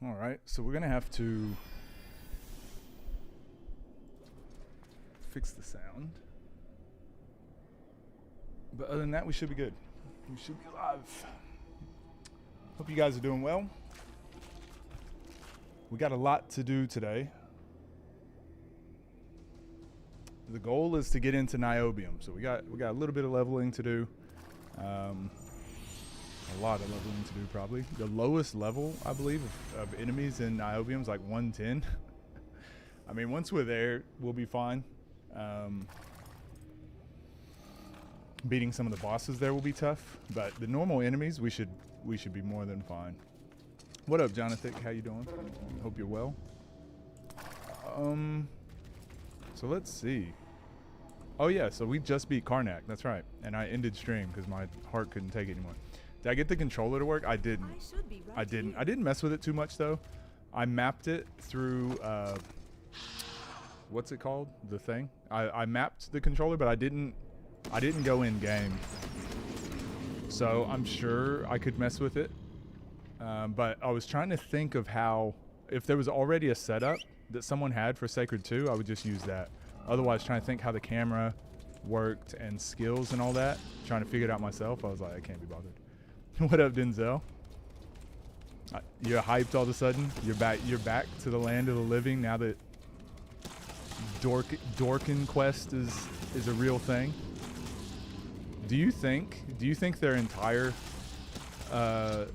Alright, so we're gonna have to fix the sound. But other than that, we should be good. We should be live. Hope you guys are doing well. We got a lot to do today. The goal is to get into Niobium, so we got a little bit of leveling to do. A lot of leveling to do, probably. The lowest level, I believe, of enemies in Niobium is like 110. I mean, once we're there, we'll be fine. Beating some of the bosses there will be tough, but the normal enemies, we should be more than fine. What up, Jonathan? How you doing? Hope you're well. So let's see. Oh yeah, so we just beat Carnach. That's right. And I ended stream because my heart couldn't take it anymore. Did I get the controller to work? I didn't. I didn't mess with it too much though. I mapped it through what's it called? The thing. I mapped the controller, but I didn't go in game. So I'm sure I could mess with it. But I was trying to think of how, if there was already a setup that someone had for Sacred 2, I would just use that. Otherwise, trying to think how the camera worked and skills and all that, trying to figure it out myself, I was like, I can't be bothered. What up, Denzel? You're hyped all of a sudden? You're back to the land of the living now that Dorkin Quest is a real thing? Do you think their entire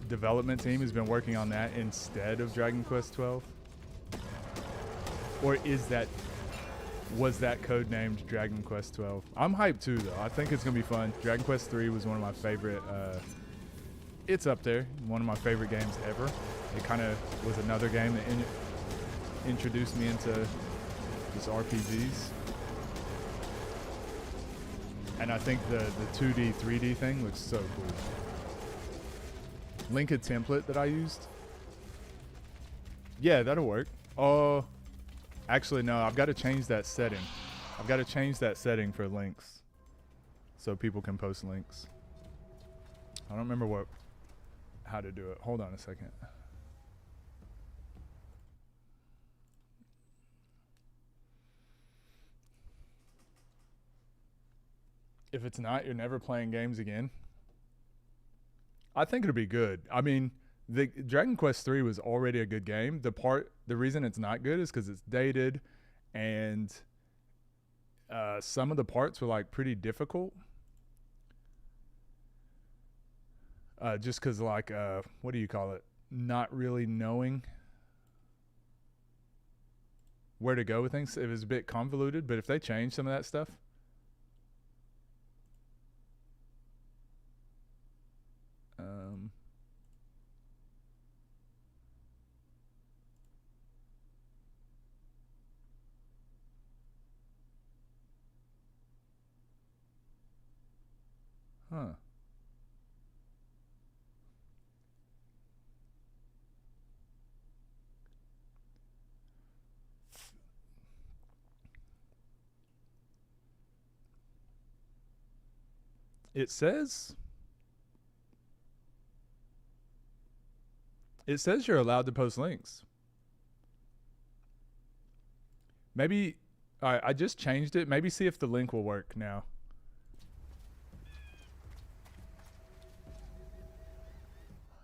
development team has been working on that instead of Dragon Quest 12? Or was that code named Dragon Quest 12? I'm hyped too though. I think it's gonna be fun. Dragon Quest 3 was one of my favorite, it's up there, one of my favorite games ever. It kind of was another game that introduced me into just RPGs. And I think the 2D, 3D thing looks so cool. Link a template that I used. Yeah, that'll work. Oh, actually no, I've got to change that setting. I've got to change that setting for links so people can post links. I don't remember how to do it. Hold on a second. If it's not, you're never playing games again. I think it'll be good. I mean, the Dragon Quest 3 was already a good game. The reason it's not good is because it's dated, and some of the parts were like pretty difficult. Just because like what do you call it? Not really knowing where to go with things. It was a bit convoluted, but if they change some of that stuff. Huh. It says you're allowed to post links. Maybe I just changed it. Maybe see if the link will work now.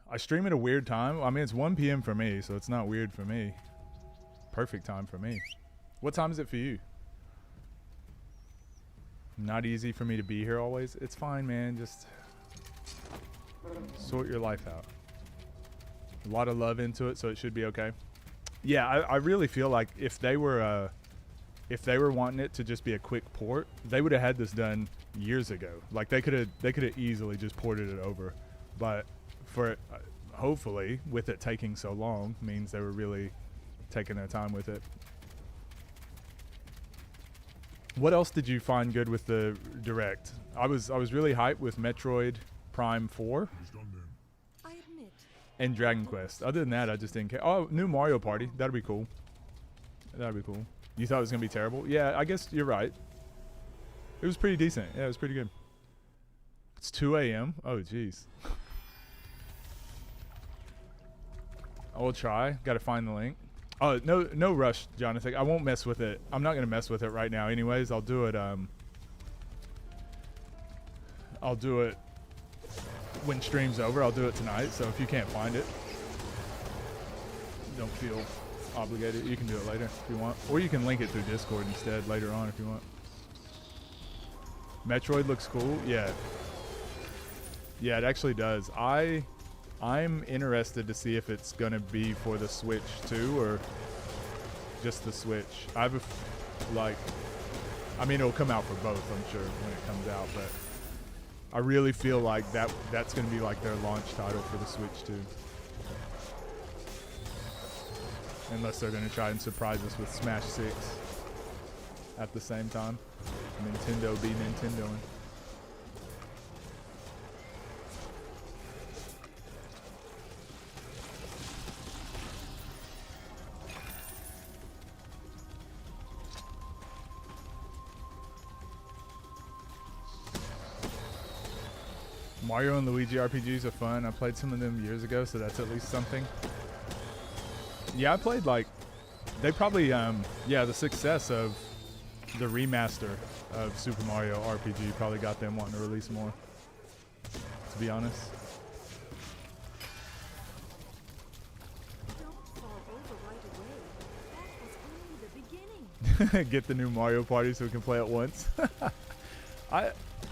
I stream at a weird time. I mean, it's 1 p.m. for me, so it's not weird for me. Perfect time for me. What time is it for you? Not easy for me to be here always. It's fine, man. Just sort your life out. A lot of love into it, so it should be okay. Yeah, I really feel like if they were wanting it to just be a quick port, they would have had this done years ago. Like they could have easily just ported it over, but for hopefully with it taking so long means they were really taking their time with it. What else did you find good with the Direct? I was really hyped with Metroid Prime 4 and Dragon Quest. Other than that, I just didn't care. Oh, new Mario Party. That'd be cool. That'd be cool. You thought it was gonna be terrible? Yeah, I guess you're right. It was pretty decent. Yeah, it was pretty good. It's 2 a.m. Oh, jeez. I will try. Got to find the link. Oh, no rush, Jonathan. I won't mess with it. I'm not gonna mess with it right now. Anyways, I'll do it. I'll do it when stream's over. I'll do it tonight. So if you can't find it, don't feel obligated. You can do it later if you want, or you can link it through Discord instead later on if you want. Metroid looks cool. Yeah, it actually does. I'm interested to see if it's gonna be for the Switch too, or just the Switch. I mean, it'll come out for both, I'm sure, when it comes out, but I really feel like that's gonna be like their launch title for the Switch too. Unless they're gonna try and surprise us with Smash 6 at the same time. Nintendo be Nintendoing. Mario and Luigi RPGs are fun. I played some of them years ago, so that's at least something. Yeah, I played they probably, the success of the remaster of Super Mario RPG probably got them wanting to release more, to be honest. Don't fall over right away. That was only the beginning. Get the new Mario Party so we can play it once.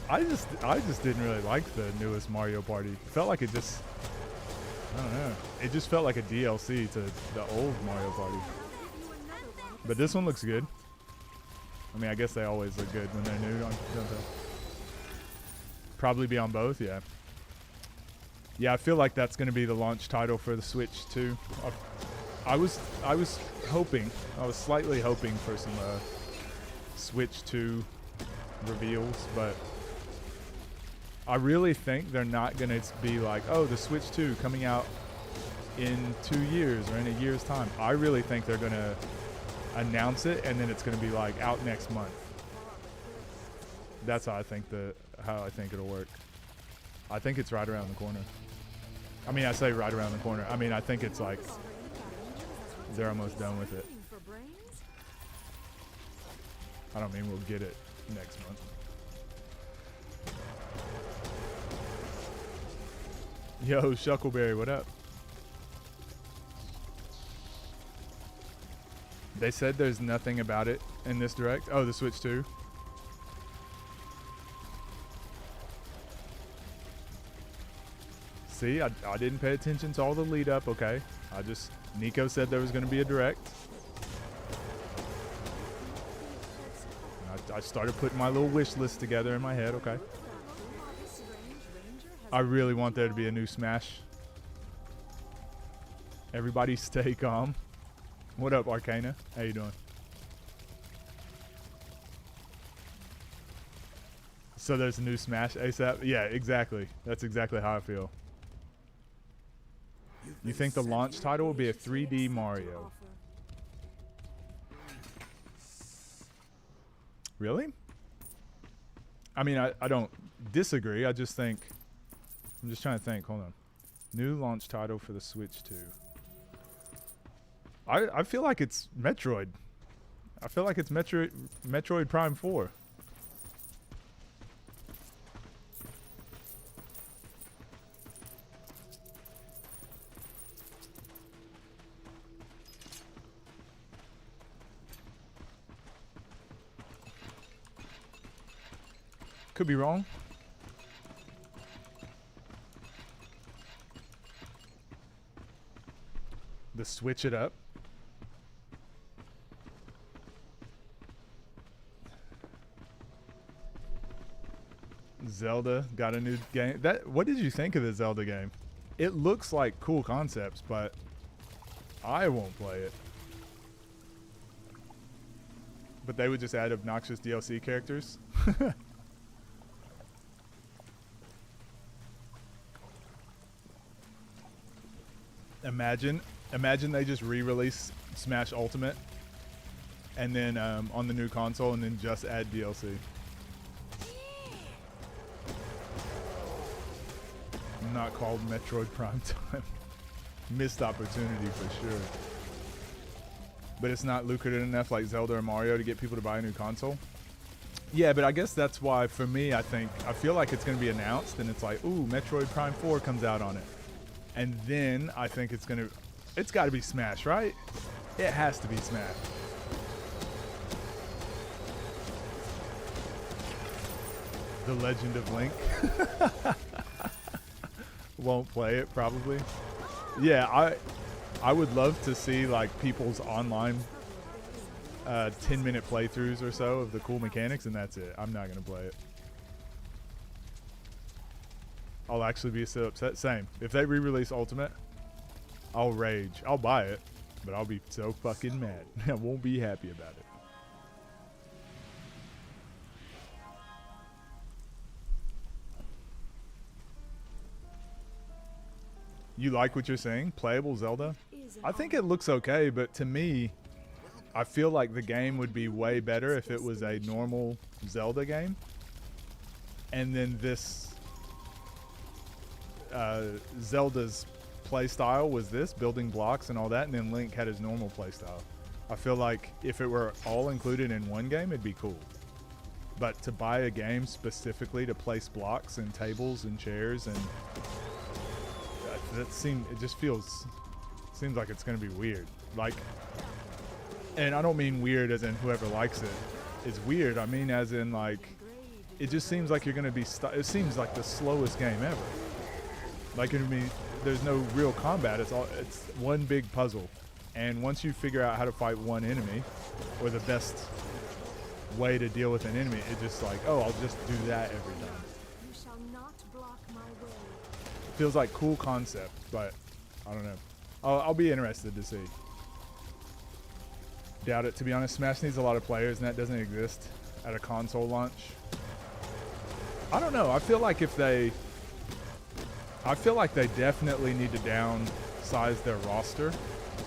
I just didn't really like the newest Mario Party. It felt like I don't know. It just felt like a DLC to the old Mario Party. But this one looks good. I mean, I guess they always look good when they're new, don't they? Probably be on both, yeah. Yeah, I feel like that's going to be the launch title for the Switch too. I was hoping, I was slightly hoping for some Switch 2 reveals, but I really think they're not going to be like, oh, the Switch 2 coming out in 2 years or in a year's time. I really think they're going to announce it and then it's going to be like out next month. That's how I think it'll work. I think it's right around the corner. I mean, I say right around the corner. I mean, I think it's like they're almost done with it. I don't mean we'll get it next month. Yo, Shuckleberry, what up? They said there's nothing about it in this direct. Oh, the Switch 2. See, I didn't pay attention to all the lead up, okay. Nico said there was going to be a direct. I started putting my little wish list together in my head, okay. I really want there to be a new Smash. Everybody stay calm. What up, Arcana? How you doing? So there's a new Smash ASAP? Yeah, exactly. That's exactly how I feel. You think the launch title will be a 3D Mario? Really? I mean, I don't disagree. I just think... I'm just trying to think. Hold on. New launch title for the Switch 2. I feel like it's Metroid. I feel like it's Metroid Prime 4. Could be wrong. The switch it up. Zelda got a new game. What did you think of the Zelda game? It looks like cool concepts, but I won't play it. But they would just add obnoxious DLC characters. Imagine they just re-release Smash Ultimate and then on the new console and then just add DLC. Not called Metroid Prime Time. Missed opportunity for sure. But it's not lucrative enough like Zelda or Mario to get people to buy a new console. Yeah, but I guess that's why, for me, I feel like it's going to be announced, and it's like, ooh, Metroid Prime 4 comes out on it. And then I think it's got to be Smash, right? It has to be Smash. The Legend of Link. Won't play it, probably. Yeah, I would love to see, like, people's online 10-minute playthroughs or so of the cool mechanics, and that's it. I'm not going to play it. I'll actually be so upset. Same. If they re-release Ultimate, I'll rage. I'll buy it, but I'll be so fucking mad. I won't be happy about it. You like what you're saying? Playable Zelda? I think it looks okay, but to me, I feel like the game would be way better if it was a normal Zelda game. And then this Zelda's playstyle was this, building blocks and all that, and then Link had his normal playstyle. I feel like if it were all included in one game, it'd be cool. But to buy a game specifically to place blocks and tables and chairs, and it just seems like it's going to be weird. Like, and I don't mean weird as in whoever likes it is weird. I mean as in, like, it just seems like you're going to be it seems like the slowest game ever. Like, there's no real combat. It's one big puzzle. And once you figure out how to fight one enemy, or the best way to deal with an enemy, it's just like, oh, I'll just do that every time. You shall not block my way. Feels like cool concept, but I don't know. I'll be interested to see. Doubt it, to be honest. Smash needs a lot of players, and that doesn't exist at a console launch. I don't know. I feel like they definitely need to downsize their roster.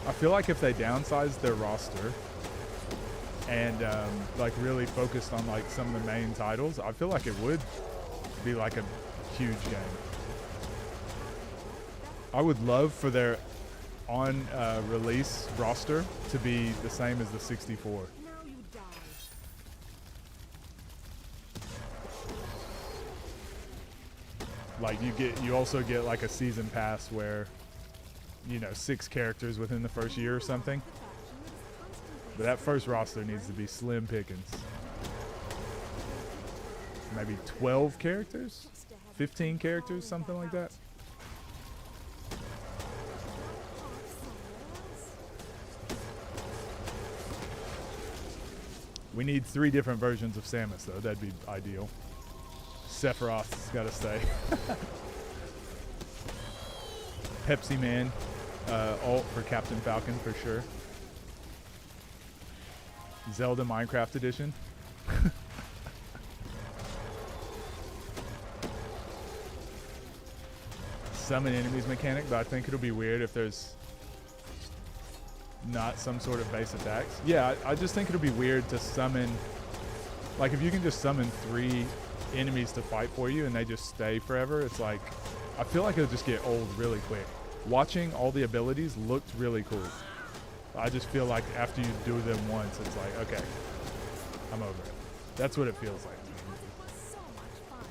I feel like if they downsize their roster and like really focused on like some of the main titles, I feel like it would be like a huge game. I would love for their on release roster to be the same as the 64. Now you die. Like you also get like a season pass where, you know, 6 characters within the first year or something. But that first roster needs to be slim pickings. Maybe 12 characters? 15 characters, something like that. We need 3 different versions of Samus, though. That'd be ideal. Sephiroth's got to stay. Pepsi Man, alt for Captain Falcon for sure. Zelda Minecraft Edition. Summon enemies mechanic, but I think it'll be weird if there's not some sort of base attacks. Yeah, I just think it'll be weird to summon, like if you can just summon 3 enemies to fight for you and they just stay forever, it's like, I feel like it'll just get old really quick. Watching all the abilities looked really cool. I just feel like after you do them once, it's like, okay, I'm over it. That's what it feels like. It was so much fun.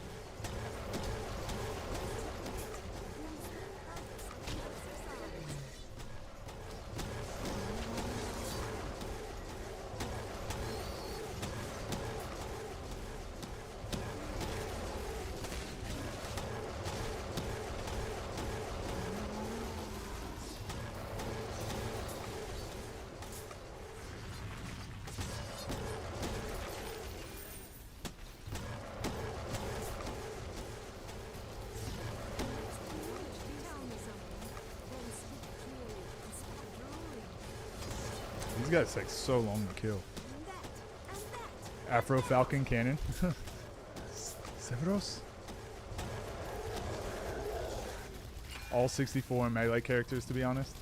These guys take so long to kill. Afro Falcon Cannon. Severos? All 64 melee characters, to be honest.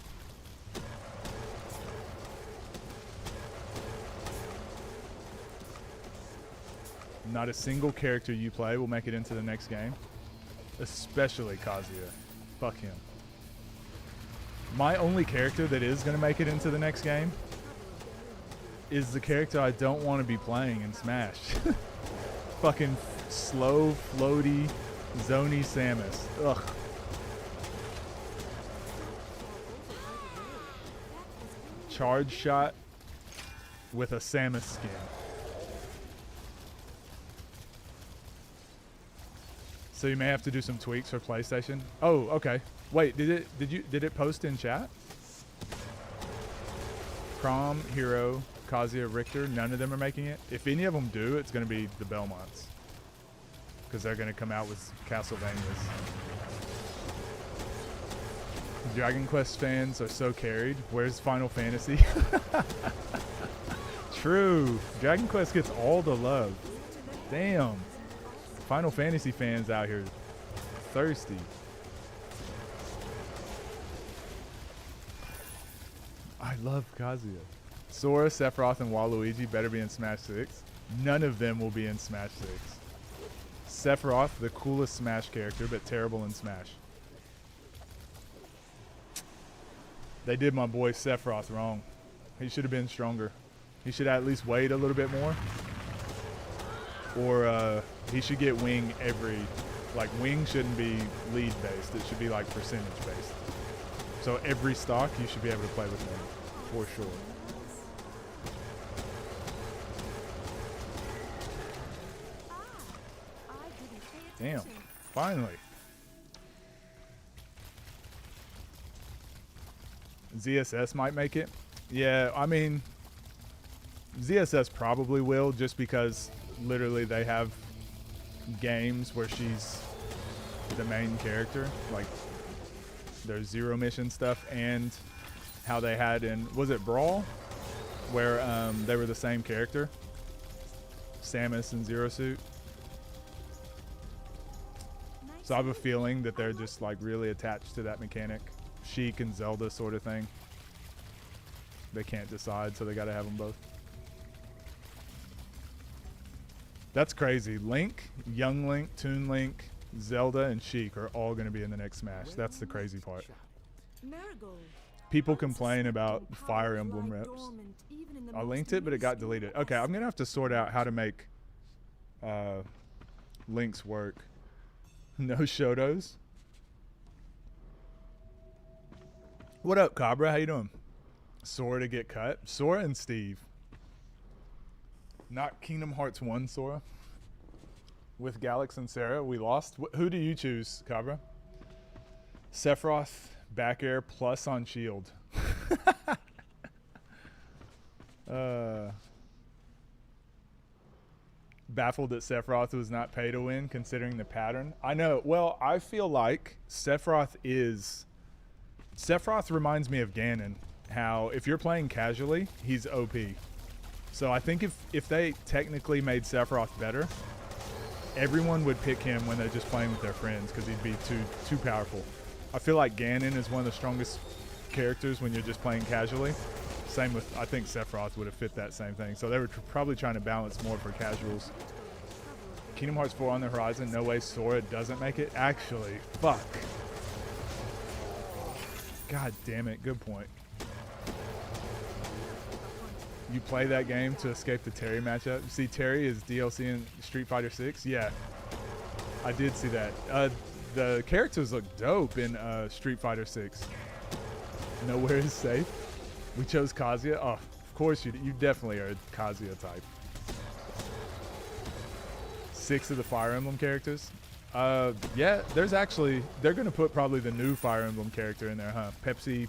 Not a single character you play will make it into the next game. Especially Kazuya. Fuck him. My only character that is going to make it into the next game is the character I don't want to be playing in Smash. Fucking slow, floaty, zony Samus. Ugh. Charge shot with a Samus skin. So you may have to do some tweaks for PlayStation. Oh, okay. Wait, did it post in chat? Crom, Hero, Kazuya, Richter, none of them are making it. If any of them do, it's going to be the Belmonts. Because they're going to come out with Castlevanias. Dragon Quest fans are so carried. Where's Final Fantasy? True. Dragon Quest gets all the love. Damn. Final Fantasy fans out here thirsty. I love Kazuya. Sora, Sephiroth, and Waluigi better be in Smash 6. None of them will be in Smash 6. Sephiroth, the coolest Smash character, but terrible in Smash. They did my boy Sephiroth wrong. He should have been stronger. He should at least wait a little bit more. Or he should get wing every... Like, wing shouldn't be lead based. It should be like percentage based. So every stock you should be able to play with him. For sure. Damn. Finally. ZSS might make it. Yeah, I mean, ZSS probably will, just because literally they have games where she's the main character. Like, there's Zero Mission stuff, and how they had in, was it Brawl? Where they were the same character. Samus and Zero Suit. So I have a feeling that they're just like really attached to that mechanic. Sheik and Zelda sort of thing. They can't decide, so they gotta have them both. That's crazy. Link, Young Link, Toon Link, Zelda, and Sheik are all gonna be in the next Smash. That's the crazy part. People complain about Fire Emblem reps. I linked it, but it got deleted. Okay, I'm gonna have to sort out how to make links work. No Shotos. What up, Cabra? How you doing? Sora to get cut. Sora and Steve. Not Kingdom Hearts 1 Sora. With Galax and Sarah, we lost. Who do you choose, Cabra? Sephiroth, back air, plus on shield. Baffled that Sephiroth was not pay to win, considering the pattern. I know. Well, I feel like Sephiroth reminds me of Ganon. How if you're playing casually, he's OP. So I think if they technically made Sephiroth better, everyone would pick him when they're just playing with their friends, because he'd be too powerful. I feel like Ganon is one of the strongest characters when you're just playing casually. Same with, I think Sephiroth would have fit that same thing. So they were probably trying to balance more for casuals. Kingdom Hearts 4 on the horizon. No way Sora doesn't make it. Actually, fuck. God damn it. Good point. You play that game to escape the Terry matchup. See, Terry is DLC in Street Fighter 6. Yeah, I did see that. The characters look dope in Street Fighter 6. Nowhere is safe. We chose Kazuya. Oh, of course you definitely are a Kazuya type. 6 of the Fire Emblem characters. Yeah, there's actually, they're gonna put probably the new Fire Emblem character in there, huh? Pepsi,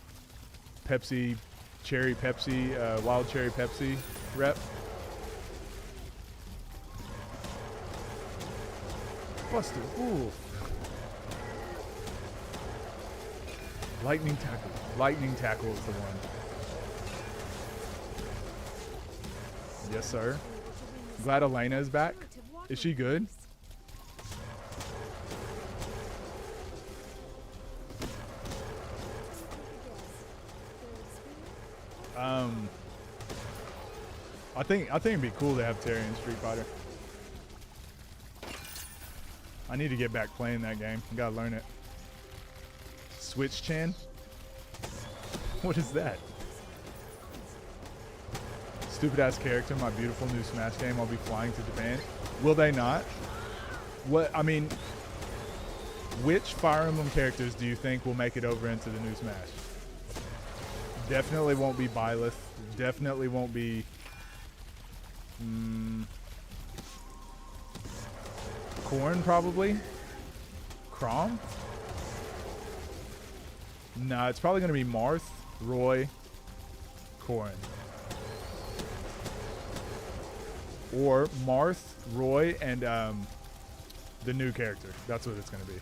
Cherry Pepsi, Wild Cherry Pepsi rep. Buster, ooh. Lightning Tackle. Lightning Tackle is the one. Yes, sir. Glad Elena is back. Is she good? I think it'd be cool to have Terry in Street Fighter. I need to get back playing that game. I gotta learn it. Switch Chan. What is that? Stupid ass character, my beautiful new Smash game. I'll be flying to Japan. Will they not? What, I mean, which Fire Emblem characters do you think will make it over into the new Smash? Definitely won't be Byleth. Definitely won't be... Corn, probably? Chrom? Nah, it's probably going to be Marth, Roy, Corrin. Or Marth, Roy, and the new character. That's what it's going to be.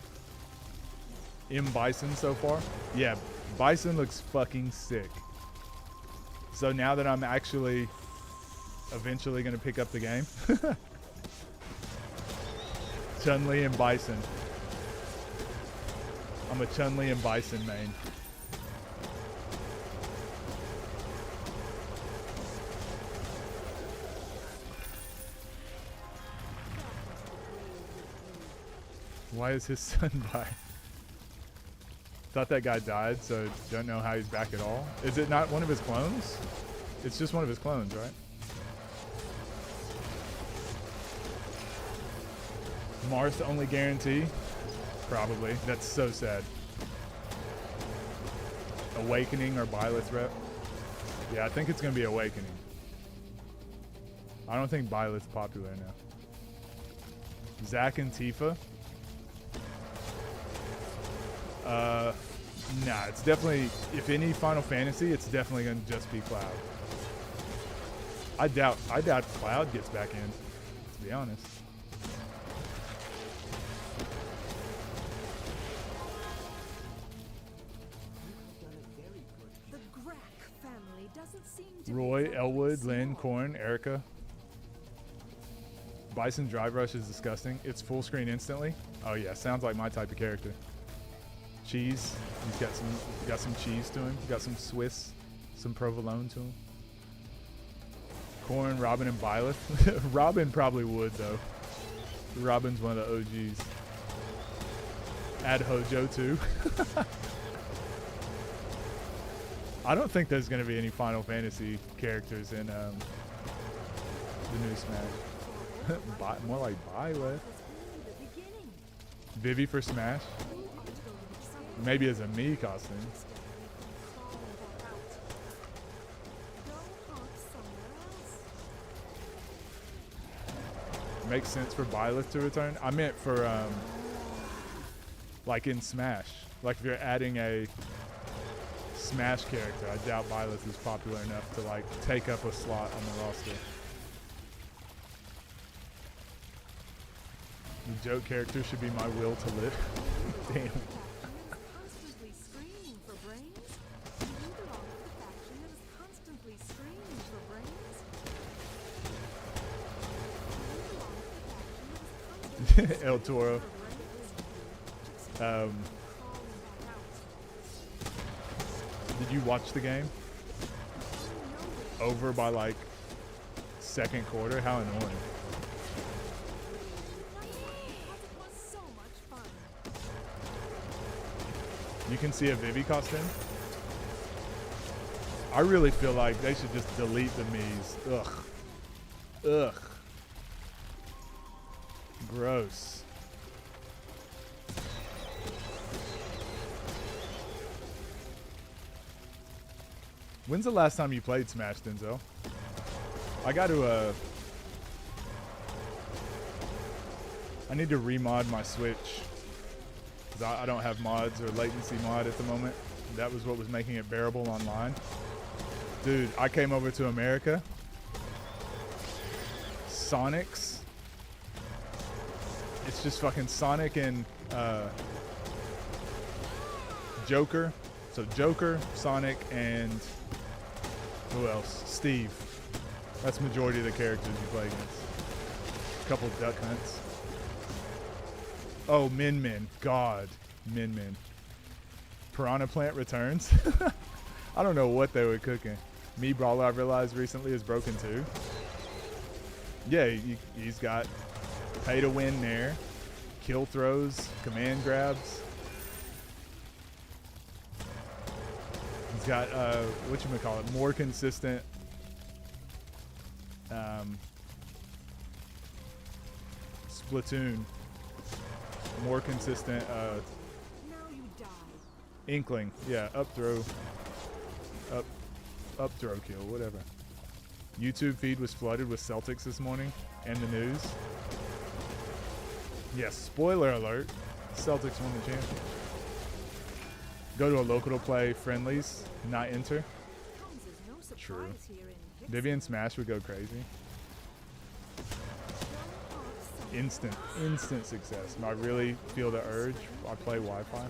M. Bison so far? Yeah, Bison looks fucking sick. So now that I'm actually eventually going to pick up the game. Chun-Li and Bison. I'm a Chun-Li and Bison main. Why is his son by? Thought that guy died, so don't know how he's back at all. Is it not one of his clones? It's just one of his clones, right? Marth only guarantee? Probably. That's so sad. Awakening or Byleth rep? Yeah, I think it's going to be Awakening. I don't think Byleth's popular now. Zack and Tifa? Nah, it's definitely, if any Final Fantasy, it's definitely going to just be Cloud. I doubt Cloud gets back in, to be honest. The Grack family doesn't seem to Roy, be Elwood, Lynn, small. Corn, Erica. Bison Drive Rush is disgusting. It's full screen instantly. Oh yeah, sounds like my type of character. Cheese. He's got some cheese to him. Got some Swiss, some provolone to him. Corn, Robin, and Byleth. Robin probably would though. Robin's one of the OGs. Add Hojo too. I don't think there's gonna be any Final Fantasy characters in the new Smash. More like Byleth. Vivi for Smash. Maybe as a Mii costume. Makes sense for Byleth to return. I meant for like in Smash. Like if you're adding a Smash character, I doubt Byleth is popular enough to like take up a slot on the roster. The joke character should be my will to live. Damn. Constantly screaming for brains? Do you belong to the faction that is constantly screaming for brains? Do you belong to the faction that is constantly El Toro. Did you watch the game? Over by like second quarter? How annoying. You can see a Vivi costume. I really feel like they should just delete the Miis. Ugh. Ugh. Gross. When's the last time you played Smash, Denzel? I got to I need to remod my Switch. Because I don't have mods or latency mod at the moment. That was what was making it bearable online. Dude, I came over to America. Sonic's. It's just fucking Sonic and Joker. So Joker, Sonic, and who else? Steve. That's majority of the characters you play against. A couple Duck Hunts. Oh, Min Min. God. Min Min. Piranha Plant returns. I don't know what they were cooking. Me Brawler, I realized recently, is broken too. Yeah, he's got pay to win there. Kill throws. Command grabs. He's got whatchamacallit, more consistent Splatoon, more consistent Now you die. Inkling. Yeah, up throw kill, whatever. YouTube feed was flooded with Celtics this morning and the news. Yes, spoiler alert. Celtics won the championship. Go to a local to play friendlies, not enter. Comes as no surprise True. here in Vivian Smash would go crazy. Instant success. I really feel the urge. I play Wi-Fi.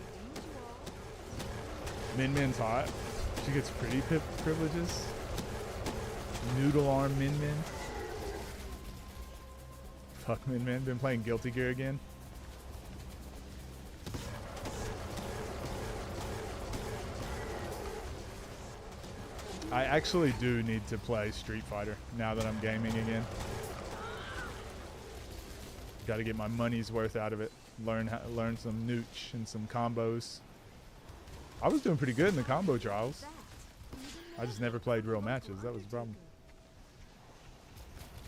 Min Min's hot. She gets pretty privileges. Noodle arm Min Min. Fuck Min Min. Been playing Guilty Gear again. I actually do need to play Street Fighter now that I'm gaming again. Got to get my money's worth out of it. Learn some nooch and some combos. I was doing pretty good in the combo trials. I just never played real matches. That was the problem.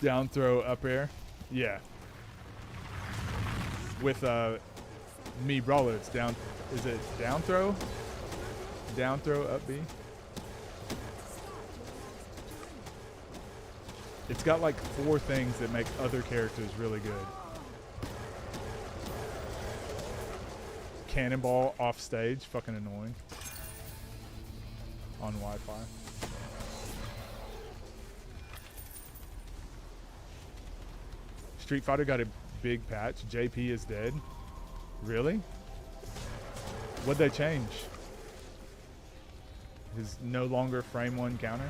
Down throw, up air. Yeah. With me brawler, it's down. Is it down throw? Down throw, up B. It's got like 4 things that make other characters really good. Cannonball off stage, fucking annoying. On Wi-Fi. Street Fighter got a big patch. JP is dead. Really? What'd they change? Is no longer frame 1 counter?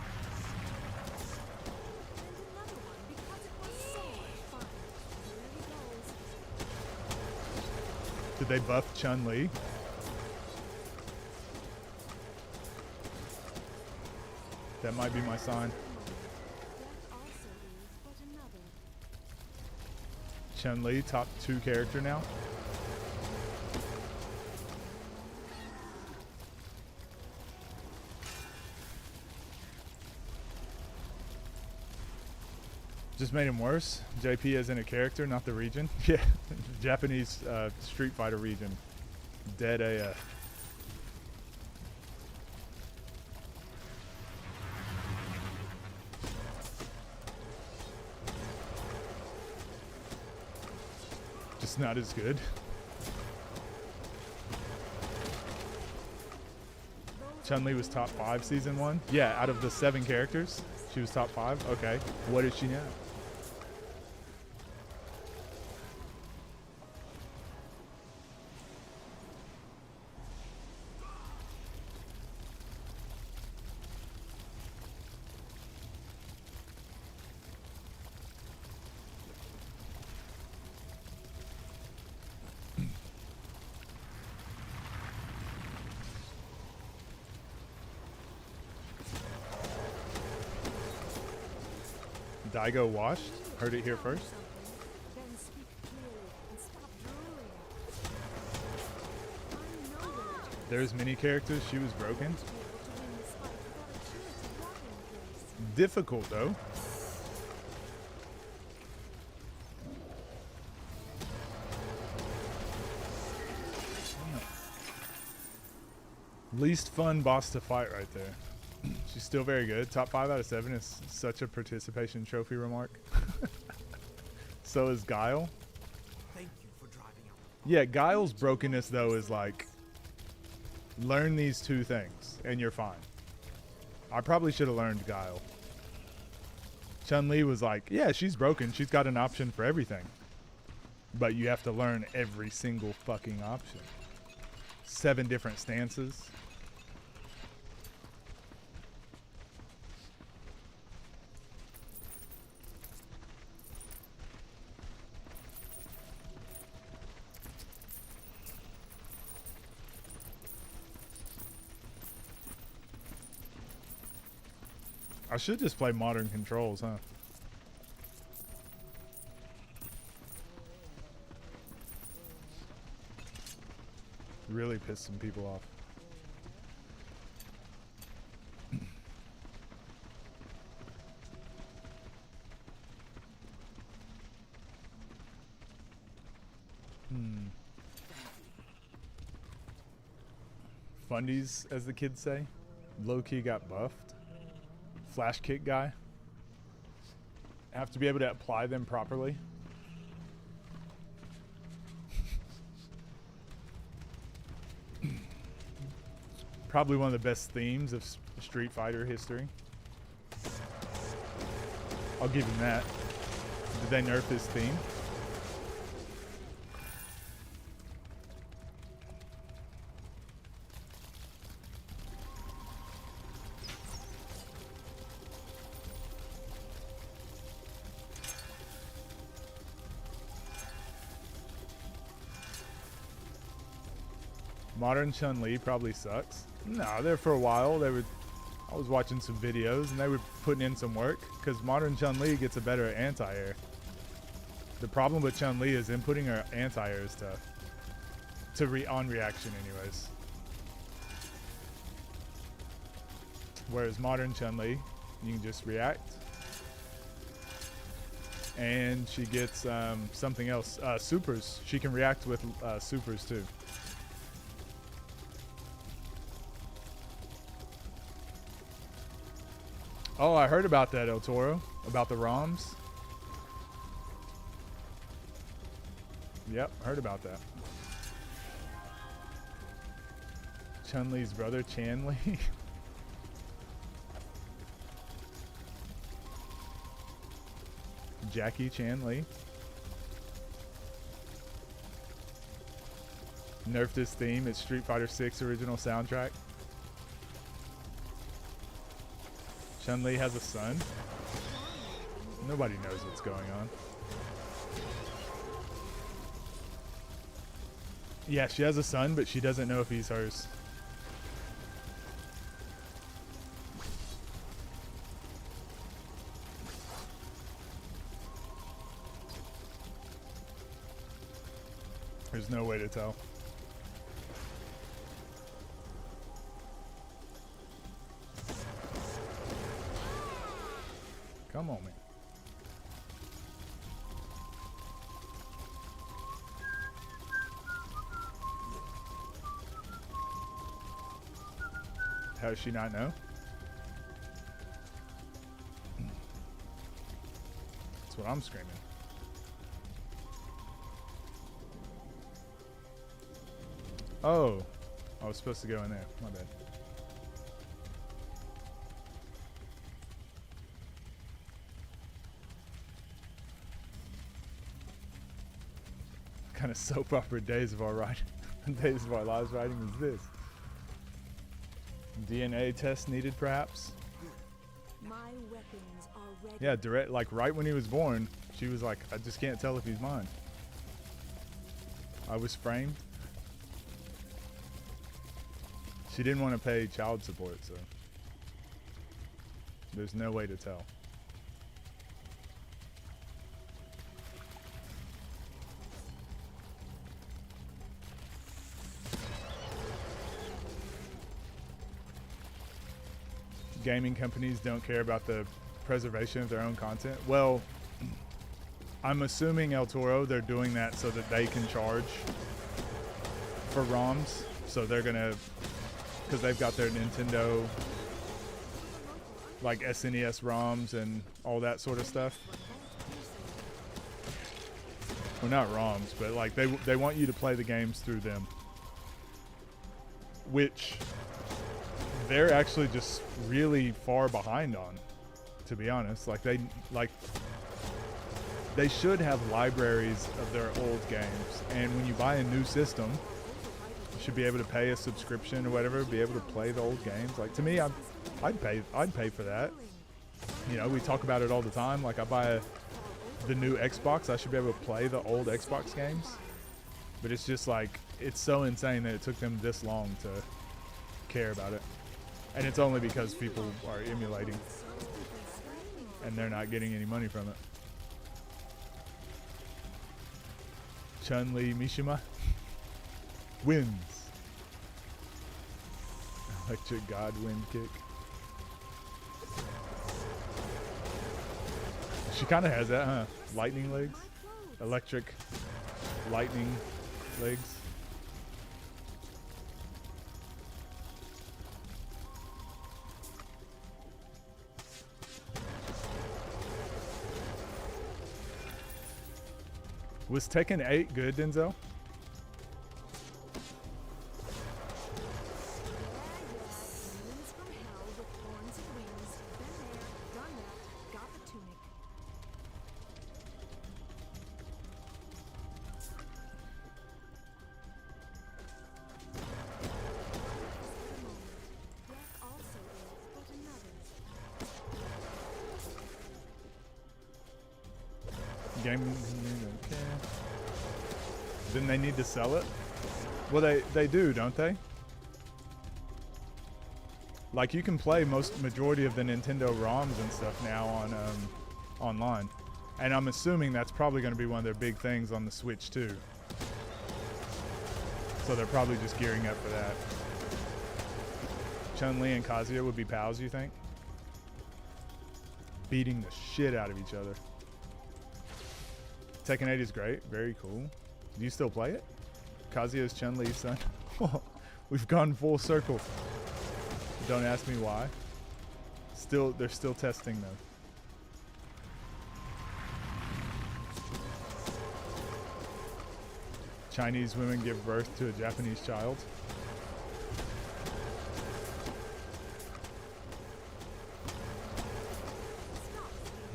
Did they buff Chun-Li? That might be my sign. Chun-Li, top 2 character now. Just made him worse. JP as in a character, not the region. Yeah, Japanese Street Fighter region. Dead AF. Just not as good. Chun-Li was top 5 season 1. Yeah, out of the 7 characters, she was top 5. Okay, what is she now? Daigo washed? Heard it here first. There's many characters. She was broken. Difficult though. Least fun boss to fight right there. She's still very good. Top 5 out of 7 is such a participation trophy remark. So is Guile. Thank you for driving out. Yeah, Guile's brokenness though is like, learn these 2 things and you're fine. I probably should have learned Guile. Chun-Li was like, yeah, she's broken. She's got an option for everything. But you have to learn every single fucking option. 7 different stances. I should just play modern controls, huh? Really piss some people off. Fundies, as the kids say. Low-key got buffed. Flash kick guy. Have to be able to apply them properly. Probably one of the best themes of Street Fighter history. I'll give him that. Did they nerf his theme? Modern Chun-Li probably sucks. No, there for a while. I was watching some videos and they were putting in some work because modern Chun-Li gets a better anti-air. The problem with Chun-Li is inputting her anti-air is tough. On reaction anyways. Whereas modern Chun-Li, you can just react. And she gets something else. Supers. She can react with supers too. Oh, I heard about that, El Toro. About the ROMs. Yep, heard about that. Chun-Li's brother, Chan-Li. Jackie Chan-Li. Nerfed his theme. It's Street Fighter 6 original soundtrack. Chun-Li has a son. Nobody knows what's going on. Yeah, she has a son, but she doesn't know if he's hers. There's no way to tell. Come on, man. How does she not know? That's what I'm screaming. Oh, I was supposed to go in there. My bad. What kind of soap opera days of our lives writing is this? DNA test needed, perhaps? My weapons are ready. Yeah, direct. Like right when he was born, she was like, "I just can't tell if he's mine." I was framed. She didn't want to pay child support, so there's no way to tell. Gaming companies don't care about the preservation of their own content. Well, I'm assuming El Toro, they're doing that so that they can charge for ROMs. So they're gonna, because they've got their Nintendo, like SNES ROMs and all that sort of stuff. Well, not ROMs, but like they want you to play the games through them, which they're actually just really far behind on, to be honest. Like they should have libraries of their old games, and when you buy a new system, you should be able to pay a subscription or whatever, be able to play the old games. Like to me, I'd pay for that. You know, we talk about it all the time. Like I buy the new Xbox, I should be able to play the old Xbox games. But it's just like, it's so insane that it took them this long to care about it. And it's only because people are emulating and they're not getting any money from it. Chun-Li Mishima wins. Electric God wind kick. She kind of has that, huh? Lightning legs. Electric lightning legs. Was Tekken 8 good, Denzel? Demons from hell with horns and wings. Been there, done that, got the tunic. Death also is, but another. Game, okay. Then they need to sell it? Well, they do, don't they? Like, you can play majority of the Nintendo ROMs and stuff now on online. And I'm assuming that's probably going to be one of their big things on the Switch too. So they're probably just gearing up for that. Chun-Li and Kazuya would be pals, you think? Beating the shit out of each other. Tekken 8 is great. Very cool. Do you still play it? Kazuya's Chun-Li's son. We've gone full circle. Don't ask me why. They're still testing though. Chinese women give birth to a Japanese child.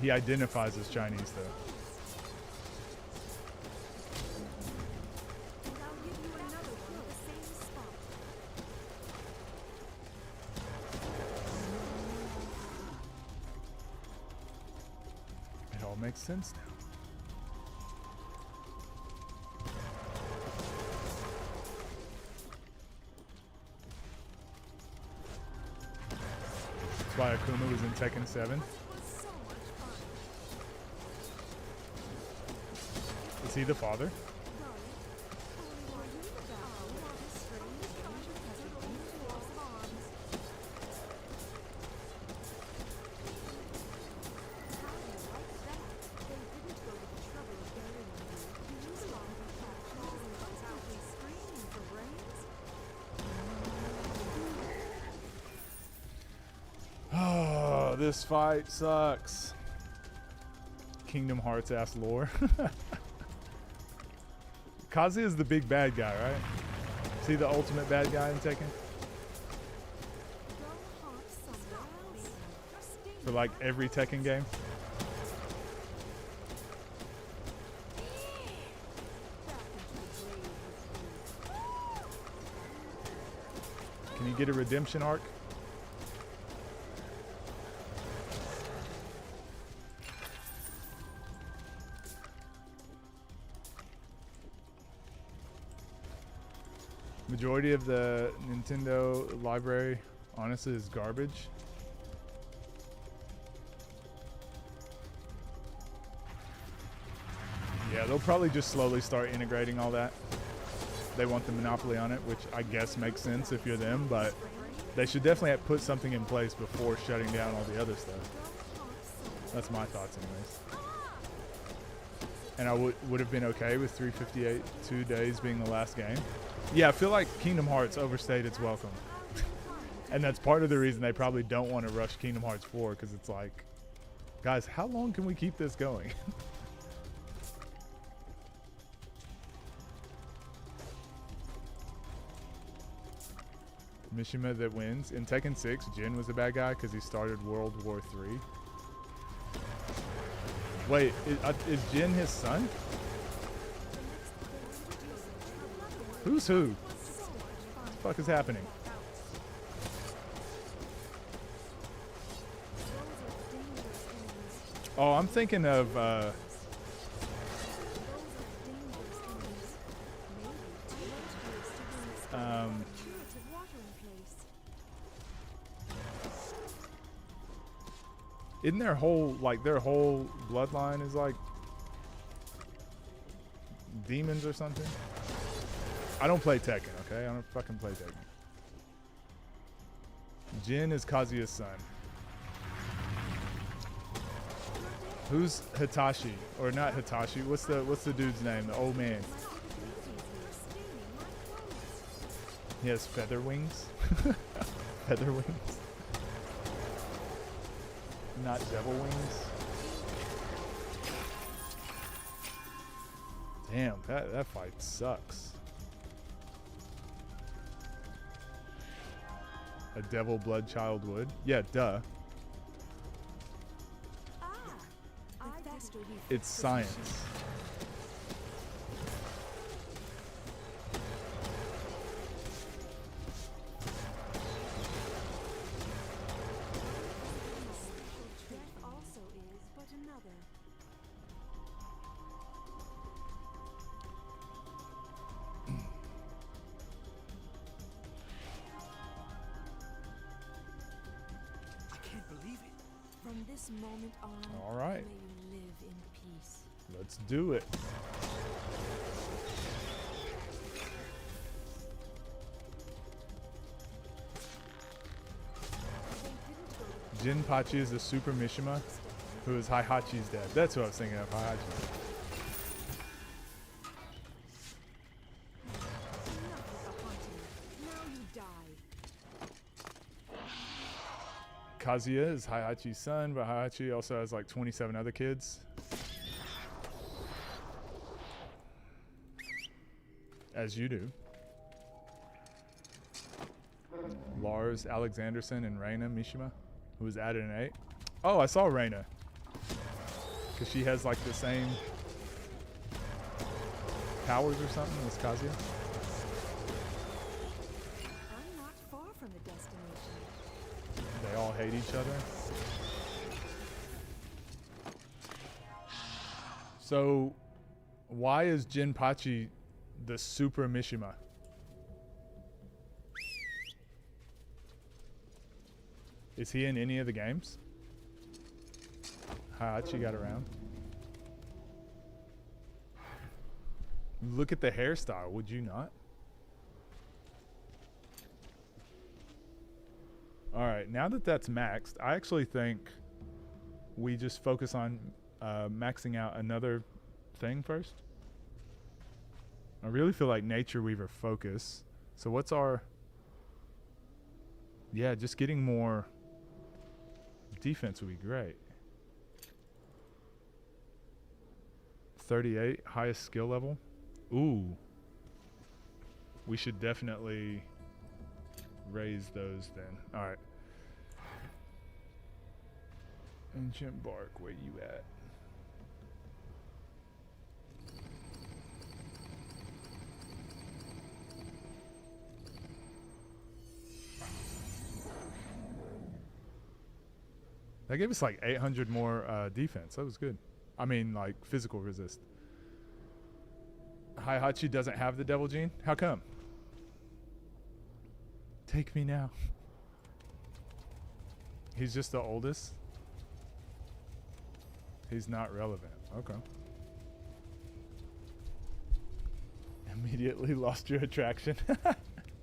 He identifies as Chinese though. I'll give you another one at the same spot. It all makes sense now. That's why Akuma was in Tekken 7. It was so much fun. Is he the father? Got it. Who are you about? What a strange stranger has it into our arms. How do you like that? They didn't go to the trouble of burying you. You belong to the patron and constantly screaming for brains. Oh, this fight sucks. Kingdom Hearts ass lore. Kazuya is the big bad guy, right? Is he the ultimate bad guy in Tekken? Go haunt somewhere else. For like every Tekken game? Can you get a redemption arc? Majority of the Nintendo library, honestly, is garbage. Yeah, they'll probably just slowly start integrating all that. They want the monopoly on it, which I guess makes sense if you're them, but they should definitely have put something in place before shutting down all the other stuff. That's my thoughts anyways. And I would have been okay with 358 2 days being the last game. Yeah, I feel like Kingdom Hearts overstayed its welcome. And that's part of the reason they probably don't want to rush Kingdom Hearts 4, because it's like, guys, how long can we keep this going? Mishima that wins. In Tekken 6, Jin was the bad guy because he started World War 3. Wait, is Jin his son? Who's who? What the fuck is happening? Oh, I'm thinking of isn't their whole bloodline is like demons or something? I don't play Tekken, okay? I don't fucking play Tekken. Jin is Kazuya's son. Who's Hitachi? Or not Hitachi? What's the dude's name? The old man. He has feather wings. Feather wings. Not devil wings. Damn, that fight sucks. A devil blood child would. Yeah, duh. It's science. Death also is but another. I can't believe it. From this moment on, All right. may you live in peace. Let's do it. Jinpachi is the Super Mishima, who is Heihachi's dad. That's what I was thinking of, Heihachi. Enough of the haunting. Now you die. Kazuya is Heihachi's son, but Heihachi also has like 27 other kids. As you do. Lars Alexanderson and Reina Mishima, who was added in 8. Oh, I saw Reina. Because she has like the same powers or something as Kazuya. I'm not far from the destination. They all hate each other. So, why is Jinpachi the Super Mishima? Is he in any of the games? Heihachi got around. Look at the hairstyle, would you not? Alright, now that that's maxed, I actually think we just focus on maxing out another thing first. I really feel like Nature Weaver focus. So what's our... Yeah, just getting more defense would be great. 38, highest skill level. Ooh. We should definitely raise those then. Alright. Ancient Bark, where you at? That gave us like 800 more defense. That was good. I mean, like physical resist. Heihachi doesn't have the devil gene? How come? Take me now. He's just the oldest? He's not relevant. Okay. Immediately lost your attraction.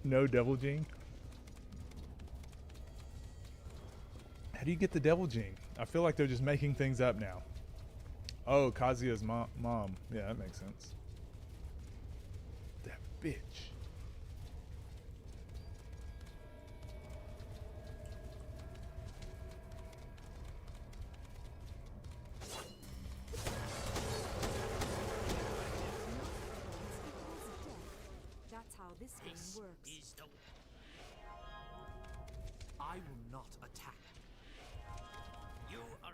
No devil gene. How do you get the devil gene? I feel like they're just making things up now. Oh, Kazuya's mom. Yeah, that makes sense. That bitch. That's how this game works. I will not attack. You are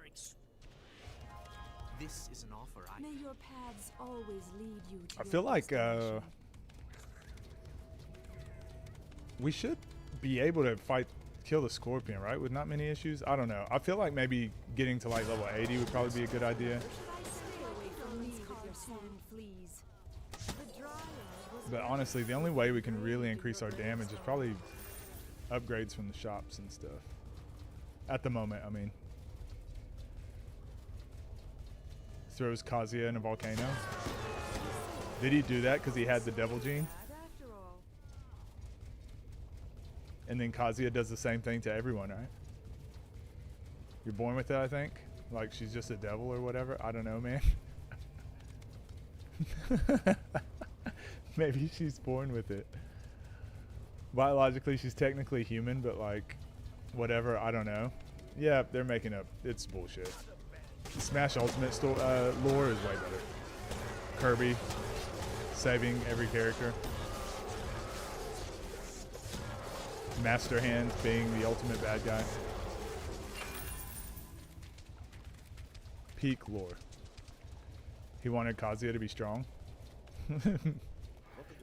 This is an offer I... May your paths always lead you to I your feel like destination. we should be able to kill the scorpion, right? With not many issues. I don't know. I feel like maybe getting to like level 80 would probably be a good idea. Should I stay away from me with your sand fleas? The dryad was But honestly, the only way we can really increase our damage is probably upgrades from the shops and stuff. At the moment, I mean. Throws Kazuya in a volcano. Did he do that because he had the devil gene? bad after all. And then Kazuya does the same thing to everyone, right? You're born with it, I think? Like she's just a devil or whatever? I don't know, man. Maybe she's born with it. Biologically, she's technically human, but like, whatever. I don't know. Yeah, they're making up. It's bullshit. Smash Ultimate lore is way better. Kirby saving every character. Master Hand being the ultimate bad guy. Peak lore. He wanted Kazuya to be strong.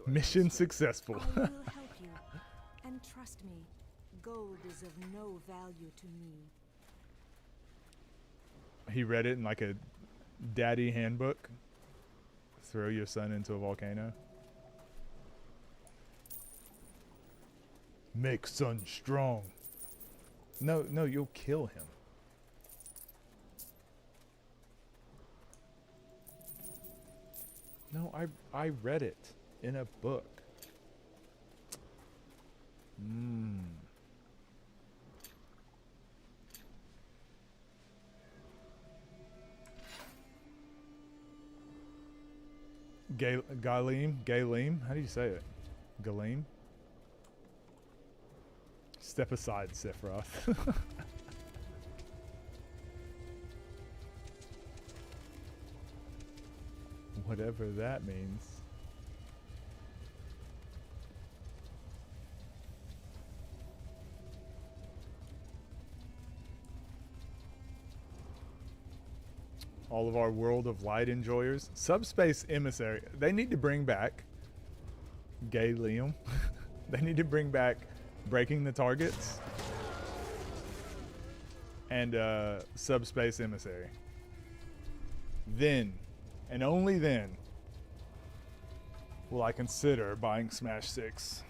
Mission successful. I will help you. And trust me, gold is of no value to me. He read it in like a daddy handbook. Throw your son into a volcano. Make son strong. No, you'll kill him. No, I read it in a book. Galeem, how do you say it? Galeem? Step aside, Sephiroth. Whatever that means. All of our World of Light enjoyers. Subspace Emissary. They need to bring back Gay Liam. They need to bring back Breaking the Targets and Subspace Emissary. Then, and only then, will I consider buying Smash 6.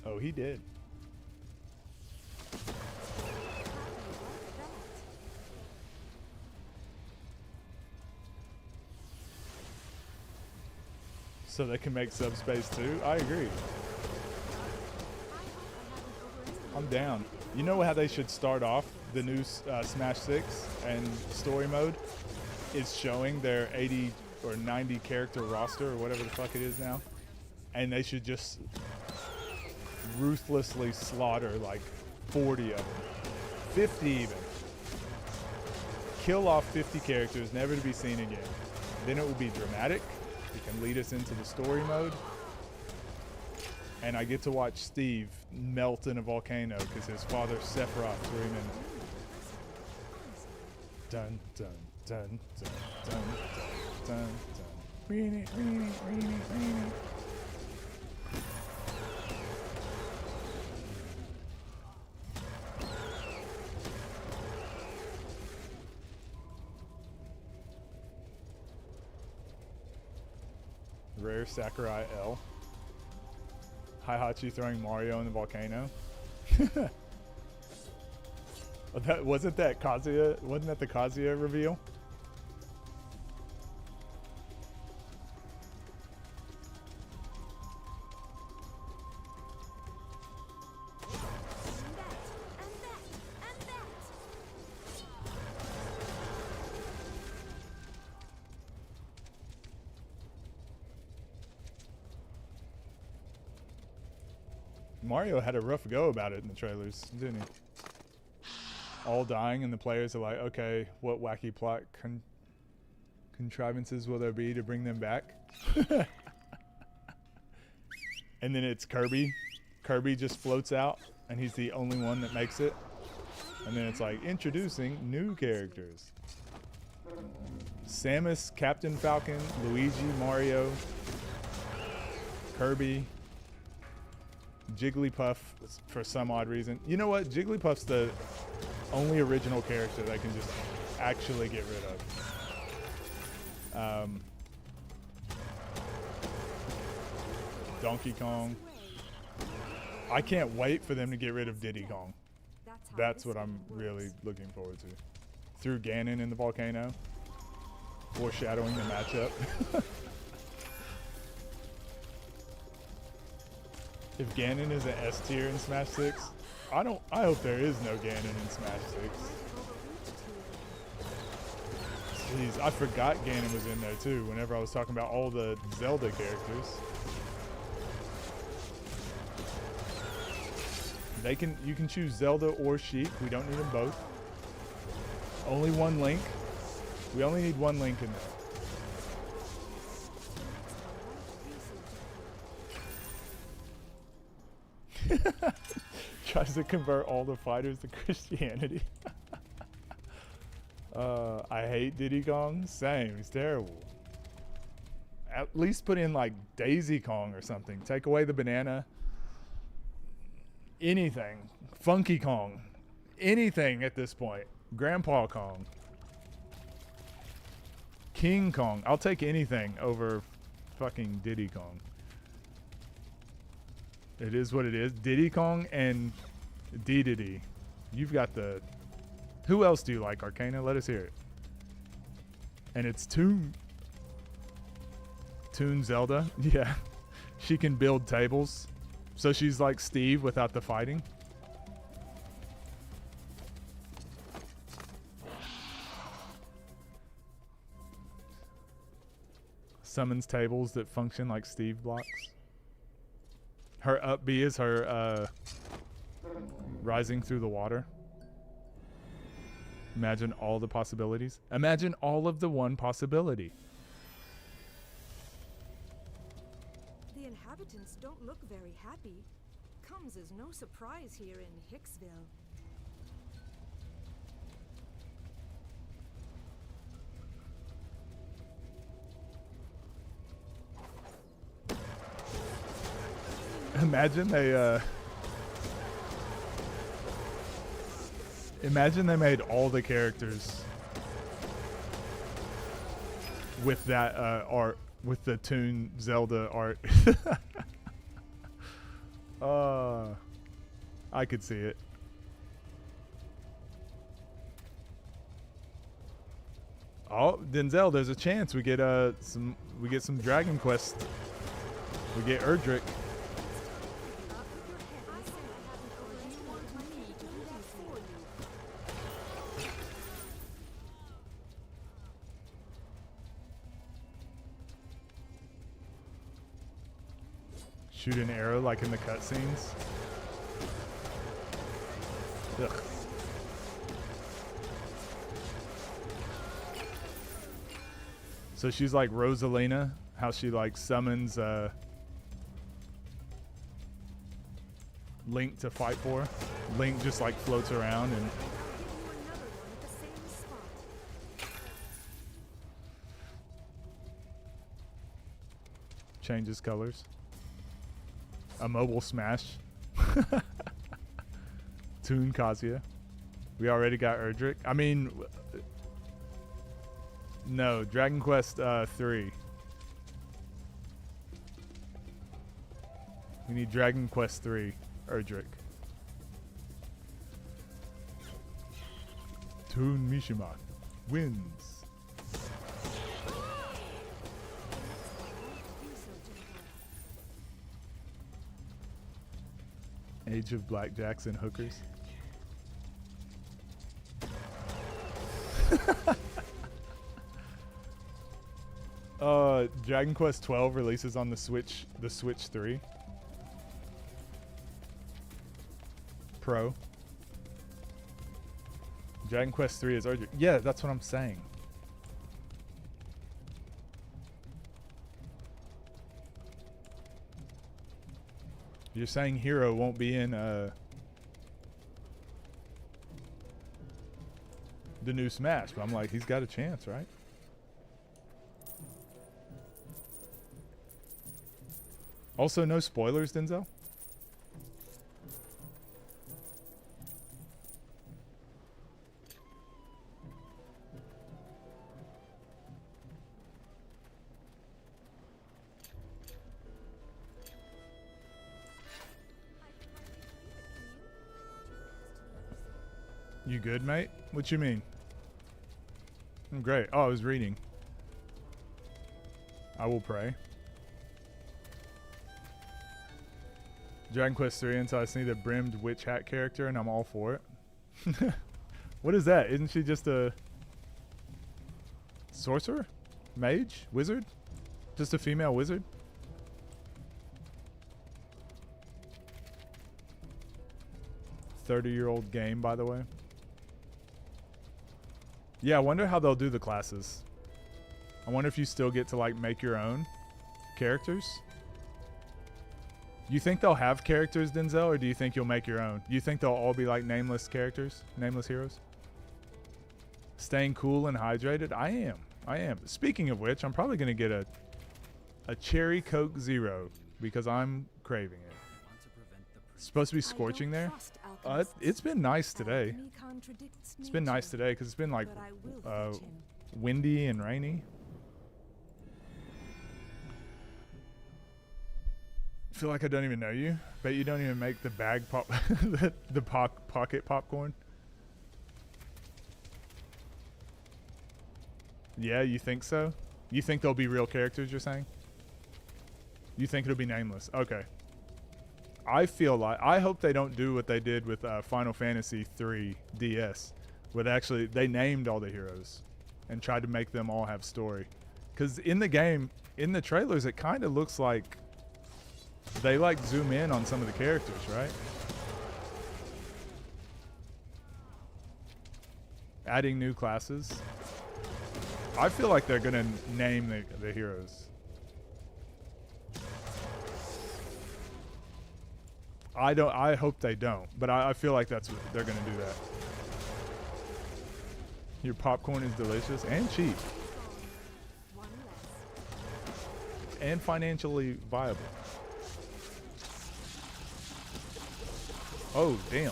Oh, he did. So they can make Subspace too? I agree. I'm down. You know how they should start off the new Smash 6 and story mode? Is showing their 80 or 90 character roster or whatever the fuck it is now. And they should just ruthlessly slaughter like 40 of them, 50 even. Kill off 50 characters, never to be seen again. Then it will be dramatic. It can lead us into the story mode. And I get to watch Steve melt in a volcano because his father Sephiroth threw him in. Dun dun dun dun dun dun dun. Reenie, reenie, reenie, reenie. Rare Sakurai L. Heihachi throwing Mario in the volcano. Wasn't that Kazuya? Wasn't that the Kazuya reveal? Mario had a rough go about it in the trailers, didn't he? All dying, and the players are like, okay, what wacky plot contrivances will there be to bring them back? And then it's Kirby. Kirby just floats out, and he's the only one that makes it. And then it's like, introducing new characters. Samus, Captain Falcon, Luigi, Mario, Kirby, Jigglypuff for some odd reason. You know what? Jigglypuff's the only original character that I can just actually get rid of. Donkey Kong. I can't wait for them to get rid of Diddy Kong. How That's this what I'm game really works. looking forward to. Through Ganon in the volcano, foreshadowing the matchup. If Ganon is an S tier in Smash 6, I hope there is no Ganon in Smash 6. Might have overreached here. Jeez, I forgot Ganon was in there too whenever I was talking about all the Zelda characters. You can choose Zelda or Sheik. We don't need them both. Only one Link. We only need one Link in there. Tries to convert all the fighters to Christianity. I hate Diddy Kong. Same. He's terrible. At least put in like Daisy Kong or something. Take away the banana. Anything. Funky Kong. Anything at this point. Grandpa Kong. King Kong. I'll take anything over fucking Diddy Kong. It is what it is. Diddy Kong and Diddy. You've got the... Who else do you like, Arcana? Let us hear it. And it's Toon. Toon Zelda. Yeah. She can build tables. So she's like Steve without the fighting. Summons tables that function like Steve blocks. Her up B is her rising through the water. Imagine all the possibilities. Imagine all of the one possibility. The inhabitants don't look very happy. Comes as no surprise here in Hicksville. Imagine they made all the characters with that art, with the Toon Zelda art. I could see it. Oh, Denzel, there's a chance we get some Dragon Quest. We get Erdrick. Shoot an arrow like in the cutscenes. Ugh. So she's like Rosalina, how she like summons Link to fight for. Link just like floats around and changes colors. A mobile smash. Toon Kazuya. We already got Erdrick. I mean, no, Dragon Quest 3. We need Dragon Quest 3, Erdrick. Toon Mishima wins. Age of Blackjacks and Hookers. Dragon Quest 12 releases on the Switch 3 Pro. Dragon Quest 3 is urgent. Yeah, that's what I'm saying. You're saying Hero won't be in the new Smash, but I'm like, he's got a chance, right? Also, no spoilers, Denzel? You good, mate? What you mean? I'm great. Oh, I was reading. I will pray. Dragon Quest 3 until I see the brimmed witch hat character, and I'm all for it. What is that? Isn't she just a sorcerer? Mage? Wizard? Just a female wizard? $30-year-old game, by the way. Yeah, I wonder how they'll do the classes. I wonder if you still get to like make your own characters. You think they'll have characters, Denzel, or do you think you'll make your own? You think they'll all be like nameless characters, nameless heroes? Staying cool and hydrated? I am. Speaking of which, I'm probably going to get a Cherry Coke Zero because I'm craving it. It's supposed to be scorching there. It's been nice today. It's been nice today because it's been like windy and rainy. I feel like I don't even know you. Bet you don't even make the bag pop, the pocket popcorn. Yeah, you think so? You think they'll be real characters, you're saying? You think it'll be nameless? Okay. I feel like, I hope they don't do what they did with Final Fantasy 3 DS. Where they named all the heroes and tried to make them all have story. Because in the game, in the trailers, it kind of looks like they like zoom in on some of the characters, right? Adding new classes. I feel like they're gonna name the heroes. I hope they don't, but I feel like that's what they're gonna do that. Your popcorn is delicious and cheap. And financially viable. Oh, damn.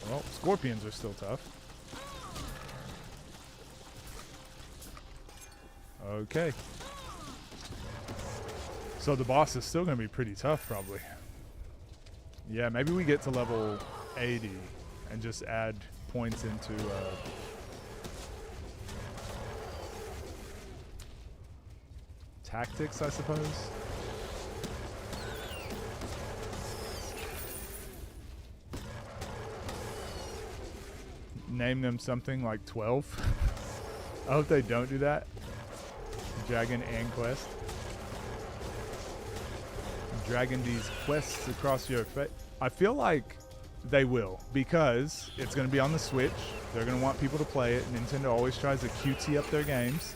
Well, scorpions are still tough. Okay. So the boss is still going to be pretty tough, probably. Yeah, maybe we get to level 80 and just add points into... tactics, I suppose. Name them something like 12. I hope they don't do that. Dragon and quest. Dragging these quests across your face. I feel like they will, because it's going to be on the Switch. They're going to want people to play it. Nintendo always tries to cutesy up their games.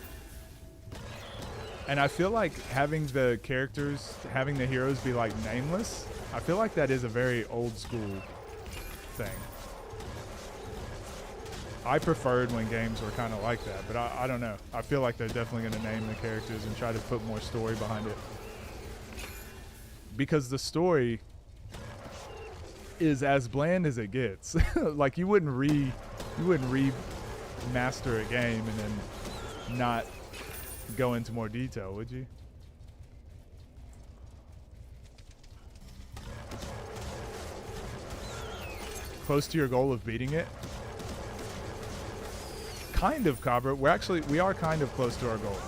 And I feel like having the characters, having the heroes be like nameless, I feel like that is a very old school thing. I preferred when games were kind of like that, but I don't know. I feel like they're definitely going to name the characters and try to put more story behind it. Because the story is as bland as it gets. Like you wouldn't remaster a game and then not go into more detail, would you? Close to your goal of beating it? Kind of, Cabra. We are kind of close to our goal.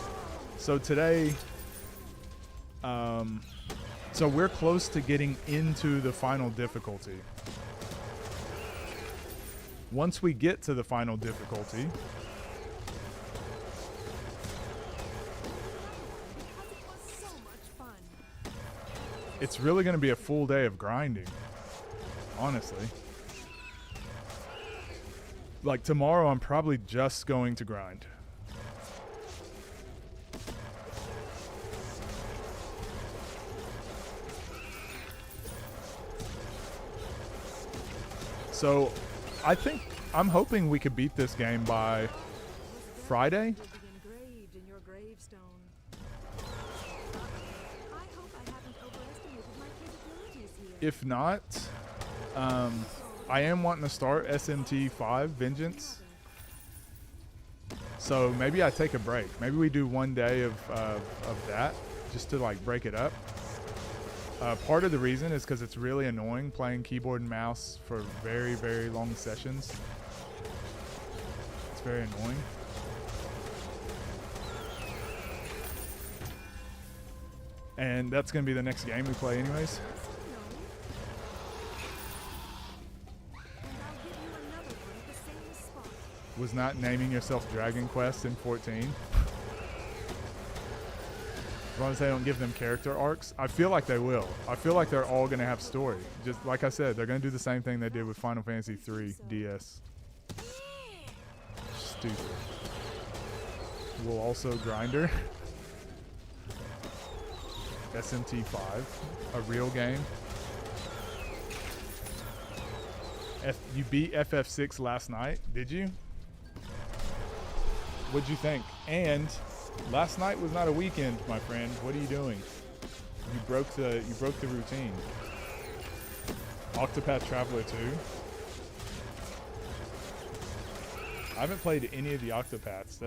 So today, so we're close to getting into the final difficulty. Once we get to the final difficulty, it's really going to be a full day of grinding, honestly. Like tomorrow, I'm probably just going to grind. So, I'm hoping we could beat this game by Friday. If not, I am wanting to start SMT 5 Vengeance. So maybe I take a break. Maybe we do one day of that just to like break it up. Part of the reason is because it's really annoying playing keyboard and mouse for very, very long sessions. It's very annoying. And that's going to be the next game we play anyways. Was not naming yourself Dragon Quest in 14. As long as they don't give them character arcs, I feel like they will. I feel like they're all going to have story. Just like I said, they're going to do the same thing they did with Final Fantasy 3 DS. Stupid. We'll also Grinder. SMT5, a real game. You beat FF6 last night, did you? What'd you think? And last night was not a weekend, my friend. What are you doing? You broke the routine. Octopath Traveler 2. I haven't played any of the Octopaths.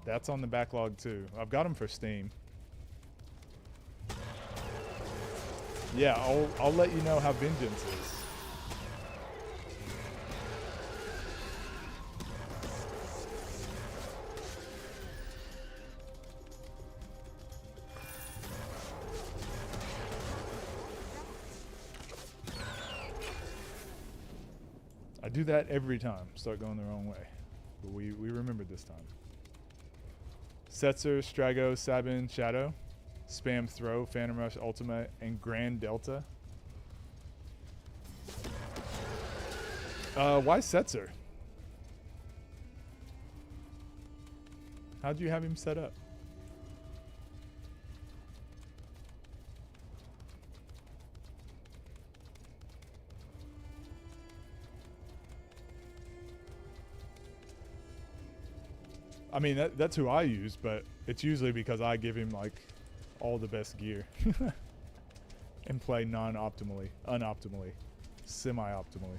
That's on the backlog too. I've got them for Steam. Yeah, I'll let you know how Vengeance is. I do that every time. Start going the wrong way. But we remembered this time. Setzer, Strago, Sabin, Shadow. Spam Throw, Phantom Rush Ultimate, and Grand Delta. Why Setzer? How'd you have him set up? I mean, that's who I use, but it's usually because I give him like all the best gear and play non-optimally, unoptimally, semi-optimally.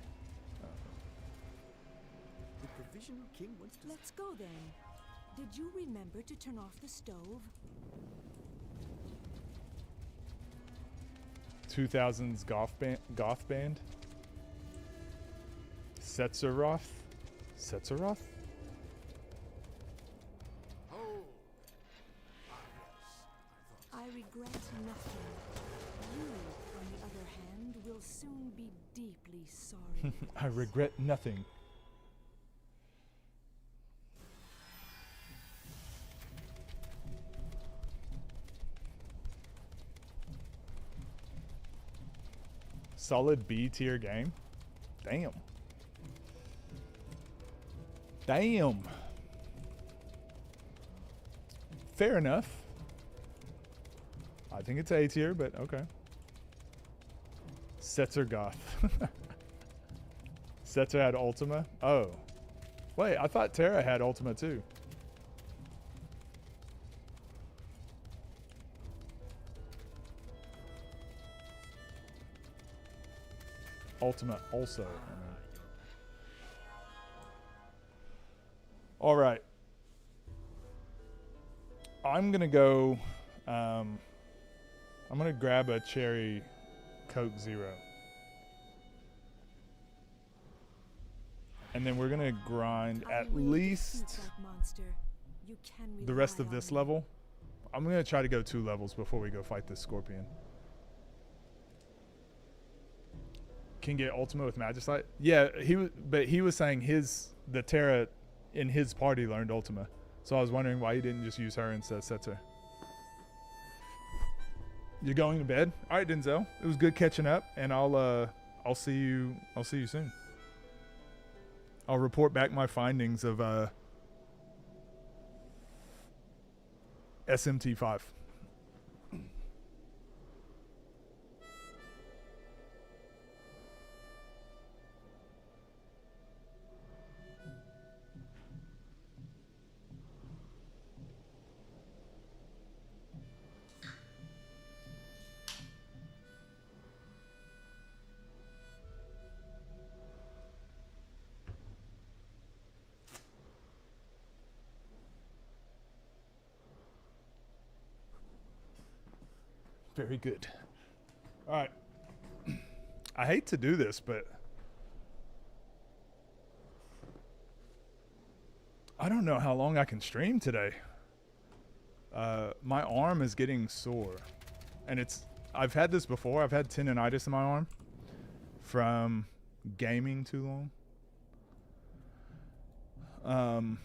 The provisional king wants to. Let's go then. Did you remember to turn off the stove? 2000s goth band. Setzeroth? Setzeroth? I regret nothing. You, on the other hand, will soon be deeply sorry. I regret nothing. Solid B tier game. Damn. Damn. Fair enough. I think it's A tier, but okay. Setzer Goth. Setzer had Ultima? Oh. Wait, I thought Terra had Ultima too. Ultima also. All right. I'm going to go... I'm going to grab a cherry Coke Zero. And then we're going to grind at least the rest of this level. I'm going to try to go 2 levels before we go fight this Scorpion. Can get Ultima with Magicite? Yeah, he was saying the Terra in his party learned Ultima. So I was wondering why he didn't just use her instead of Setzer. You're going to bed? All right, Denzel. It was good catching up, and I'll see you soon. I'll report back my findings of SMT5. Very good. All right. I hate to do this, but I don't know how long I can stream today. My arm is getting sore, and I've had this before. I've had tendonitis in my arm from gaming too long.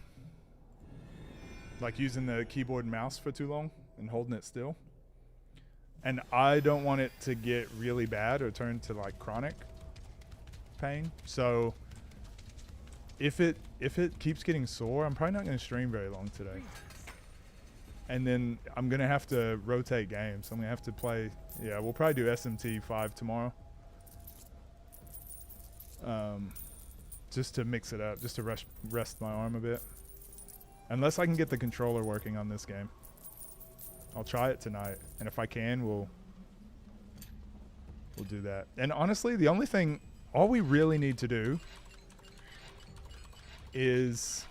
Like using the keyboard and mouse for too long and holding it still. And I don't want it to get really bad or turn to like chronic pain. So if it keeps getting sore, I'm probably not going to stream very long today. And then I'm going to have to rotate games. I'm going to have to play. Yeah, we'll probably do SMT 5 tomorrow. Just to mix it up, just to rest my arm a bit. Unless I can get the controller working on this game. I'll try it tonight. And if I can, we'll do that. And honestly, all we really need to do is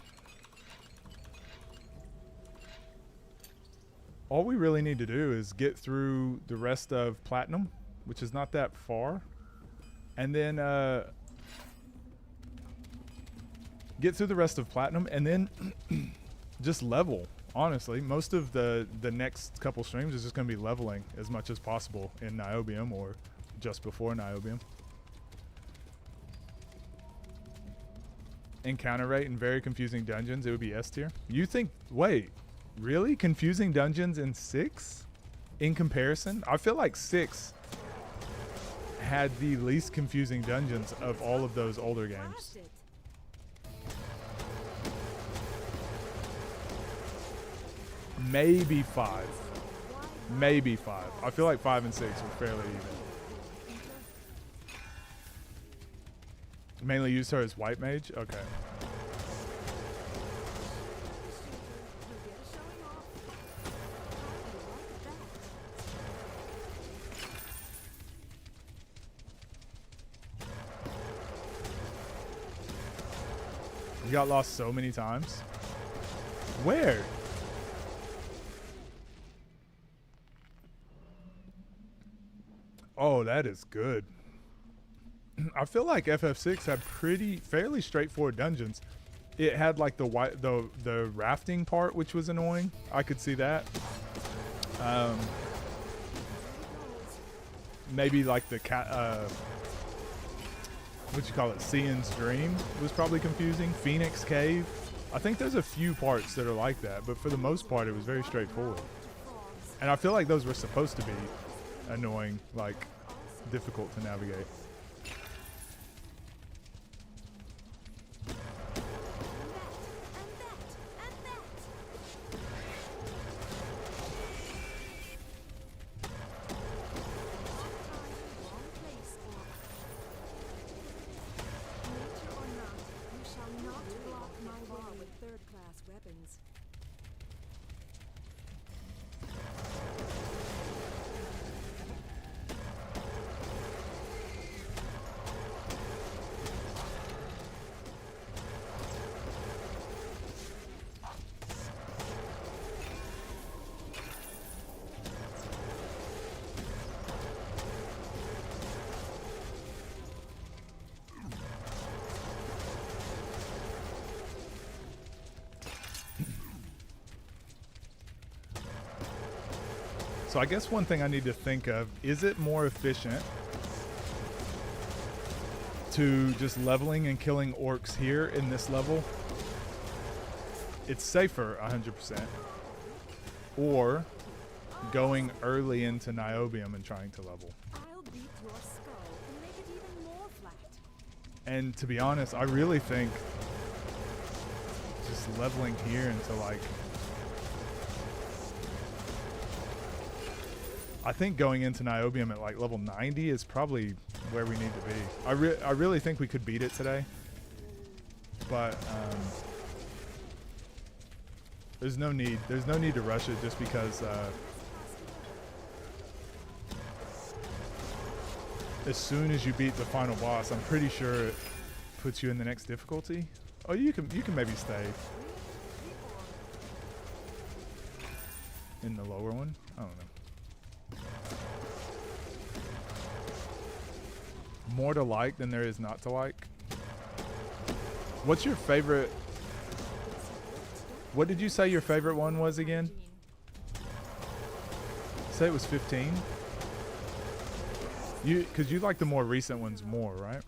get through the rest of Platinum, which is not that far. And then get through the rest of Platinum and then just level. Honestly, most of the next couple streams is just going to be leveling as much as possible in Niobium or just before Niobium. Encounter rate in very confusing dungeons, it would be S tier. You think, wait, really? Confusing dungeons in 6? In comparison? I feel like 6 had the least confusing dungeons of all of those older games. Maybe 5. Maybe 5. I feel like 5 and 6 were fairly even. Mainly used her as white mage? Okay. You got lost so many times? Where? Oh, that is good. I feel like FF6 had fairly straightforward dungeons. It had like the rafting part, which was annoying. I could see that. Maybe like the what you call it, Cian's Dream was probably confusing. Phoenix Cave. I think there's a few parts that are like that, but for the most part, it was very straightforward. And I feel like those were supposed to be annoying, like difficult to navigate. So I guess one thing I need to think of, is it more efficient to just leveling and killing orcs here in this level? It's safer 100%. Or going early into Niobium and trying to level. I'll beat your skull and make it even more flat. And to be honest, I really think just leveling here into like, I think going into Niobium at like level 90 is probably where we need to be. I really think we could beat it today, but there's no need to rush it just because as soon as you beat the final boss, I'm pretty sure it puts you in the next difficulty. Oh, you can maybe stay in the lower one. I don't know. more to like than there is not to like. What's your favorite? What did you say your favorite one was again? Say it was 15. Because you like the more recent ones more, right?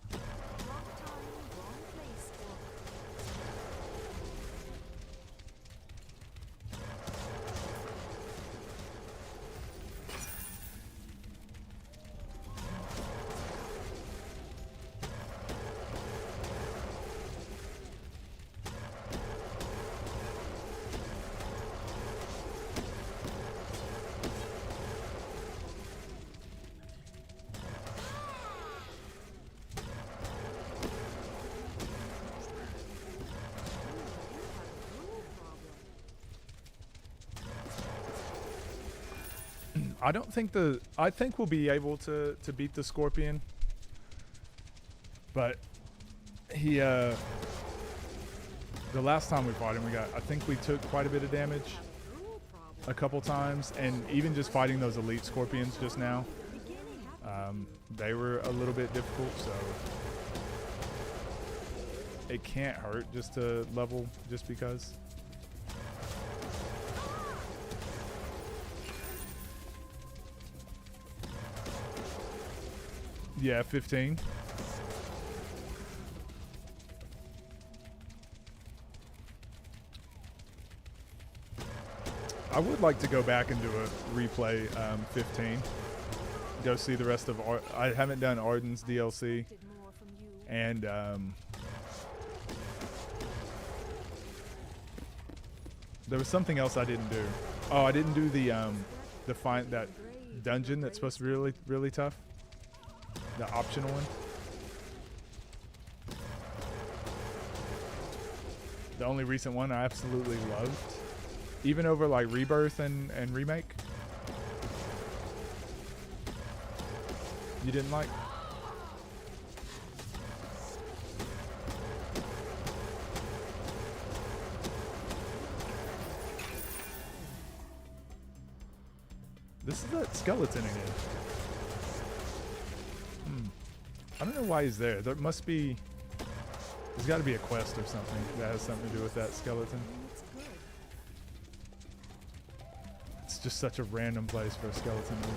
I don't think I think we'll be able to beat the Scorpion. But he the last time we fought him, I think we took quite a bit of damage a couple times, and even just fighting those elite Scorpions just now, they were a little bit difficult, so it can't hurt just to level just because. Yeah, 15. I would like to go back and do a replay 15. Go see the rest of I haven't done Arden's DLC, and there was something else I didn't do. Oh, I didn't do that dungeon that's supposed to be really, really tough. The optional one. The only recent one I absolutely loved. Even over like Rebirth and Remake. You didn't like? This is that skeleton again. I don't know why he's there. There must be... There's got to be a quest or something that has something to do with that skeleton. It's just such a random place for a skeleton to be.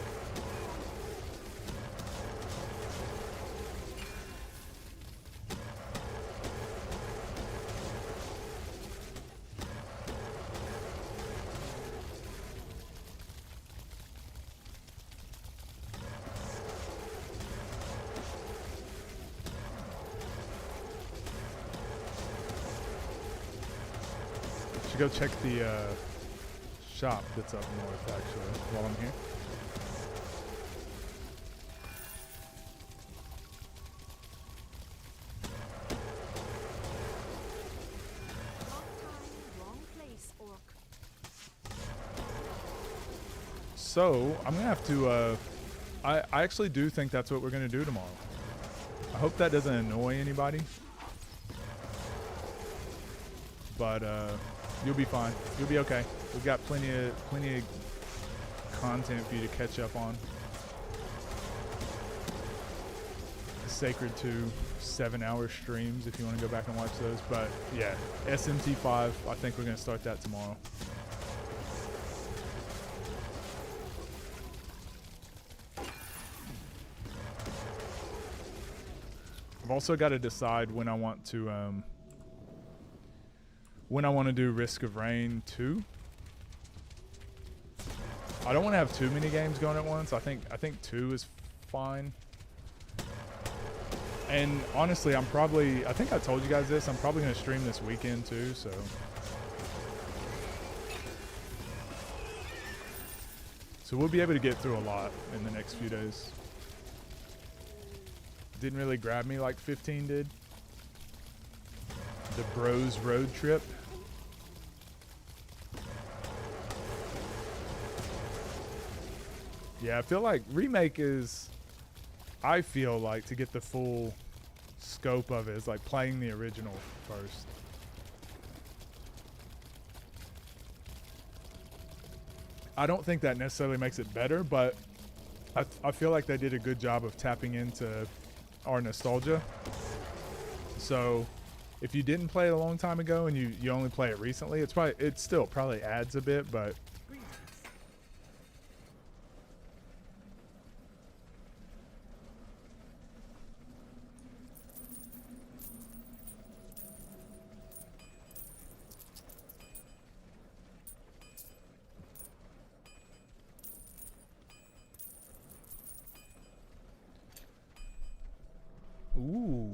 Go check the shop that's up north, actually, while I'm here. So I'm gonna have to I actually do think that's what we're gonna do tomorrow. I hope that doesn't annoy anybody, but you'll be fine. You'll be okay. We've got plenty of content for you to catch up on. Sacred 2 7-hour streams if you want to go back and watch those. But yeah, SMT5, I think we're going to start that tomorrow. I've also got to decide when I want to do Risk of Rain 2. I don't want to have too many games going at once. I think 2 is fine. And honestly, I think I told you guys this, I'm probably going to stream this weekend too, so. So we'll be able to get through a lot in the next few days. Didn't really grab me like 15 did. The Bros Road Trip. Yeah, I feel like Remake is, I feel like, to get the full scope of it, is like playing the original first. I don't think that necessarily makes it better, but I feel like they did a good job of tapping into our nostalgia. So if you didn't play it a long time ago and you only play it recently, it still probably adds a bit, but ooh,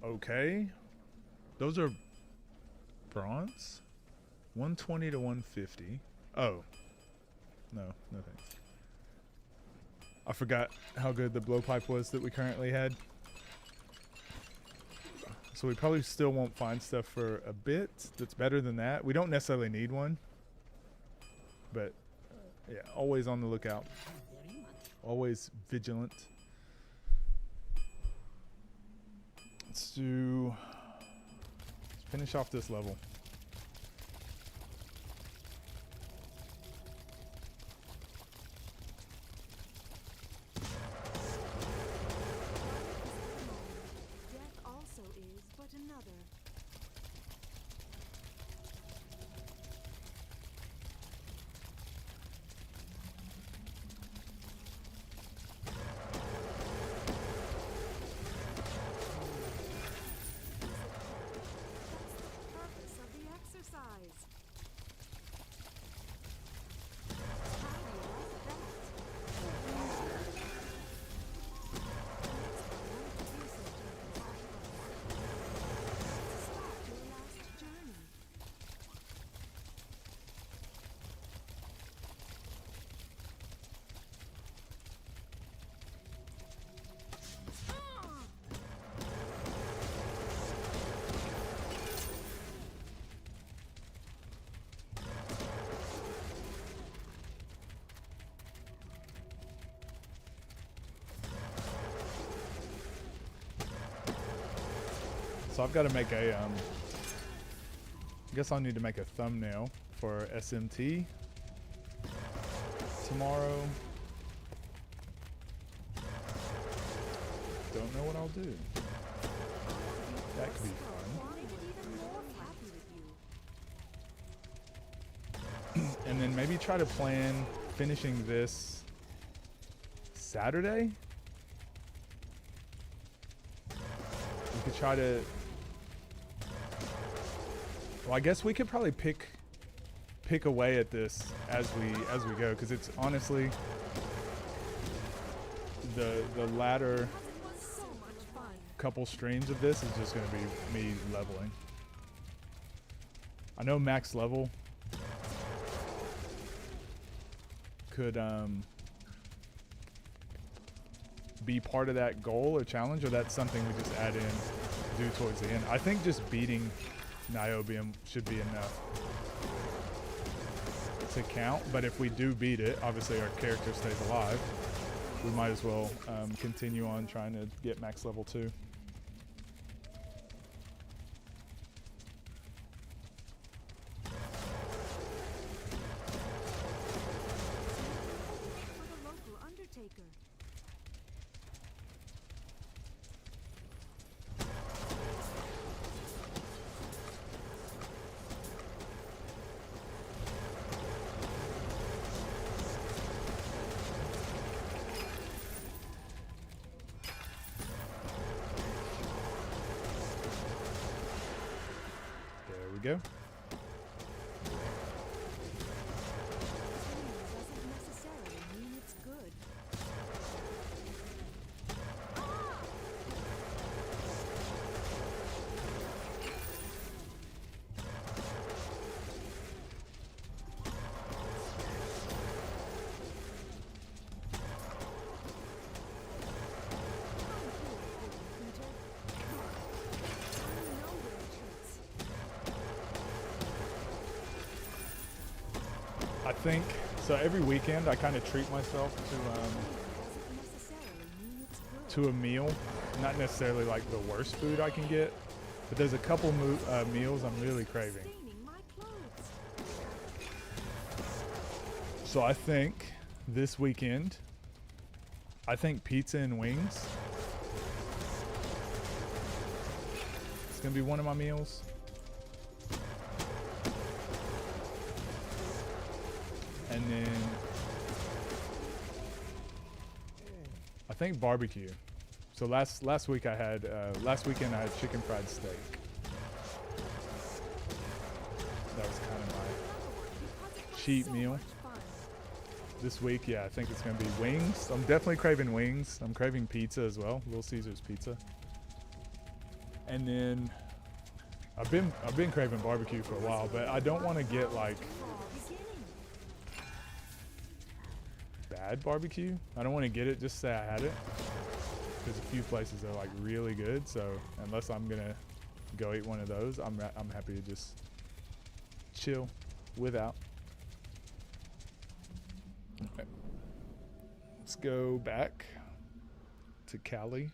okay. Those are bronze? 120 to 150. Oh. No thanks. I forgot how good the blowpipe was that we currently had. So we probably still won't find stuff for a bit that's better than that. We don't necessarily need one. But, yeah, always on the lookout. Always vigilant. Let's finish off this level. Death also is but another. Purpose of the exercise. How do you like that? Start your last journey. So I've got to make a, I guess I'll need to make a thumbnail for SMT tomorrow. Don't know what I'll do. That could be fun. Make it even more happy with you. And then maybe try to plan finishing this Saturday. We could try to. Well, I guess we could probably pick away at this as we go, because it's honestly the latter So much fun. couple streams of this is just going to be me leveling. I know max level could be part of that goal or challenge, or that's something we just add in, do towards the end. I think just beating Niobium should be enough to count, but if we do beat it, obviously our character stays alive. We might as well continue on trying to get max level 2. For the local undertaker. There we go. Doesn't necessarily mean it's good. I think so. Every weekend, I kind of treat myself Doesn't necessarily mean it's good. to a meal. Not necessarily like the worst food I can get, but there's a couple meals I'm really craving. Staining my clothes. So I think this weekend, I think pizza and wings gonna be one of my meals. And then I think barbecue. So last weekend I had chicken fried steak. That was kind of my cheat meal. This week, yeah, I think it's gonna be wings. I'm definitely craving wings. I'm craving pizza as well, Little Caesars pizza. And then I've been craving barbecue for a while, but I don't want to get like bad barbecue. I don't want to get it just to say I had it, because a few places are like really good. So unless I'm gonna go eat one of those, I'm happy to just chill without. Okay. Let's go back to Cali.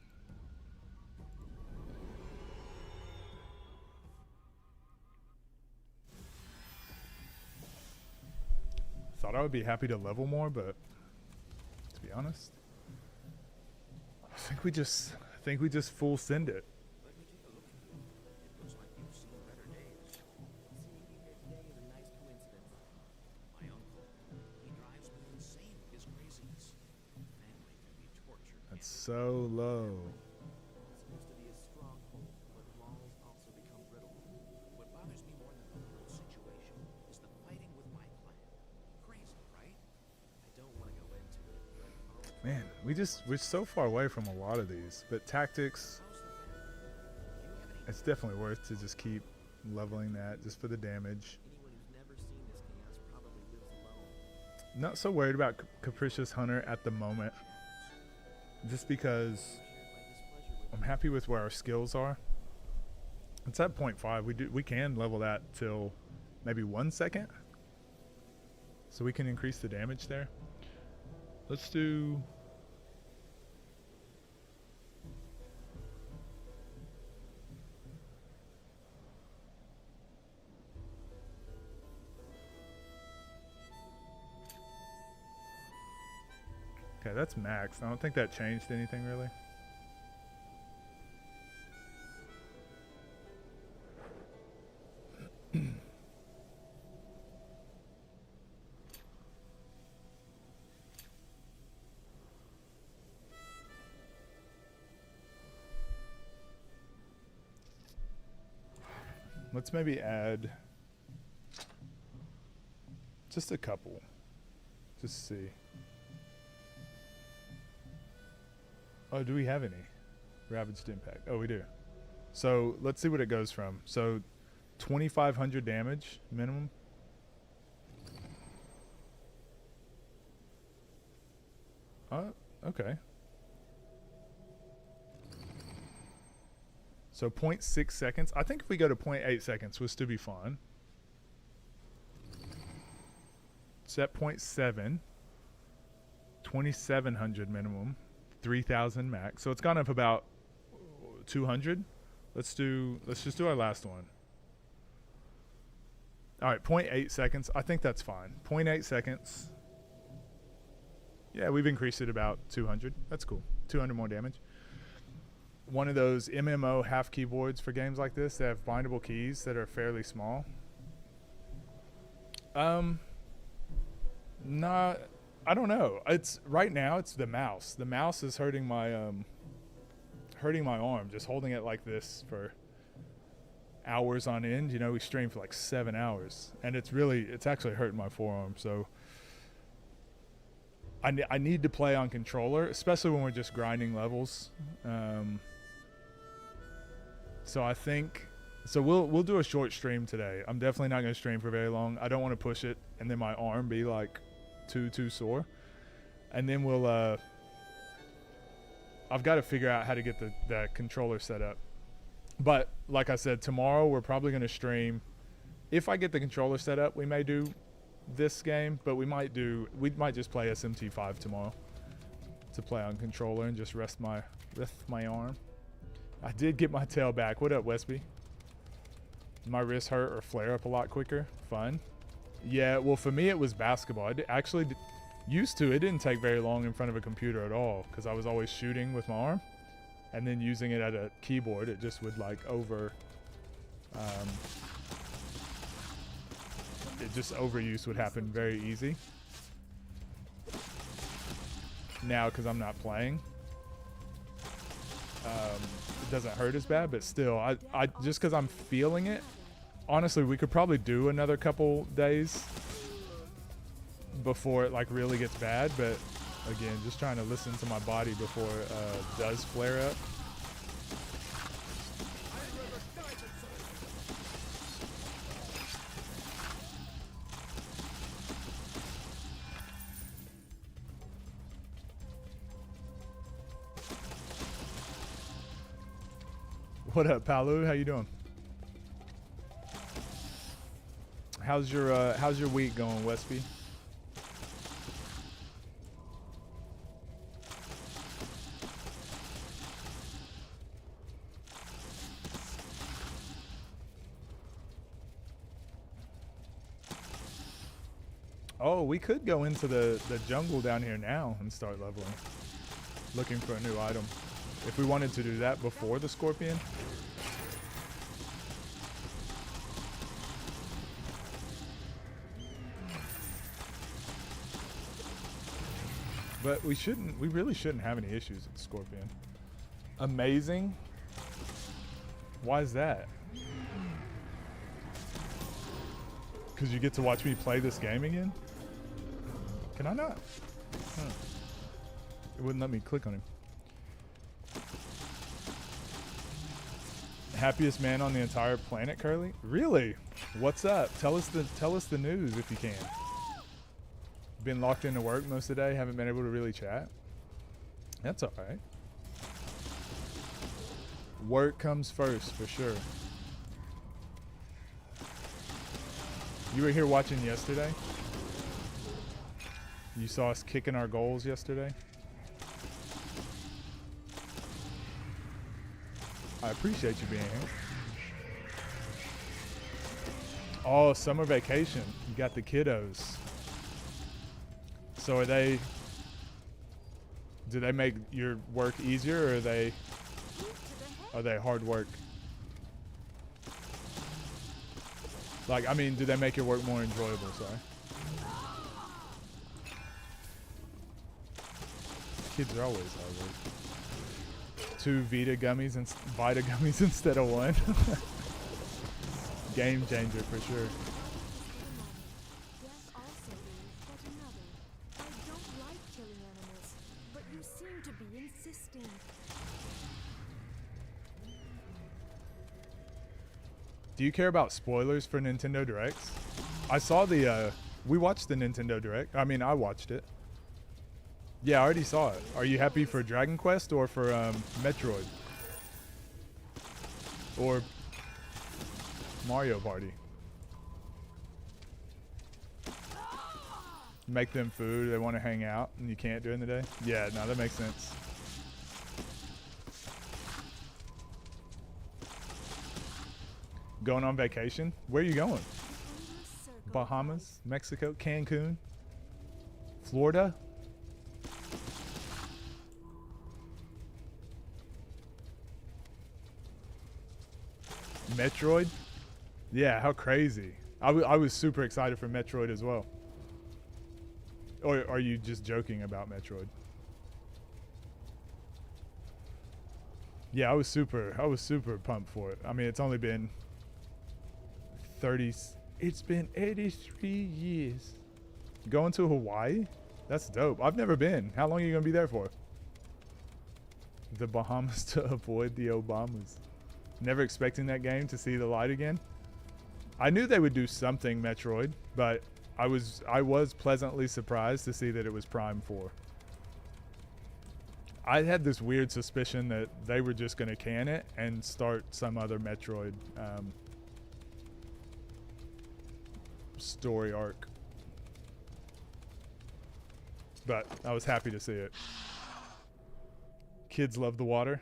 Thought I would be happy to level more, but to be honest, I think we just full send it. Let me take a look at you. It looks like you've seen better days. Seeing you here today is a nice coincidence. My uncle, he drives me insane with his craziness. Family can be tortured. That's so low. Seems to be a stronghold, but walls also become brittle. What bothers me more than the whole situation is the fighting with my clan. Crazy, right? I don't want to go into it, but Man, we're so far away from a lot of these, but tactics, How's the family? Do you have any? it's definitely worth to just keep leveling that just for the damage. anyone who's never seen this chaos probably lives alone. Not so worried about Capricious Hunter at the moment, just because Shared my displeasure with I'm happy with where our skills are. It's at 0.5. We can level that till maybe 1 second, so we can increase the damage there. Let's do. Okay, that's max. I don't think that changed anything really. Let's maybe add just a couple. Just see. Oh, do we have any? Ravaged impact. Oh, we do. So let's see what it goes from. So 2,500 damage minimum. Okay. So 0.6 seconds. I think if we go to 0.8 seconds, we'll still be fine. Set 0.7. 2,700 minimum. 3,000 max. So it's gone up about 200. Let's just do our last one. All right, 0.8 seconds. I think that's fine. 0.8 seconds. Yeah, we've increased it about 200. That's cool. 200 more damage. One of those MMO half keyboards for games like this that have bindable keys that are fairly small. Not. I don't know. It's right now. It's the mouse. The mouse is hurting my arm. Just holding it like this for hours on end. You know, we stream for like 7 hours, and it's actually hurting my forearm. So I need to play on controller, especially when we're just grinding levels. So I think we'll do a short stream today. I'm definitely not going to stream for very long. I don't want to push it and then my arm be like too sore. And then we'll I've got to figure out how to get the controller set up. But like I said, tomorrow we're probably going to stream. If I get the controller set up, we may do this game, but we might just play SMT5 tomorrow to play on controller and just rest my arm. I did get my tail back. What up, Westby? My wrist hurt or flare up a lot quicker. Fun. Yeah, well, for me, it was basketball. Used to. It didn't take very long in front of a computer at all because I was always shooting with my arm and then using it at a keyboard. It just would like It just overuse would happen very easy. Now, because I'm not playing, it doesn't hurt as bad, but still, I just because I'm feeling it. Honestly, we could probably do another couple days before it like really gets bad, but again, just trying to listen to my body before it does flare up. What up, Palu? How you doing? How's your week going, Westby? Oh, we could go into the jungle down here now and start leveling. Looking for a new item. If we wanted to do that before the scorpion. But we really shouldn't have any issues with the scorpion. Amazing? Why is that? Because you get to watch me play this game again? Can I not? Huh. It wouldn't let me click on him. Happiest man on the entire planet, Curly? Really? What's up? Tell us the news if you can. Been locked into work most of the day, haven't been able to really chat. That's all right. Work comes first, for sure. You were here watching yesterday? You saw us kicking our goals yesterday? I appreciate you being here. Oh, summer vacation. You got the kiddos. So do they make your work easier, or are they hard work? Like, I mean, do they make your work more enjoyable? Sorry. Kids are always hard work. 2 Vita gummies instead of 1. Game changer for sure. Death also is but another. I don't like killing animals, but you seem to be insisting. Do you care about spoilers for Nintendo Directs? I saw we watched the Nintendo Direct. I mean, I watched it. Yeah, I already saw it. Are you happy for Dragon Quest or for Metroid? Or Mario Party? Make them food, they want to hang out, and you can't during the day? Yeah, no, that makes sense. Going on vacation? Where are you going? Bahamas? Mexico? Cancun? Florida? Metroid? Yeah, how crazy. I was super excited for Metroid as well. Or are you just joking about Metroid? Yeah, I was super pumped for it. I mean, it's only been it's been 83 years. Going to Hawaii? That's dope. I've never been. How long are you going to be there for? The Bahamas to avoid the Obamas. Never expecting that game to see the light again. I knew they would do something Metroid, but I was pleasantly surprised to see that it was Prime 4. I had this weird suspicion that they were just going to can it and start some other Metroid story arc. But I was happy to see it. Kids love the water.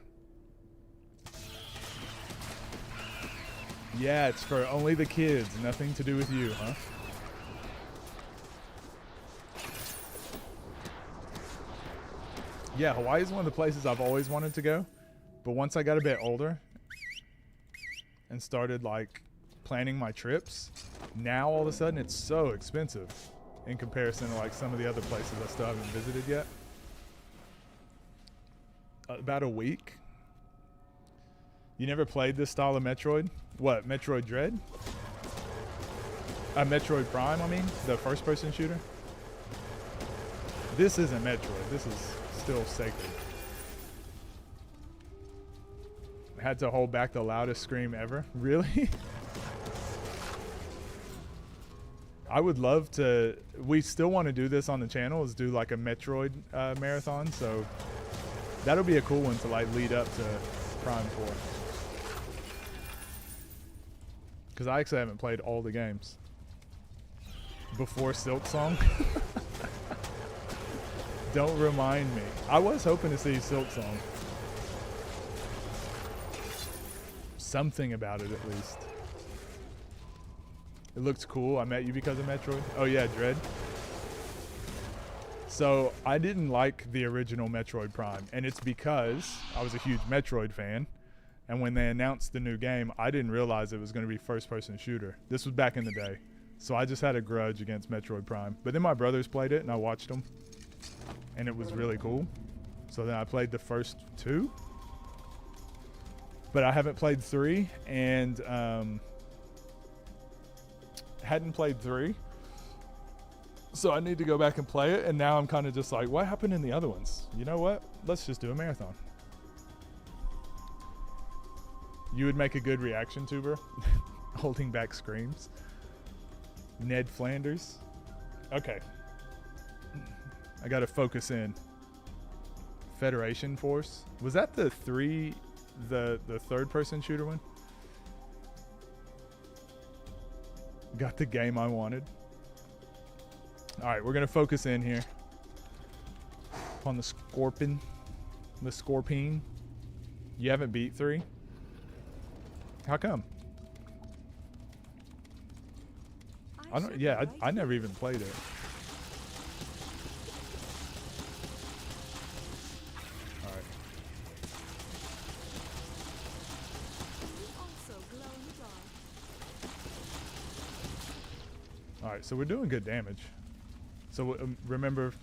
Yeah, it's for only the kids. Nothing to do with you, huh? Yeah, Hawaii is one of the places I've always wanted to go. But once I got a bit older and started like planning my trips, now all of a sudden it's so expensive in comparison to like some of the other places I still haven't visited yet. About a week. You never played this style of Metroid? What, Metroid Dread? Metroid Prime, I mean, the first person shooter. This isn't Metroid, this is still sacred. Had to hold back the loudest scream ever. Really? I would love to. We still want to do this on the channel, is do like a Metroid marathon. So that'll be a cool one to like lead up to Prime 4. Because I actually haven't played all the games before Silk Song. Don't remind me. I was hoping to see Silk Song. Something about it at least. It looks cool. I met you because of Metroid. Oh yeah, Dread. So I didn't like the original Metroid Prime, and it's because I was a huge Metroid fan, and when they announced the new game, I didn't realize it was going to be first-person shooter. This was back in the day, so I just had a grudge against Metroid Prime. But then my brothers played it, and I watched them, and it was really cool. So then I played the first 2, but I haven't played 3, and hadn't played 3, so I need to go back and play it. And now I'm kind of just like, what happened in the other ones? You know what? Let's just do a marathon. You would make a good reaction tuber. Holding back screams. Ned Flanders. Okay. I gotta focus in. Federation Force. Was that the third person shooter one? Got the game I wanted. Alright, we're gonna focus in here. On the Scorpion. The Scorpion. You haven't beat 3? How come? I don't. Yeah, I never even played it. All right. All right, so we're doing good damage. So remember,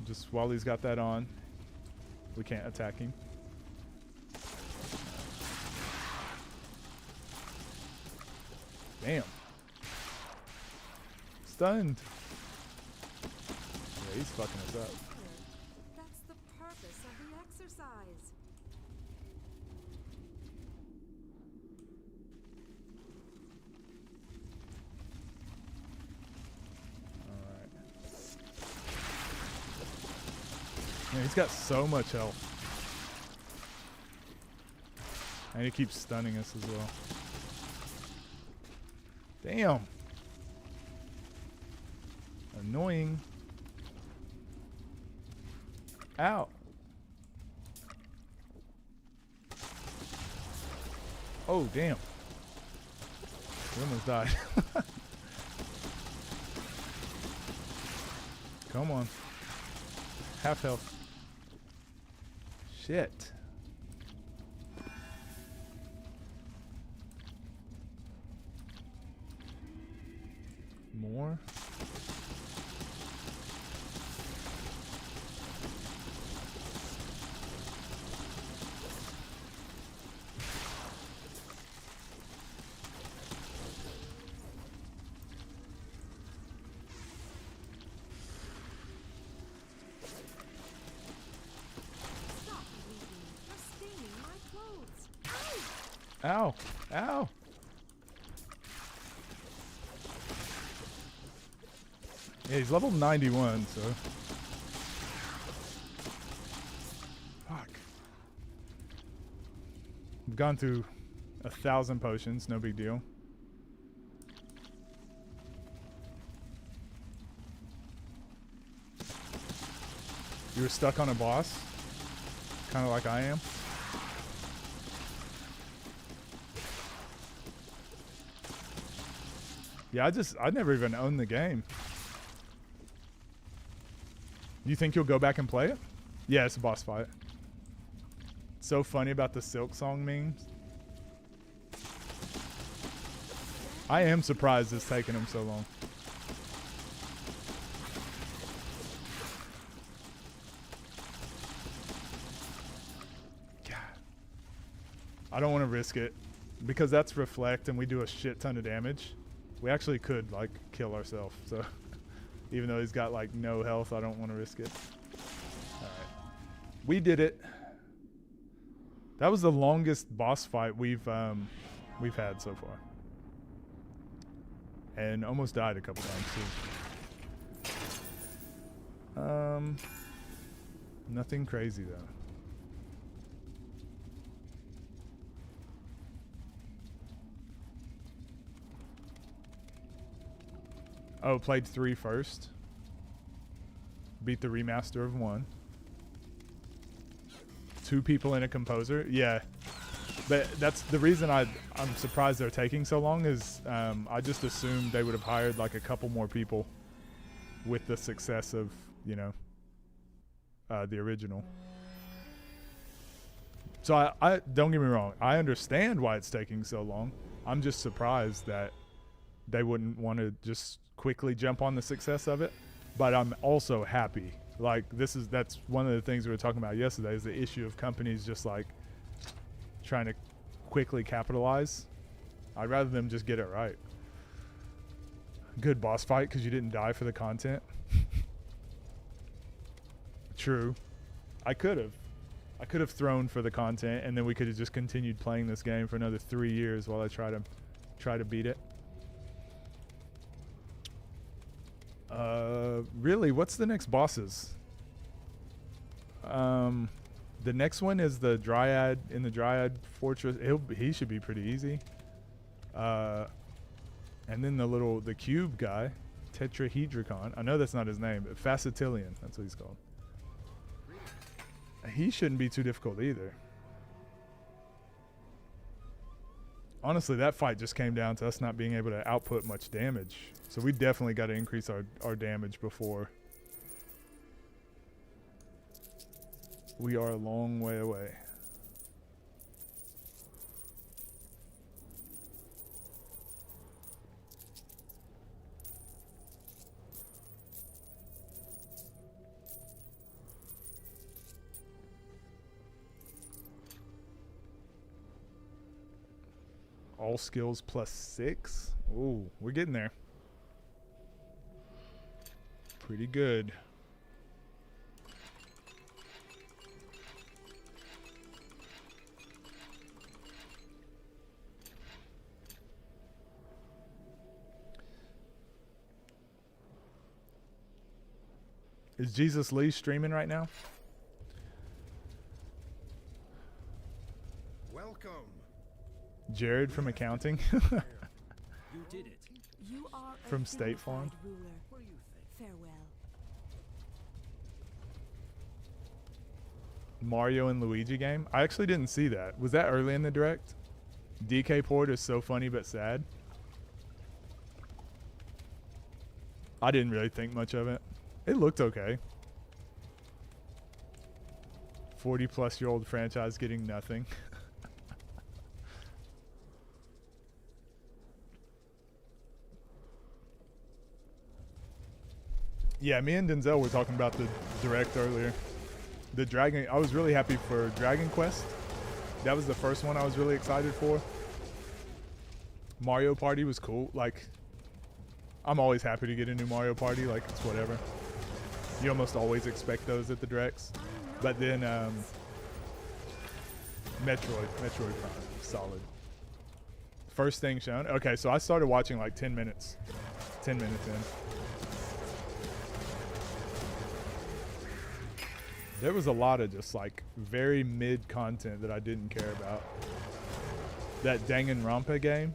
just while he's got that on, we can't attack him. Damn. Stunned. Yeah, he's fucking us up. That's the purpose of the exercise. Alright. Man, he's got so much health. And he keeps stunning us as well. Damn. Annoying. Ow. Oh, damn. We almost died. Come on. Half health. Shit. More. Stop bleeding. You're staining my clothes. Ow. Ow. Yeah, he's level 91, so. Fuck. We've gone through 1,000 potions, no big deal. You were stuck on a boss? Kind of like I am? Yeah, I never even owned the game. You think you'll go back and play it? Yeah, it's a boss fight. So funny about the Silk Song memes. I am surprised it's taking him so long. God. I don't want to risk it because that's reflect and we do a shit ton of damage. We actually could like kill ourselves. So even though he's got like no health, I don't want to risk it. All right. We did it. That was the longest boss fight we've had so far. And almost died a couple times too. Nothing crazy though. Oh, played 3 first. Beat the remaster of 1. 2 people in a composer. Yeah. But that's the reason I'm surprised they're taking so long is I just assumed they would have hired like a couple more people with the success of, you know, the original. So I don't get me wrong. I understand why it's taking so long. I'm just surprised that they wouldn't want to just quickly jump on the success of it. But I'm also happy. Like that's one of the things we were talking about yesterday is the issue of companies just like trying to quickly capitalize. I'd rather them just get it right. Good boss fight because you didn't die for the content. True. I could have thrown for the content and then we could have just continued playing this game for another 3 years while I try to beat it. Really, what's the next bosses? The next one is the Dryad in the Dryad Fortress. He should be pretty easy. And then the cube guy, Tetrahedricon. I know that's not his name, but Facetilian. That's what he's called. He shouldn't be too difficult either. Honestly, that fight just came down to us not being able to output much damage. So we definitely got to increase our damage before. We are a long way away. All skills +6. Ooh, we're getting there. Pretty good. Is Jesus Lee streaming right now? Welcome. Jared from accounting. You did it. You are a From State Farm. vilified ruler. What do you think? Farewell. Mario and Luigi game. I actually didn't see that. Was that early in the direct? DK port is so funny but sad. I didn't really think much of it. It looked okay. 40-plus-year-old franchise getting nothing. Yeah, me and Denzel were talking about the direct earlier. The Dragon, I was really happy for Dragon Quest. That was the first one I was really excited for. Mario Party was cool. Like, I'm always happy to get a new Mario Party. Like, it's whatever. You almost always expect those at the directs. But then, Metroid Prime, solid. First thing shown. Okay, so I started watching like 10 minutes. 10 minutes in. There was a lot of just like very mid content that I didn't care about. That Danganronpa game.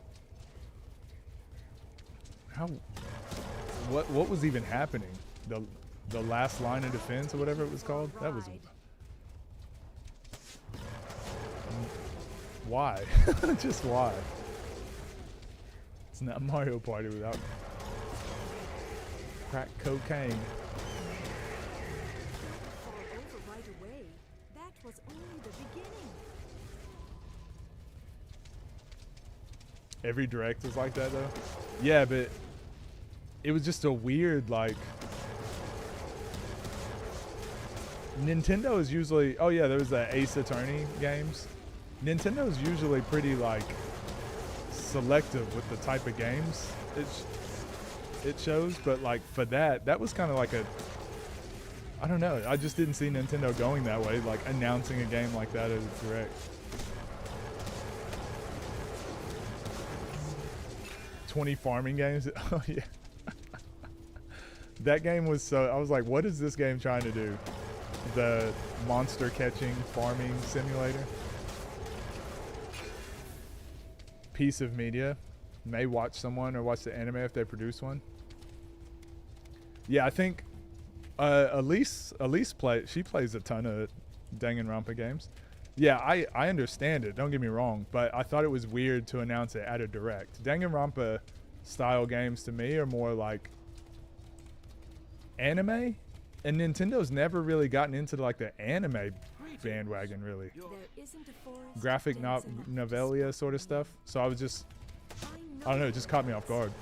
What was even happening? The last line of defense or whatever it was called? That was why? Just why? It's not Mario Party without crack cocaine. Fall over right away. That was only the beginning. Every direct is like that though. Yeah, but it was just a weird like. Nintendo is usually. Oh yeah, there was the Ace Attorney games. Nintendo is usually pretty like selective with the type of games it shows, but like for that was kind of like a. I don't know. I just didn't see Nintendo going that way, like announcing a game like that as a direct. 20 farming games. Oh yeah. That game was so. I was like, what is this game trying to do? The monster catching farming simulator. Piece of media. May watch someone or watch the anime if they produce one. Yeah, I think Elise plays a ton of Danganronpa games. Yeah, I understand it, don't get me wrong, but I thought it was weird to announce it at a direct. Danganronpa style games to me are more like anime, and Nintendo's never really gotten into like the anime bandwagon really. There isn't a forest Graphic dense enough to novelia sort of stuff. So I was just, I don't know, it just caught me off guard.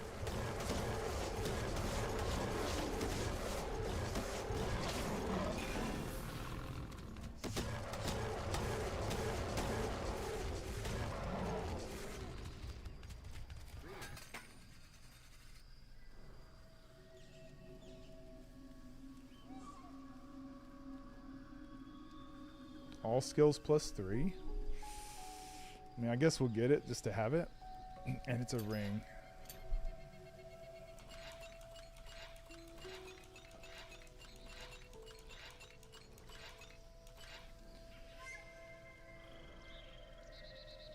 All skills +3. I mean, I guess we'll get it just to have it. And it's a ring.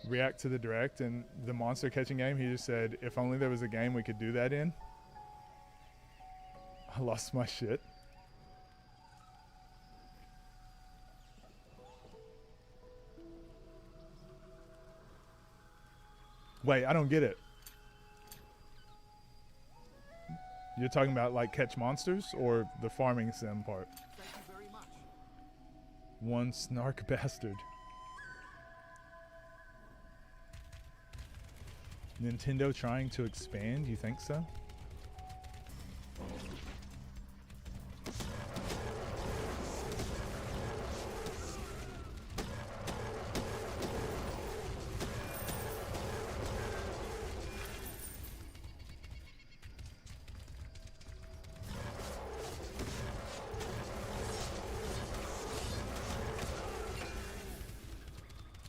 React to the direct and the monster catching game. He just said, if only there was a game we could do that in. I lost my shit. Wait, I don't get it. You're talking about like catch monsters or the farming sim part? Thank you very much. One snark bastard. Nintendo trying to expand? You think so?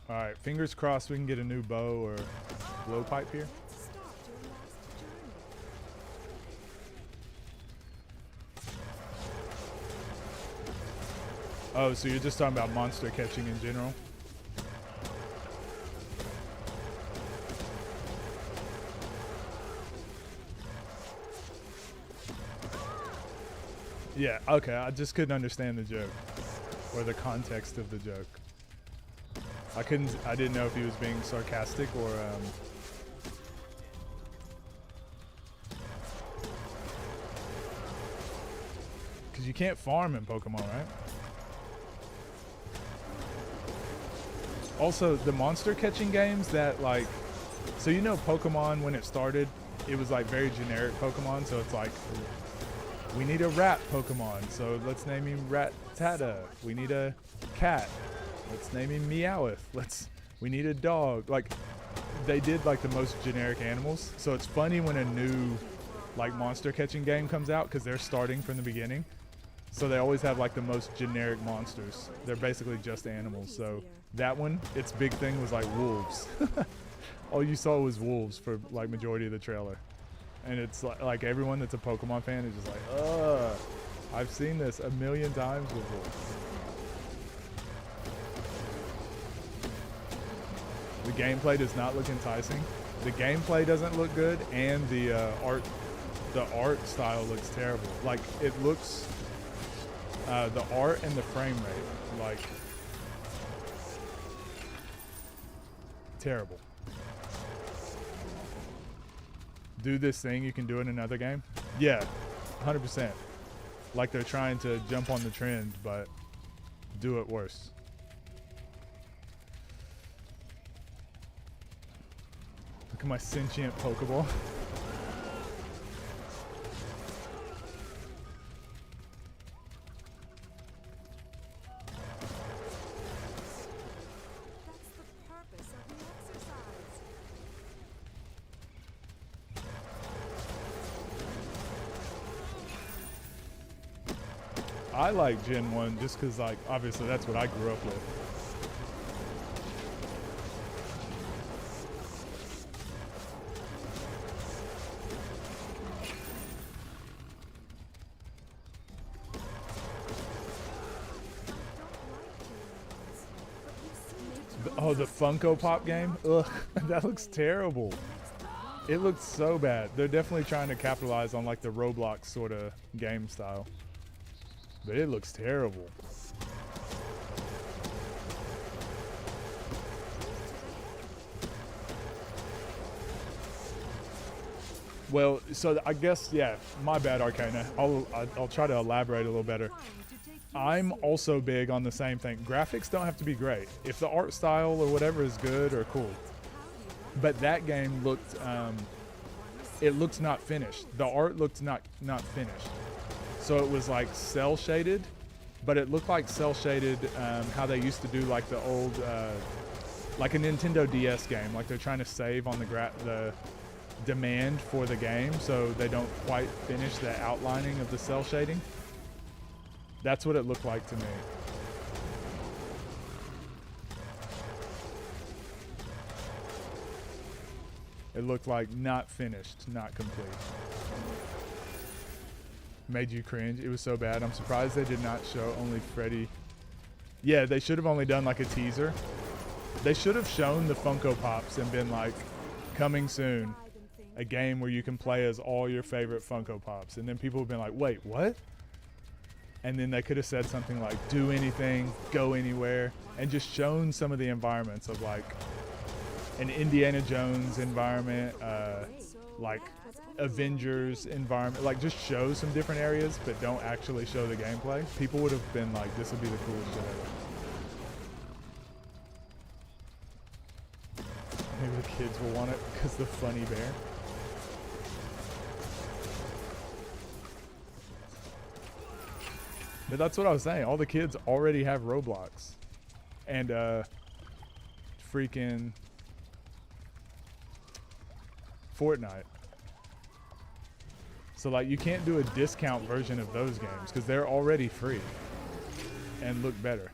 Alright, fingers crossed we can get a new bow or blowpipe here. Let's start your last journey. Oh, so you're just talking about monster catching in general? Yeah, okay, I just couldn't understand the joke. Or the context of the joke. I didn't know if he was being sarcastic or because you can't farm in Pokemon, right? Also, the monster catching games that like, so you know Pokemon when it started, it was like very generic Pokemon, so it's like, we need a rat Pokemon, so let's name him Rattata. We need a cat. Let's name him Meowth. We need a dog. Like, they did like the most generic animals. So it's funny when a new like monster catching game comes out because they're starting from the beginning. So they always have like the most generic monsters. They're basically just animals. So that one, its big thing was like wolves. All you saw was wolves for like majority of the trailer. And it's like everyone that's a Pokemon fan is just like, ugh, I've seen this a million times with wolves. The gameplay does not look enticing. The gameplay doesn't look good, and the art style looks terrible. Like it looks, the art and the frame rate, like terrible. Do this thing you can do in another game? Yeah, 100%. Like they're trying to jump on the trend, but do it worse. Look at my sentient Pokeball. That's the purpose of the exercise. I like Gen 1 just because, like, obviously that's what I grew up with. Oh, the Funko Pop game? Ugh, that looks terrible. It looks so bad. They're definitely trying to capitalize on like the Roblox sort of game style. But it looks terrible. Well, so I guess, yeah, my bad, Arcana. I'll try to elaborate a little better. I'm also big on the same thing. Graphics don't have to be great. If the art style or whatever is good or cool. But that game looked, it looks not finished. The art looked not finished. So it was like cell shaded, but it looked like cell shaded how they used to do like the old, like a Nintendo DS game. Like they're trying to save on the demand for the game, so they don't quite finish the outlining of the cell shading. That's what it looked like to me. It looked like not finished, not complete. Made you cringe. It was so bad. I'm surprised they did not show only Freddy. Yeah, they should have only done like a teaser. They should have shown the Funko Pops and been like, coming soon, a game where you can play as all your favorite Funko Pops. And then people would have been like, wait, what? And then they could have said something like, do anything, go anywhere, and just shown some of the environments of like an Indiana Jones environment, like Avengers environment, like just show some different areas, but don't actually show the gameplay. People would have been like, this would be the coolest shit ever. Maybe the kids will want it because the funny bear. But that's what I was saying. All the kids already have Roblox. And freaking Fortnite. So like you can't do a discount version of those games because they're already free and look better.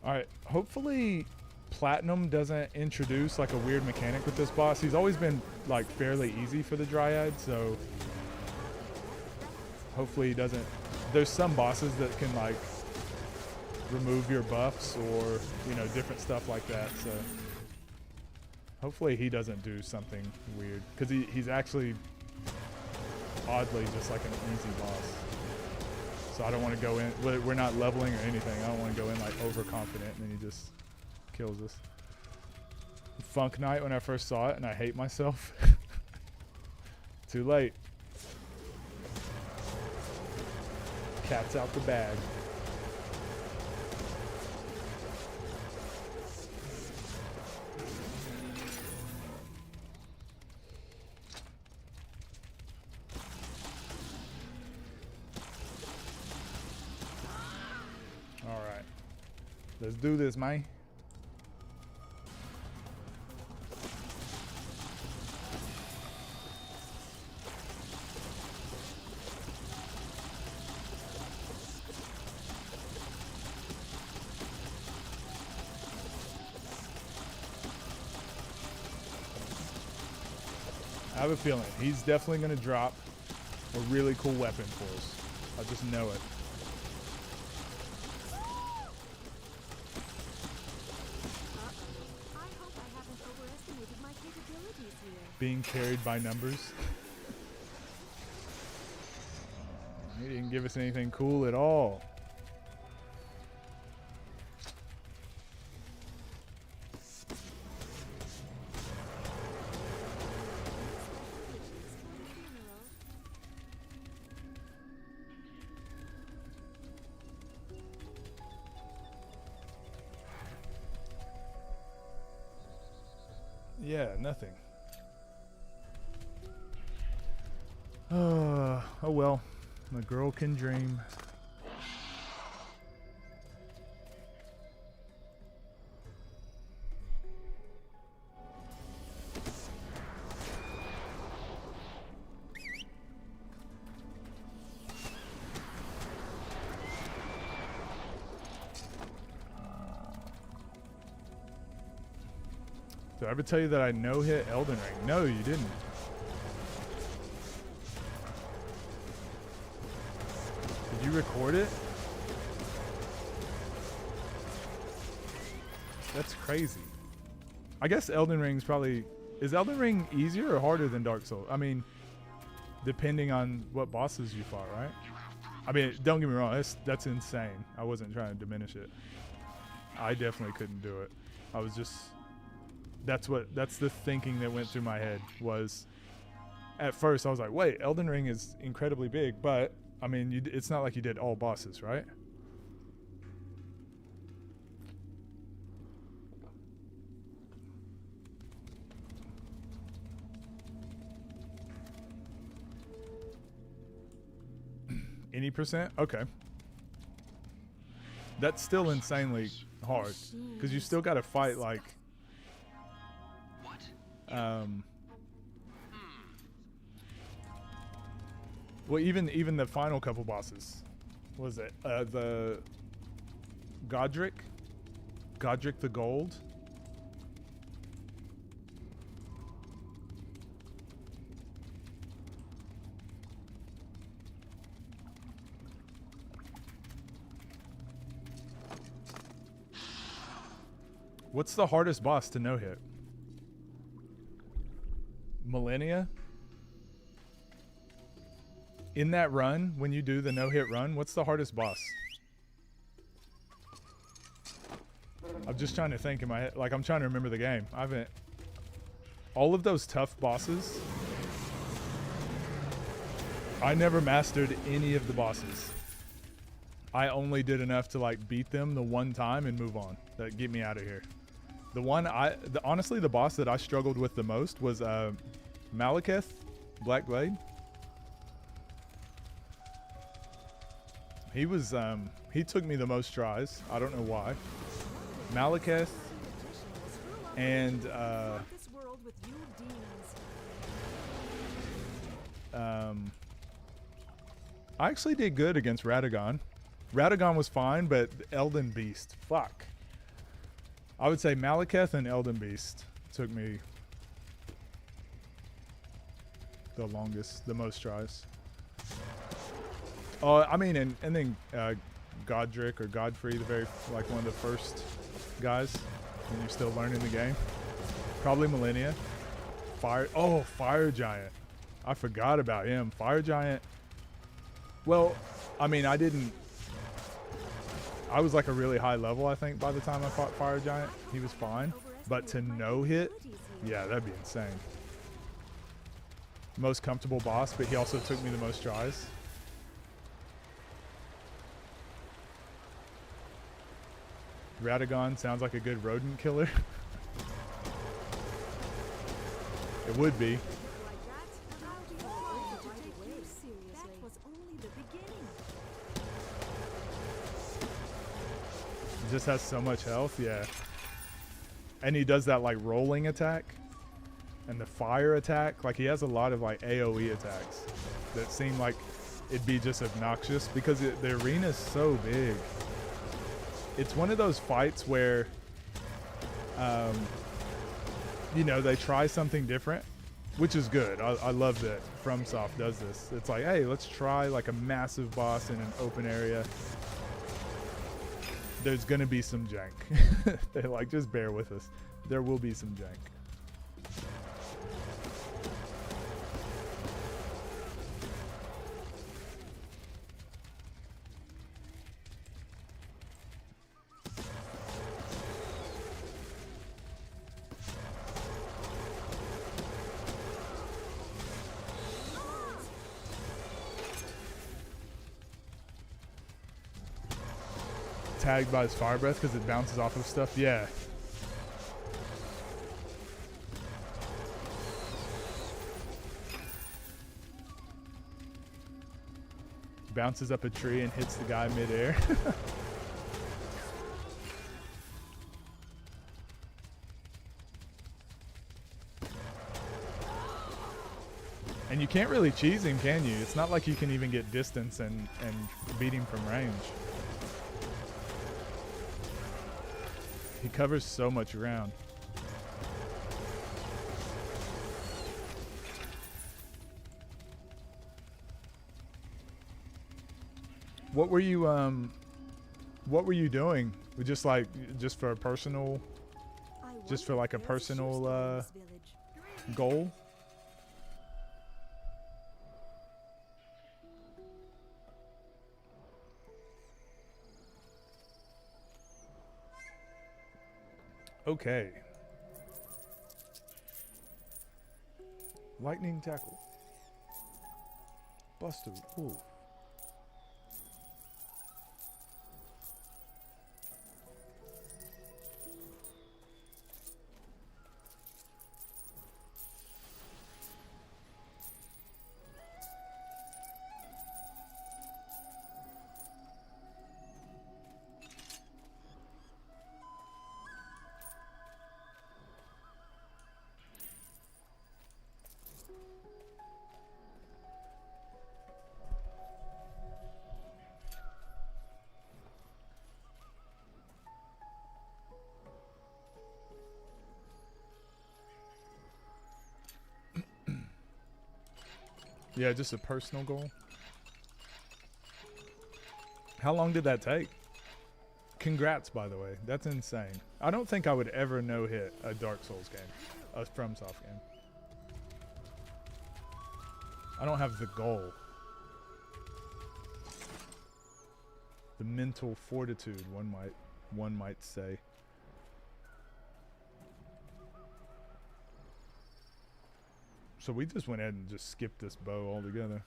Alright, hopefully Platinum doesn't introduce like a weird mechanic with this boss. He's always been like fairly easy for the Dryad, so hopefully he doesn't. There's some bosses that can like remove your buffs or, you know, different stuff like that, so hopefully he doesn't do something weird because he's actually oddly just like an easy boss. So I don't want to go in, we're not leveling or anything. I don't want to go in like overconfident and then he just kills us. Funk Knight when I first saw it and I hate myself. Too late. Cat's out the bag. Alright. Let's do this, man. I have a feeling he's definitely going to drop a really cool weapon for us. I just know it. I hope I haven't overestimated my capabilities here. Being carried by numbers. He didn't give us anything cool at all. Yeah, nothing. Oh well. The girl can dream. Did I ever tell you that I no-hit Elden Ring? No, you didn't. Did you record it? That's crazy. I guess Elden Ring's probably... Is Elden Ring easier or harder than Dark Souls? I mean, depending on what bosses you fought, right? I mean, don't get me wrong. That's insane. I wasn't trying to diminish it. I definitely couldn't do it. I was just... That's the thinking that went through my head was... At first, I was like, wait, Elden Ring is incredibly big, but... I mean, it's not like you did all bosses, right? Any percent? Okay. That's still insanely hard because you still got to fight like well, even the final couple bosses. What was it? The Godric the Gold. What's the hardest boss to no-hit? Millennia? In that run, when you do the no-hit run, what's the hardest boss? I'm just trying to think in my head. Like, I'm trying to remember the game. I haven't... All of those tough bosses, I never mastered any of the bosses. I only did enough to, like, beat them the one time and move on. That get me out of here. The one honestly, the boss that I struggled with the most was Malekith, Black Blade. He was he took me the most tries. I don't know why. Malekith and I actually did good against Radagon. Radagon was fine, but Elden Beast, fuck. I would say Malekith and Elden Beast took me the longest, the most tries. Oh, I mean, and then Godric or Godfrey, the very, like one of the first guys when you're still learning the game. Probably Millennia. Fire Giant. I forgot about him. Fire Giant. Well, I mean, I was like a really high level, I think, by the time I fought Fire Giant. He was fine. But to no-hit, yeah, that'd be insane. Most comfortable boss, but he also took me the most tries. Radagon sounds like a good rodent killer. It would be. Just has so much health, yeah. And he does that like rolling attack and the fire attack. Like he has a lot of like AoE attacks that seem like it'd be just obnoxious because the arena is so big. It's one of those fights where, you know, they try something different, which is good. I love that FromSoft does this. It's like, hey, let's try like a massive boss in an open area. There's gonna be some jank. They're like, just bear with us. There will be some jank. Tagged by his fire breath because it bounces off of stuff. Yeah. bounces up a tree and hits the guy midair. And you can't really cheese him, can you? It's not like you can even get distance and beat him from range. He covers so much ground. What were you doing? Just for a personal, just for like a personal goal? Okay. Lightning tackle. Buster. Ooh. Yeah, just a personal goal. How long did that take? Congrats, by the way. That's insane. I don't think I would ever no-hit a Dark Souls game. A FromSoft game. I don't have the goal. The mental fortitude, one might say. So we just went ahead and just skipped this bow altogether.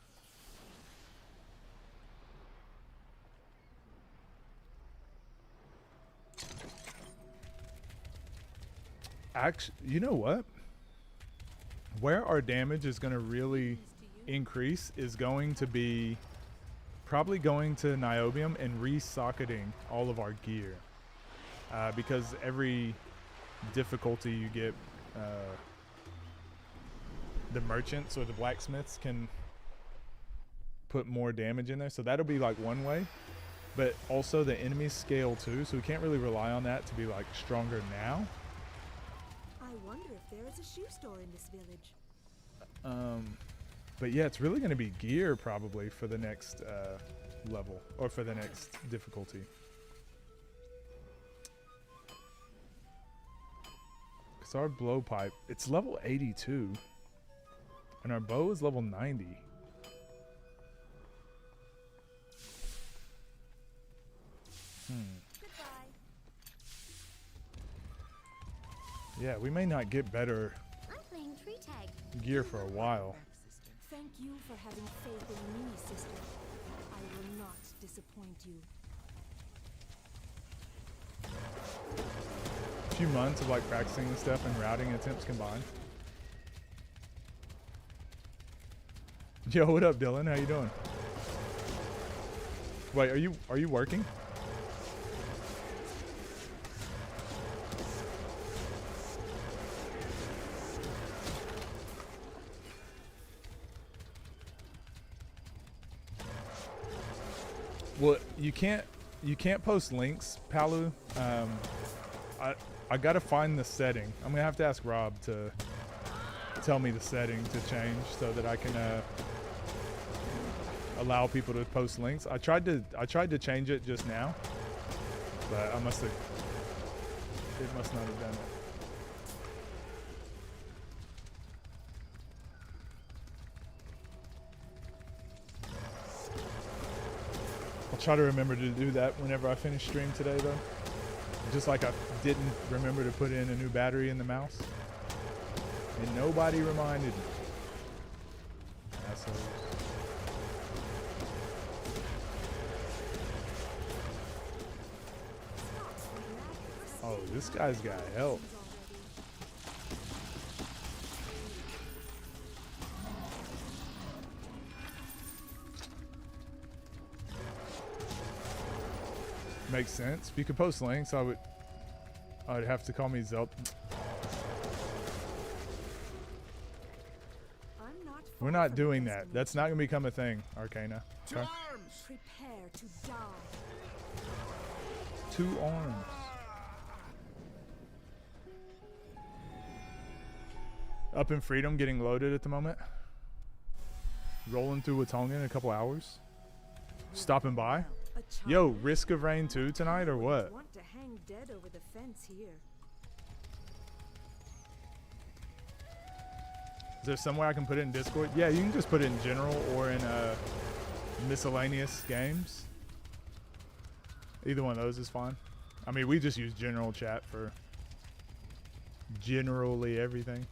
Actually, you know what? Where our damage is going to really increase is going to be probably going to Niobium and re-socketing all of our gear. Because every difficulty you get, the merchants or the blacksmiths can put more damage in there. So that'll be like one way. But also the enemies scale too, so we can't really rely on that to be like stronger now. I wonder if there is a shoe store in this village. But yeah, it's really going to be gear probably for the next level or for the next difficulty. Because our blowpipe, it's level 82. And our bow is level 90. Goodbye. Yeah, we may not get better I'm playing tree tag. gear for a while. Thank you for having faith in me, sister. I will not disappoint you. A few months of like practicing and stuff and routing attempts combined. Yo, what up, Dylan? How you doing? Wait, are you working? Well, you can't post links, Palu. I gotta find the setting. I'm gonna have to ask Rob to tell me the setting to change so that I can allow people to post links. I tried to change it just now, but it must not have done it. I'll try to remember to do that whenever I finish stream today, though. Just like I didn't remember to put in a new battery in the mouse. And nobody reminded me. Assholes. Oh, this guy's got help. makes sense. If you could post links, I'd have to call me Zelda. I'm not We're far not from doing the that. That's not gonna become a thing, Arcana. To Okay. arms! Prepare to die. 2 arms. Up in Freedom, getting loaded at the moment. Rolling through Watonga in a couple hours. Stopping by. A Yo, child? Risk of Rain 2 tonight or what? Want to hang dead over the fence here. Is there some way I can put it in Discord? Yeah, you can just put it in general or in miscellaneous games. Either one of those is fine. I mean, we just use general chat for generally everything.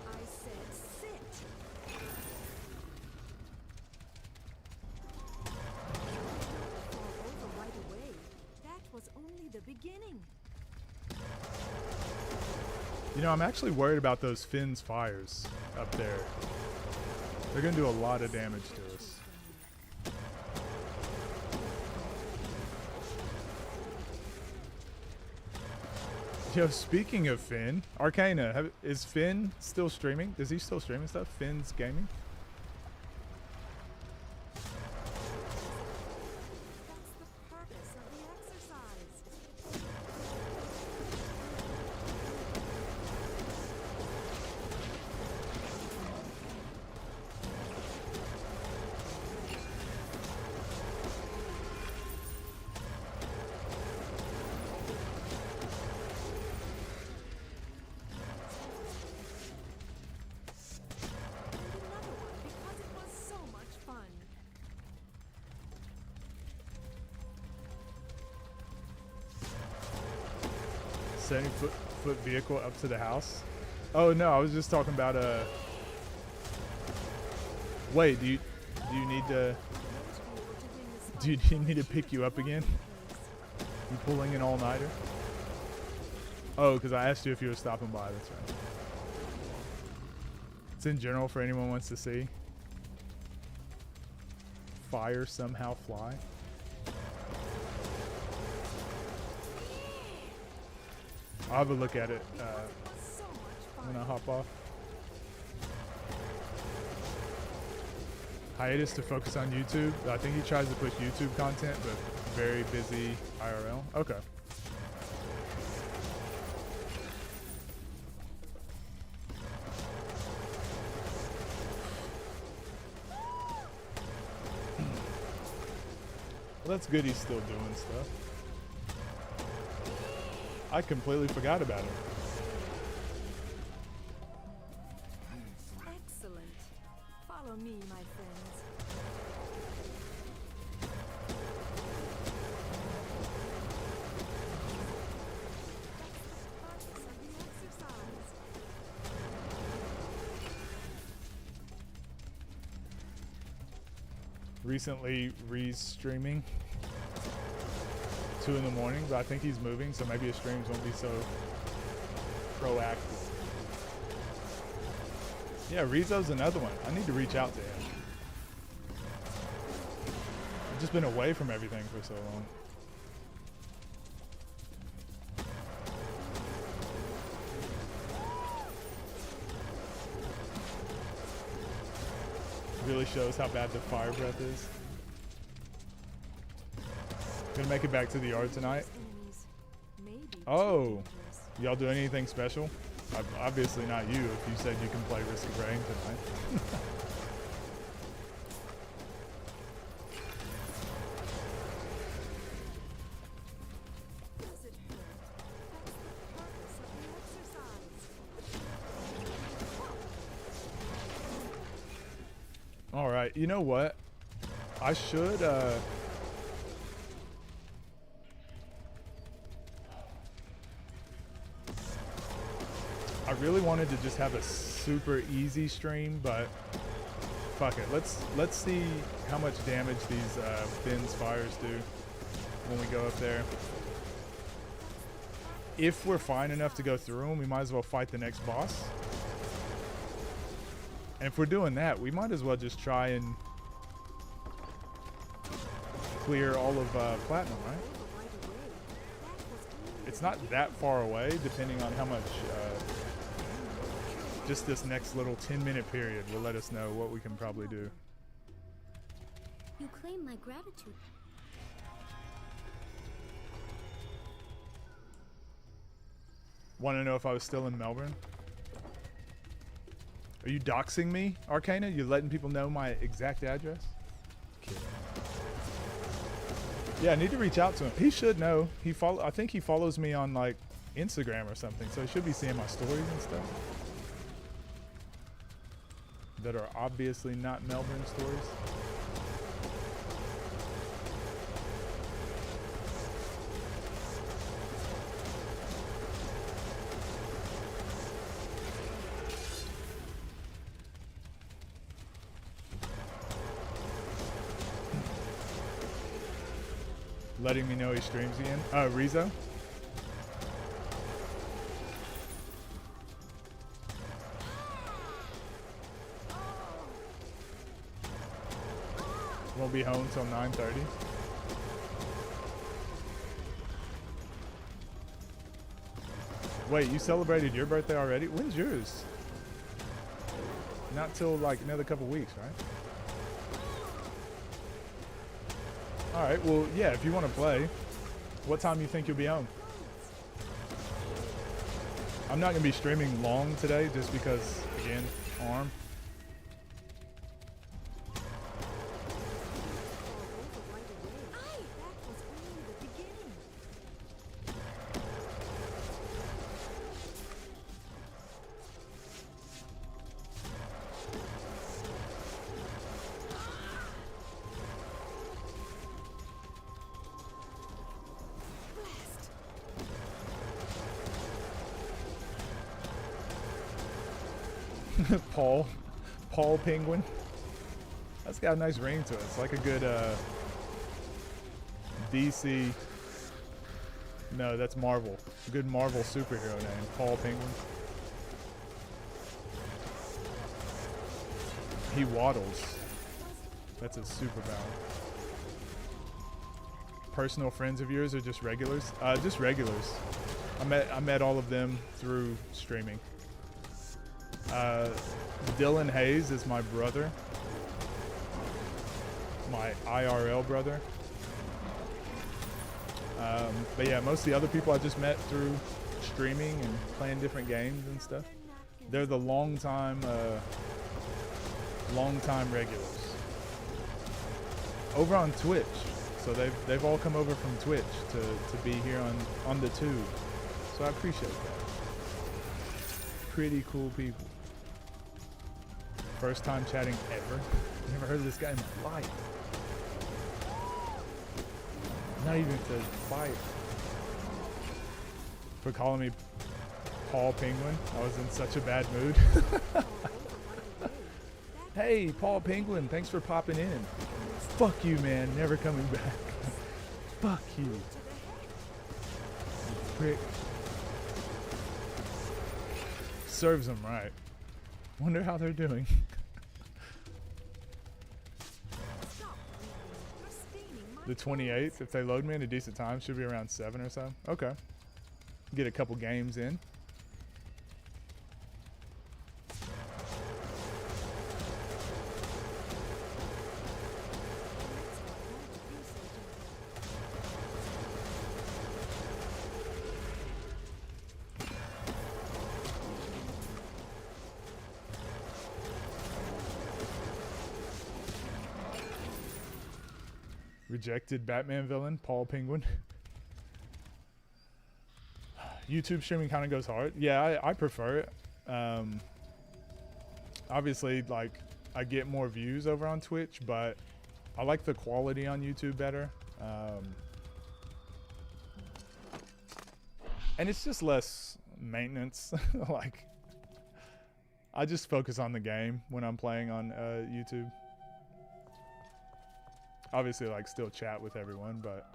I said sit. Fall over right away. That was only the beginning. You know, I'm actually worried about those Finn's fires up there. They're gonna do a lot of damage to us. Yo, speaking of Finn, Arcana, is Finn still streaming? Is he still streaming stuff? Finn's Gaming? That's the purpose of the exercise. And another one because it was so much fun. Setting foot vehicle up to the house? Oh no, I was just talking about Wait, do you need to do you need to pick you up again? You pulling an all-nighter? Oh, because I asked you if you were stopping by, that's right. It's in general for anyone who wants to see. Fire somehow fly. I'll have a look at it So much when fun. I hop off. Hiatus to focus on YouTube. I think he tries to push YouTube content, but very busy IRL. Okay. Well, that's good he's still doing stuff. I completely forgot about him. Excellent. Follow me, my friends. That's the purpose of the exercise. Recently re-streaming 2 in the morning, but I think he's moving, so maybe his streams won't be so proactive. Yeah, Rizzo's another one. I need to reach out to him. I've just been away from everything for so long. Really shows how bad the fire breath is. Gonna make it back to the yard tonight. Enemies may be too Oh, dangerous. y'all do anything special? Obviously not you, if you said you can play Risk of Rain tonight. Does it hurt? That's the purpose of the exercise. All right, you know what? I should I really wanted to just have a super easy stream, but fuck it. Let's see how much damage these Finn's fires do when we go up there. If we're fine enough to go through them, we might as well fight the next boss. And if we're doing that, we might as well just try and clear all of Platinum, right? It's not that far away, depending on how much just this next little 10-minute period will let us know what we can probably do. You claim my gratitude. Want to know if I was still in Melbourne? Are you doxing me, Arcana? You letting people know my exact address? Kidding. Yeah, I need to reach out to him. He should know. I think he follows me on like Instagram or something, so he should be seeing my stories and stuff that are obviously not Melbourne stories. Letting me know he streams again. Rezo? Won't be home till 9:30. Wait, you celebrated your birthday already? When's yours? Not till like another couple weeks, right? Alright, well, yeah, if you want to play, what time do you think you'll be home? I'm not going to be streaming long today just because, again, ARM. Paul Penguin. That's got a nice ring to it. It's like a good DC. No, that's Marvel. A good Marvel superhero name. Paul Penguin. He waddles. That's his superpower. Personal friends of yours or just regulars? Just regulars. I met all of them through streaming. Dylan Hayes is my brother, my IRL brother. But yeah, most of the other people I just met through streaming and playing different games and stuff. They're the long time regulars over on Twitch. So they've all come over from Twitch to be here on the tube. So I appreciate that. Pretty cool people. First time chatting ever. Never heard of this guy in my life. Not even to fight. For calling me Paul Penguin. I was in such a bad mood. Hey, Paul Penguin, thanks for popping in. Fuck you, man. Never coming back. Fuck you. Prick. Serves them right. Wonder how they're doing. The 28th, if they load me in a decent time, should be around 7 or so. Okay. Get a couple games in. Rejected Batman villain, Paul Penguin. YouTube streaming kind of goes hard. Yeah, I prefer it. Obviously, like, I get more views over on Twitch, but I like the quality on YouTube better. And it's just less maintenance. Like, I just focus on the game when I'm playing on YouTube. Obviously, like, still chat with everyone, but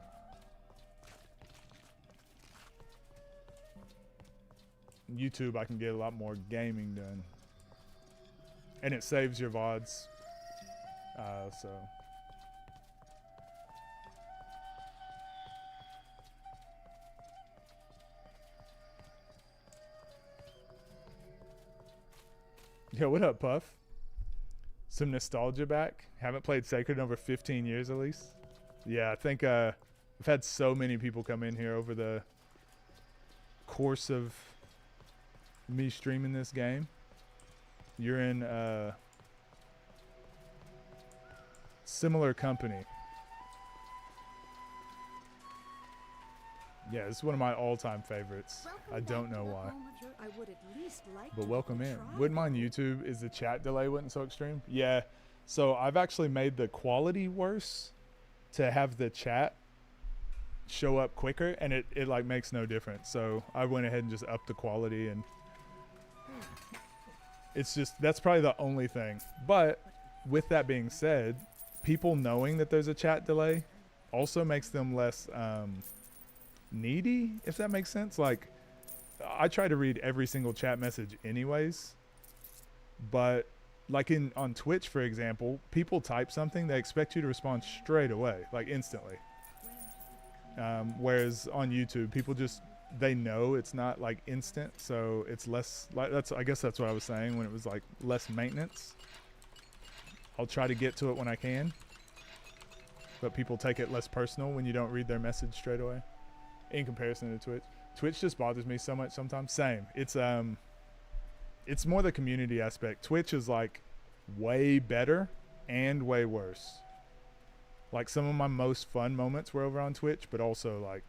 YouTube, I can get a lot more gaming done. And it saves your VODs. So. Yo, what up, Puff? Some nostalgia back. Haven't played Sacred in over 15 years at least. Yeah, I think I've had so many people come in here over the course of me streaming this game. You're in similar company. Yeah, this is one of my all-time favorites. I don't know why. But welcome in. Wouldn't mind YouTube. Is the chat delay wasn't so extreme? Yeah. So I've actually made the quality worse to have the chat show up quicker, and it like makes no difference. So I went ahead and just upped the quality, and it's just, that's probably the only thing. But with that being said, people knowing that there's a chat delay also makes them less needy, if that makes sense. Like, I try to read every single chat message anyways, but like on Twitch, for example, people type something, they expect you to respond straight away, like instantly. Whereas on YouTube, people just, they know it's not like instant, so it's less, like, I guess that's what I was saying when it was like less maintenance. I'll try to get to it when I can, but people take it less personal when you don't read their message straight away in comparison to Twitch. Twitch just bothers me so much sometimes. Same. It's more the community aspect. Twitch is like way better and way worse. Like, some of my most fun moments were over on Twitch, but also like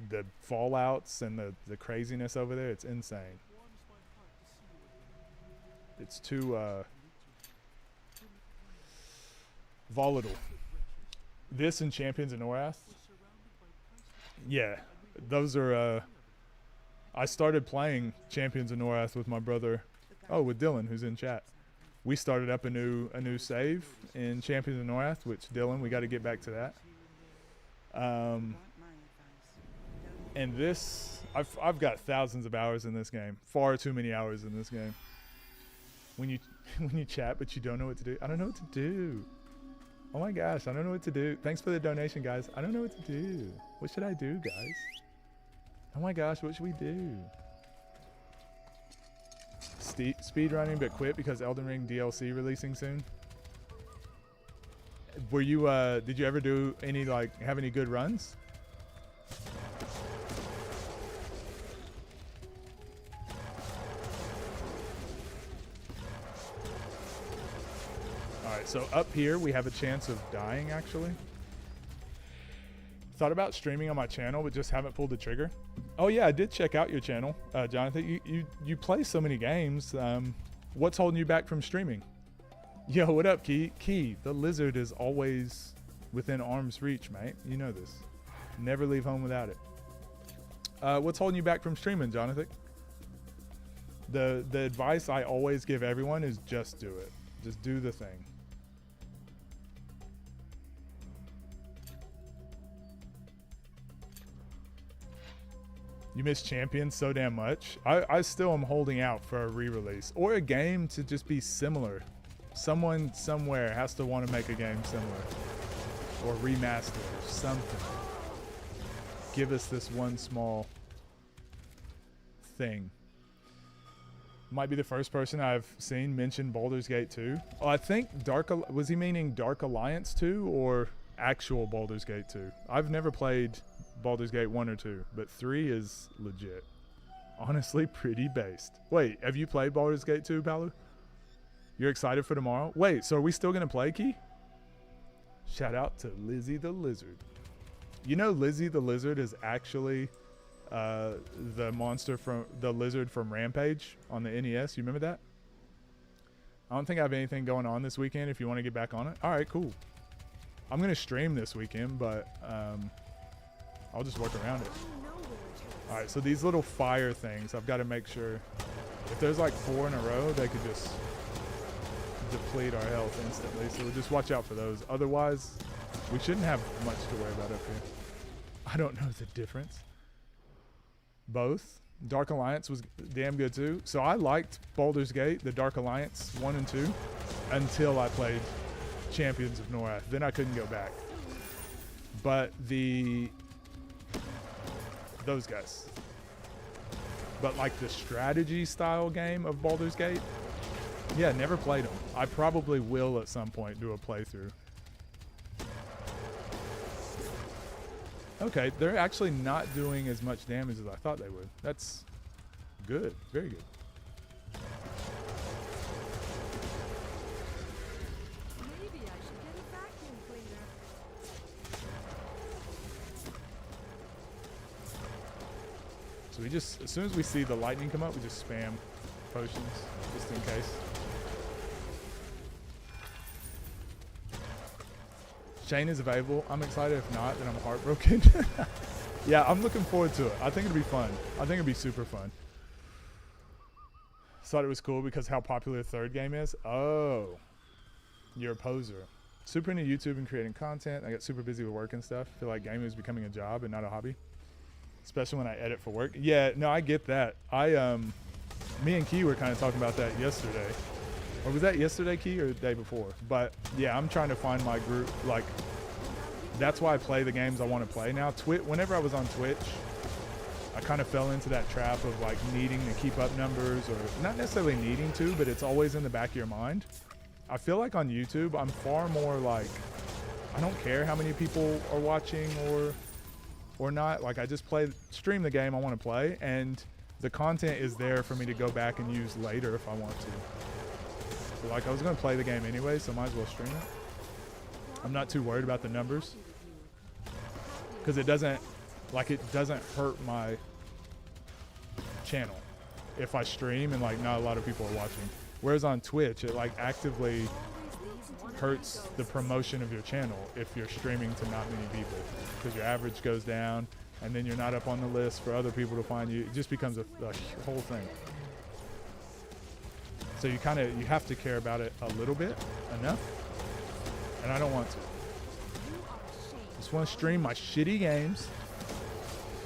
the fallouts and the craziness over there, it's insane. It's too volatile. This and Champions of Norath, yeah, those are I started playing Champions of Norath with my brother, with Dylan, who's in chat. We started up a new save in Champions of Norath, which, Dylan, we got to get back to that. And this, I've got thousands of hours in this game. Far too many hours in this game. When you chat but you don't know what to do. I don't know what to do. Oh my gosh, I don't know what to do. Thanks for the donation, guys. I don't know what to do. What should I do, guys? Oh my gosh, what should we do? Speed running, but quit because Elden Ring DLC releasing soon. Were you did you ever do any, like, have any good runs? Alright, so up here we have a chance of dying, actually. Thought about streaming on my channel, but just haven't pulled the trigger. Oh yeah, I did check out your channel, Jonathan. You play so many games. What's holding you back from streaming? Yo, what up, Key? Key, the lizard is always within arm's reach, mate. You know this. Never leave home without it. What's holding you back from streaming, Jonathan? The advice I always give everyone is just do it. Just do the thing. You miss Champions so damn much. I still am holding out for a re-release or a game to just be similar. Someone somewhere has to want to make a game similar or remaster or something. Give us this one small thing. Might be the first person I've seen mention Baldur's Gate 2. Oh, I think was he meaning Dark Alliance 2 or actual Baldur's Gate 2? I've never played Baldur's Gate 1 or 2, but 3 is legit. Honestly, pretty based. Wait, have you played Baldur's Gate 2, Palu? You're excited for tomorrow? Wait, so are we still going to play, Key? Shout out to Lizzie the Lizard. You know Lizzie the Lizard is actually the monster from the lizard from Rampage on the NES. You remember that? I don't think I have anything going on this weekend if you want to get back on it. All right, cool. I'm going to stream this weekend, but I'll just work around it. All right, so these little fire things, I've got to make sure If there's like 4 in a row, they could just deplete our health instantly. So we'll just watch out for those. Otherwise, we shouldn't have much to worry about up here. I don't know the difference. Both. Dark Alliance was damn good too. So I liked Baldur's Gate, the Dark Alliance 1 and 2, until I played Champions of Norath. Then I couldn't go back. But those guys. But like the strategy style game of Baldur's Gate, yeah, never played them. I probably will at some point do a playthrough. Okay, they're actually not doing as much damage as I thought they would. That's good, very good. Maybe I should get a vacuum cleaner. So we just, as soon as we see the lightning come up, we just spam potions, just in case. Shane is available. I'm excited. If not, then I'm heartbroken. Yeah, I'm looking forward to it. I think it'll be fun. I think it'll be super fun. Thought it was cool because how popular the third game is. Oh, you're a poser. Super into YouTube and creating content. I get super busy with work and stuff. Feel like gaming is becoming a job and not a hobby. Especially when I edit for work. Yeah, no, I get that. Me and Key were kind of talking about that yesterday. Or was that yesterday, Key, or the day before? But yeah, I'm trying to find my group. Like, that's why I play the games I want to play now. Whenever I was on Twitch, I kind of fell into that trap of like needing to keep up numbers, or not necessarily needing to, but it's always in the back of your mind. I feel like on YouTube, I'm far more like, I don't care how many people are watching or not. Like, I just stream the game I want to play, and the content is there for me to go back and use later if I want to. So like, I was going to play the game anyway, so I might as well stream it. I'm not too worried about the numbers because it doesn't hurt my channel if I stream and like not a lot of people are watching. Whereas on Twitch, it like actively hurts the promotion of your channel if you're streaming to not many people, because your average goes down and then you're not up on the list for other people to find you. It just becomes a whole thing. So you have to care about it a little bit, enough, and I don't want to. I just want to stream my shitty games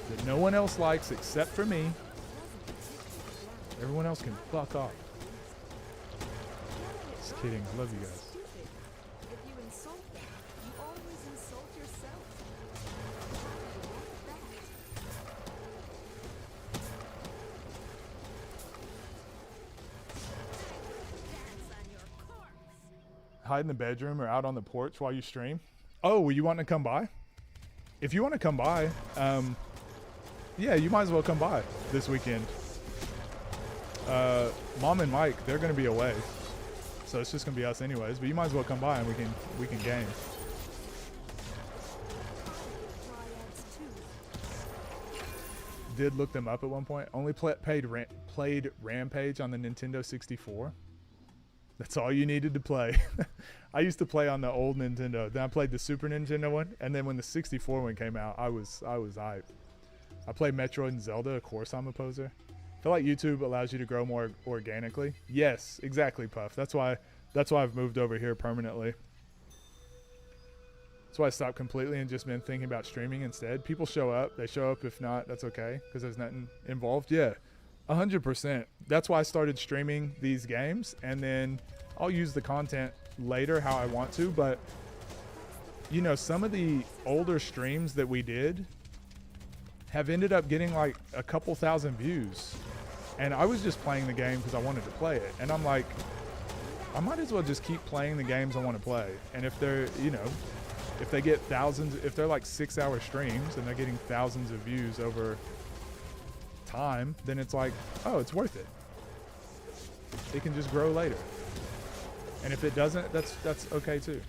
that no one else likes except for me. Everyone else can fuck off. Just kidding, I love you guys. If you insult them, you always insult yourself. Hide in the bedroom or out on the porch while you stream. Oh, well, you want to come by? If you want to come by, yeah, you might as well come by this weekend. Mom and Mike, they're going to be away, so it's just going to be us anyways. But you might as well come by and we can game. Did look them up at one point. Only played Rampage on the Nintendo 64. That's all you needed to play. I used to play on the old Nintendo. Then I played the Super Nintendo one, and then when the 64 one came out, I was hyped. I played Metroid and Zelda. Of course, I'm a poser. I feel like YouTube allows you to grow more organically. Yes, exactly, Puff. That's why I've moved over here permanently. That's why I stopped completely and just been thinking about streaming instead. People show up. They show up. If not, that's okay, because there's nothing involved. Yeah. 100%. That's why I started streaming these games, and then I'll use the content later how I want to. But you know, some of the older streams that we did have ended up getting like a couple thousand views, and I was just playing the game because I wanted to play it. And I'm like, I might as well just keep playing the games I want to play. And if they're, you know, if they get thousands, if they're like 6-hour streams and they're getting thousands of views over time, then it's like, oh, it's worth it. It can just grow later. And if it doesn't, that's okay too.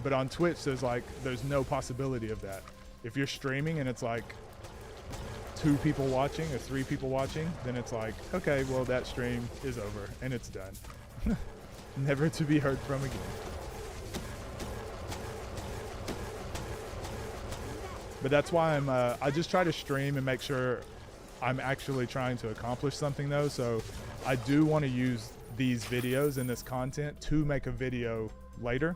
But on Twitch, there's no possibility of that. If you're streaming and it's like 2 people watching or 3 people watching, then it's like, okay, well, that stream is over and it's done. Never to be heard from again. But that's why I just try to stream and make sure I'm actually trying to accomplish something though. So I do want to use these videos and this content to make a video later.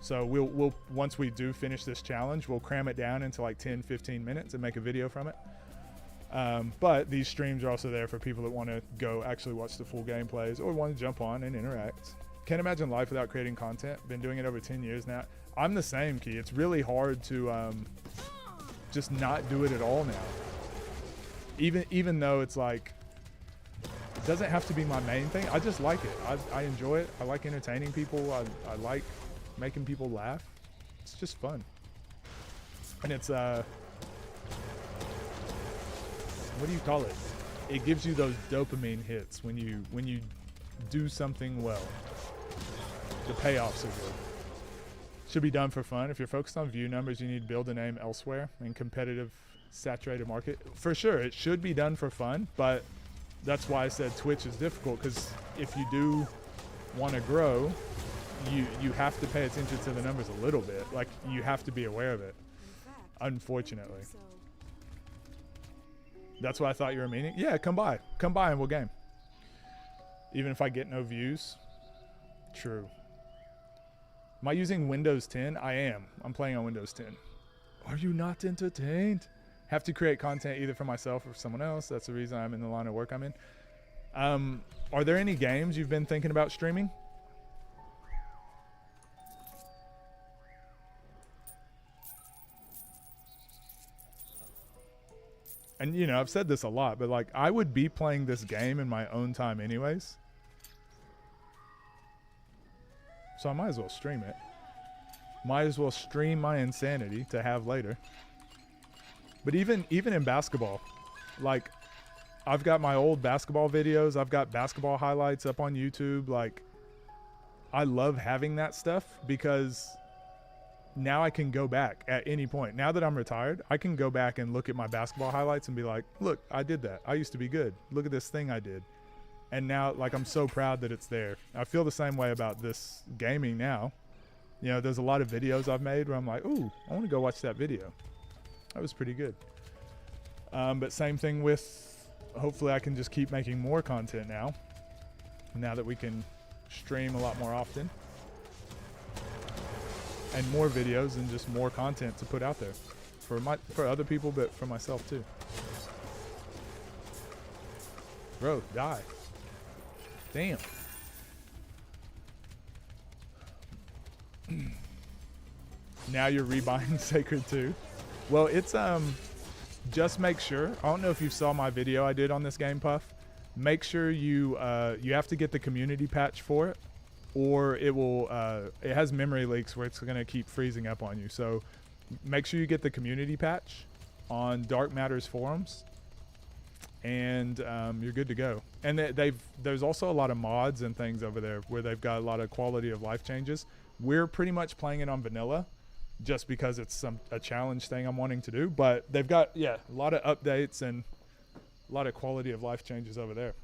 So we'll once we do finish this challenge, we'll cram it down into like 10-15 minutes and make a video from it. But these streams are also there for people that want to go actually watch the full gameplays or want to jump on and interact. Can't imagine life without creating content. Been doing it over 10 years now. I'm the same, Key. It's really hard to just not do it at all now. Even though it's like, it doesn't have to be my main thing. I just like it. I enjoy it. I like entertaining people. I like making people laugh. It's just fun. And it's what do you call it? It gives you those dopamine hits when you do something well. The payoffs are good. Should be done for fun. If you're focused on view numbers, you need to build a name elsewhere in competitive, saturated market. For sure, it should be done for fun, but that's why I said Twitch is difficult, because if you do want to grow, you have to pay attention to the numbers a little bit. Like, you have to be aware of it, In fact, unfortunately. so That's what I thought you were meaning. Yeah, come by and we'll game. Even if I get no views. True. Am I using Windows 10? I am. I'm playing on Windows 10. Are you not entertained? Have to create content either for myself or for someone else. That's the reason I'm in the line of work I'm in. Are there any games you've been thinking about streaming? And you know, I've said this a lot, but like, I would be playing this game in my own time anyways. So I might as well stream it. Might as well stream my insanity to have later. But even in basketball, like, I've got my old basketball videos. I've got basketball highlights up on YouTube. Like, I love having that stuff because now I can go back at any point. Now that I'm retired, I can go back and look at my basketball highlights and be like, look, I did that. I used to be good. Look at this thing I did. And now, like, I'm so proud that it's there. I feel the same way about this gaming now. You know, there's a lot of videos I've made where I'm like, ooh, I want to go watch that video. That was pretty good. But same thing with, hopefully I can just keep making more content now that we can stream a lot more often. And more videos and just more content to put out there for other people, but for myself too. Bro, die. Damn. Now you're rebuying Sacred 2. Well, it's just make sure. I don't know if you saw my video I did on this game, Puff. Make sure you have to get the community patch for it, or it will it has memory leaks where it's going to keep freezing up on you. So make sure you get the community patch on Dark Matters forums, and you're good to go. And there's also a lot of mods and things over there where they've got a lot of quality of life changes. We're pretty much playing it on vanilla just because it's a challenge thing I'm wanting to do, but they've got, yeah, a lot of updates and a lot of quality of life changes over there.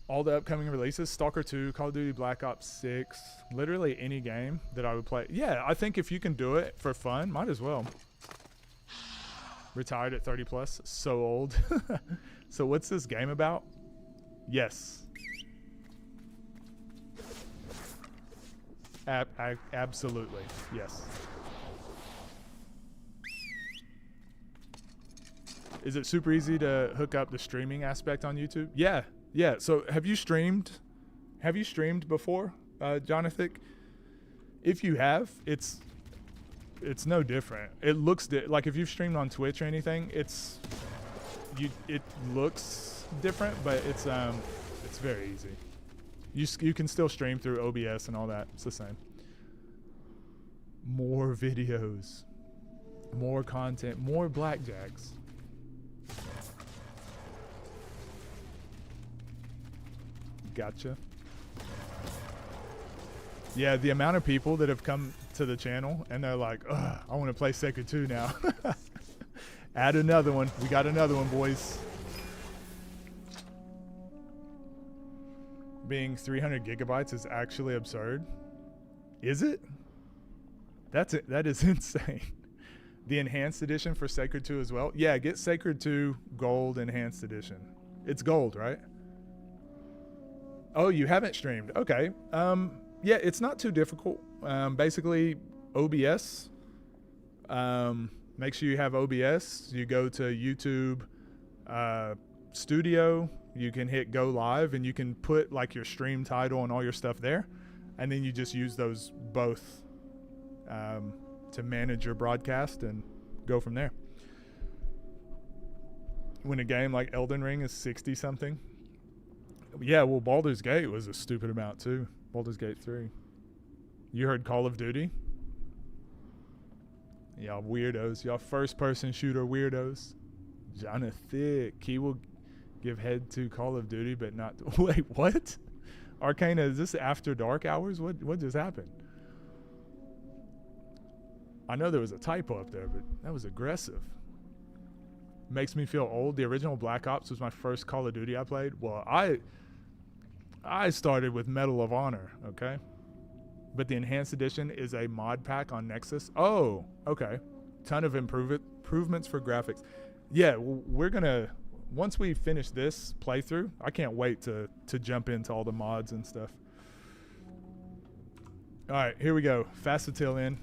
All the upcoming releases, Stalker 2, Call of Duty Black Ops 6, literally any game that I would play. Yeah, I think if you can do it for fun, might as well. Retired at 30 plus, so old. So what's this game about? Yes. Absolutely, yes. Is it super easy to hook up the streaming aspect on YouTube? Yeah. So have you streamed before, Jonathan? If you have, it's no different. It looks like if you've streamed on Twitch or anything, it looks different, but it's very easy. You can still stream through OBS and all that. It's the same. More videos, more content, more blackjacks. Gotcha. Yeah, the amount of people that have come to the channel and they're like, ugh, I want to play Sacred 2 now. Add another one. We got another one, boys. Being 300 gigabytes is actually absurd. Is it? That is insane. The enhanced edition for Sacred 2 as well. Yeah, get Sacred 2 Gold Enhanced Edition. It's gold, right? Oh, you haven't streamed. Okay. Yeah, it's not too difficult. Basically, OBS. Make sure you have OBS. You go to YouTube Studio. You can hit go live and you can put like your stream title and all your stuff there. And then you just use those both to manage your broadcast and go from there. When a game like Elden Ring is 60 something. Yeah, well, Baldur's Gate was a stupid amount too. Baldur's Gate 3. You heard Call of Duty? Y'all weirdos. Y'all first person shooter weirdos. Jonathan. He will give head to Call of Duty, but not. Wait, what? Arcana, is this after dark hours? What just happened? I know there was a typo up there, but that was aggressive. Makes me feel old. The original Black Ops was my first Call of Duty I played. Well, I started with Medal of Honor, okay? But the Enhanced Edition is a mod pack on Nexus. Oh, okay. Ton of improvements for graphics. Yeah, we're going to, once we finish this playthrough, I can't wait to jump into all the mods and stuff. All right, here we go. Facetil in.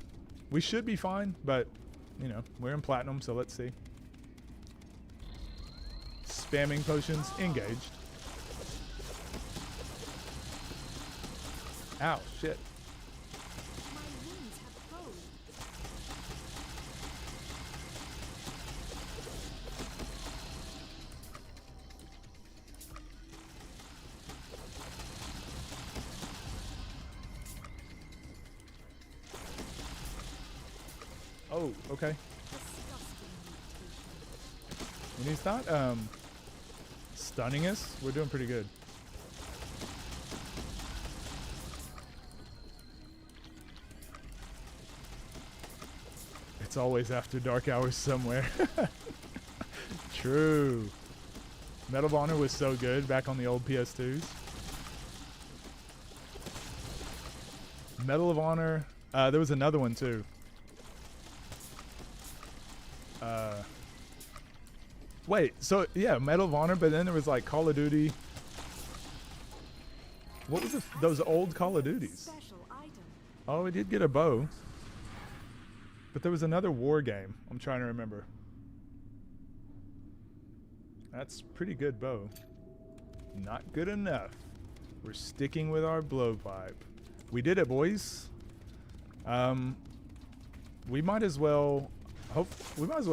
We should be fine, but, you know, we're in Platinum, so let's see. Spamming potions engaged. Ow, shit. My wounds have closed. Oh, okay. Disgusting mutation. When he's not stunning us, we're doing pretty good. It's always after dark hours somewhere. True. Medal of Honor was so good back on the old PS2s. Medal of Honor. There was another one too. Wait, so yeah, Medal of Honor, but then there was like Call of Duty. What was those old Call of Duties? Special item. Oh, we did get a bow. But there was another war game. I'm trying to remember. That's pretty good bow. Not good enough. We're sticking with our blowpipe. We did it, boys. We might as well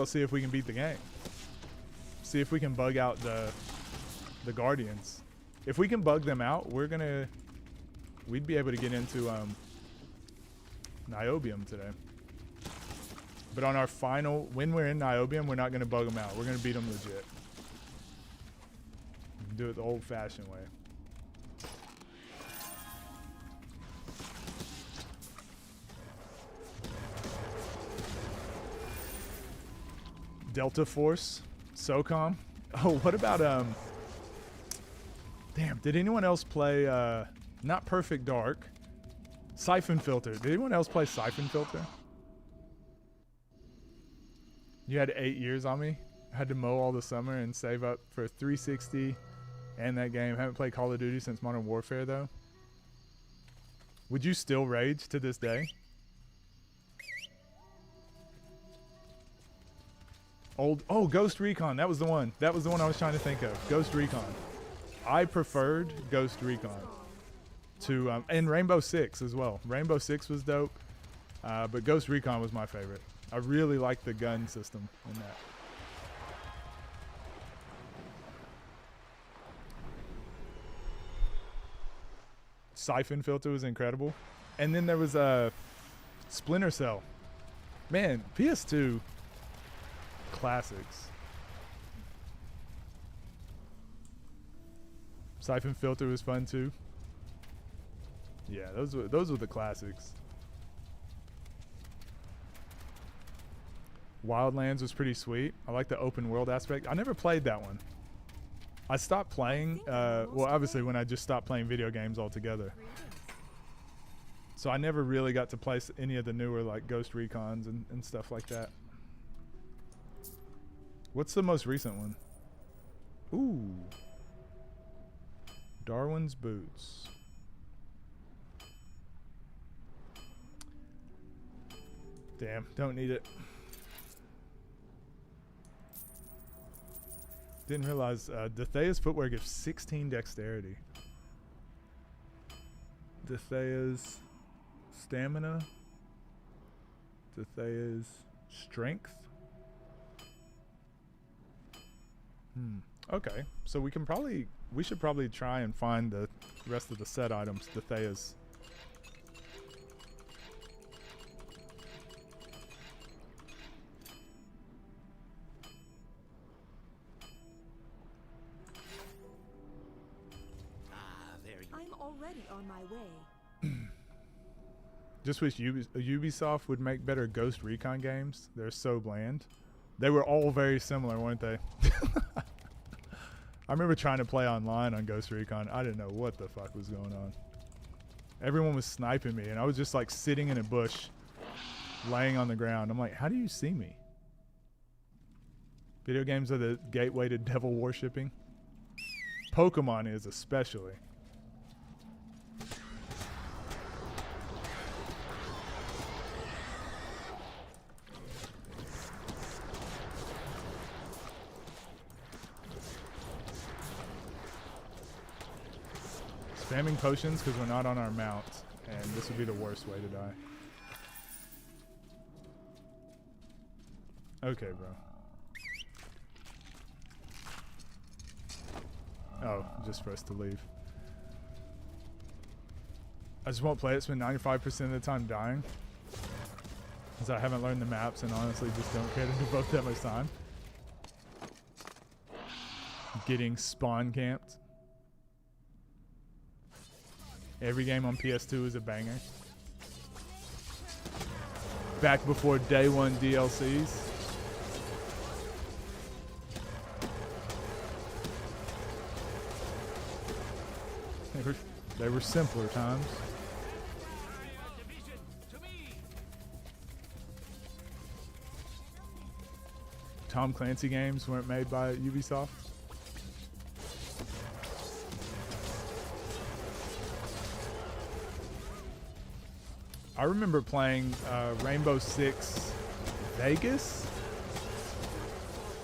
see if we can beat the game. See if we can bug out the Guardians. If we can bug them out, we'd be able to get into Niobium today. But on our final, when we're in Niobium, we're not going to bug them out. We're going to beat them legit. Do it the old-fashioned way. Delta Force, SOCOM. Oh, what about damn, did anyone else play not Perfect Dark, Siphon Filter? Did anyone else play Siphon Filter? You had 8 years on me. I had to mow all the summer and save up for 360 and that game. Haven't played Call of Duty since Modern Warfare though. Would you still rage to this day? Oh, Ghost Recon. That was the one. That was the one I was trying to think of. Ghost Recon. I preferred Ghost Recon to and Rainbow Six as well. Rainbow Six was dope, but Ghost Recon was my favorite. I really liked the gun system in that. Siphon Filter was incredible, and then there was Splinter Cell. Man, PS2 classics. Siphon Filter was fun too. Yeah, those were the classics. Wildlands was pretty sweet. I like the open world aspect. I never played that one. I stopped playing, well, obviously when I just stopped playing video games altogether. So I never really got to play any of the newer like Ghost Recons and stuff like that. What's the most recent one? Ooh. Darwin's Boots. Damn, don't need it. Didn't realize Dethea's footwear gives 16 dexterity. Dethea's stamina. Dethea's strength. Okay, so we should probably try and find the rest of the set items. Dethea's. There you I'm already on my way. Just wish Ubisoft would make better Ghost Recon games. They're so bland. They were all very similar, weren't they? I remember trying to play online on Ghost Recon. I didn't know what the fuck was going on. Everyone was sniping me, and I was just like sitting in a bush, laying on the ground. I'm like, how do you see me? Video games are the gateway to devil worshipping. Pokemon is especially. Spamming potions because we're not on our mount, and this would be the worst way to die. Okay, bro. Oh, just for us to leave. I just won't play it. Spend 95% of the time dying, because I haven't learned the maps and honestly just don't care to devote that much time. Getting spawn camped. Every game on PS2 is a banger. Back before day one DLCs. They were simpler times. Tom Clancy games weren't made by Ubisoft. I remember playing Rainbow Six Vegas.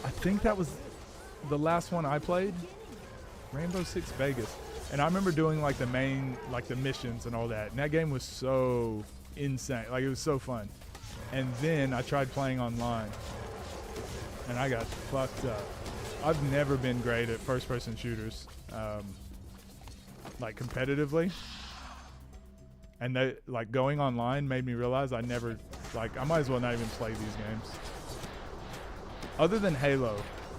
I think that was the last one I played. Rainbow Six Vegas. And I remember doing like the main, like the missions and all that. And that game was so insane. Like it was so fun. And then I tried playing online. And I got fucked up. I've never been great at first-person shooters. Like competitively. And they, like going online made me realize I never, like I might as well not even play these games. Other than Halo.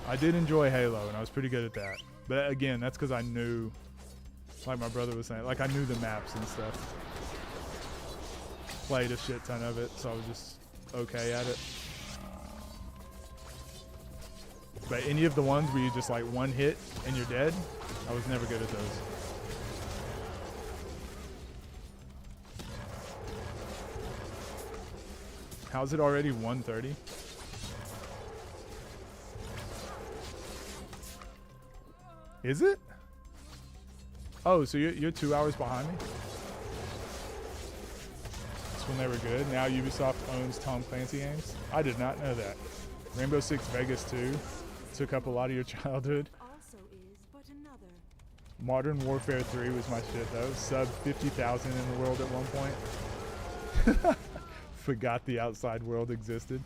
I did enjoy Halo and I was pretty good at that. But again, that's because I knew, like my brother was saying, like I knew the maps and stuff. Played a shit ton of it, so I was just okay at it. But any of the ones where you just like one hit and you're dead, I was never good at those. How's it already 1:30? Is it? Oh, so you're 2 hours behind me? That's when they were good. Now Ubisoft owns Tom Clancy games. I did not know that. Rainbow Six Vegas 2 took up a lot of your childhood. Also is but another. Modern Warfare 3 was my shit though. Sub 50,000 in the world at one point. Forgot the outside world existed.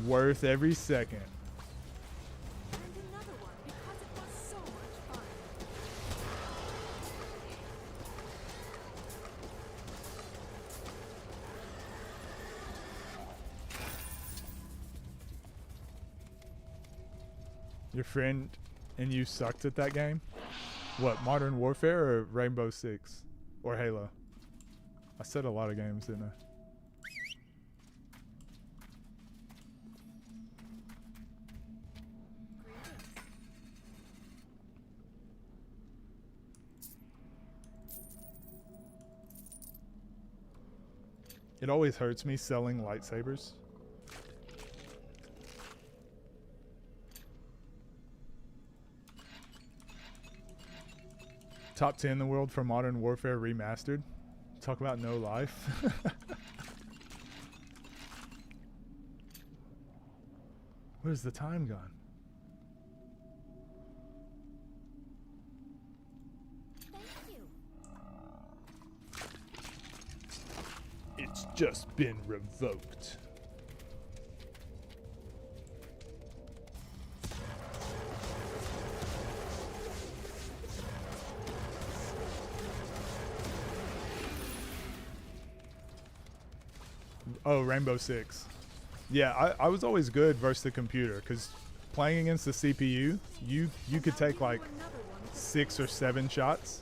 Worth every second. And another one because it was so much fun. Your friend and you sucked at that game? What, Modern Warfare or Rainbow Six? Or Halo? I said a lot of games, didn't I? It always hurts me selling lightsabers. Top 10 in the world for Modern Warfare Remastered. Talk about no life. Where's the time gone? Thank you. It's just been revoked. Oh, Rainbow Six. Yeah, I was always good versus the computer because playing against the CPU, you could take like 6 or 7 shots,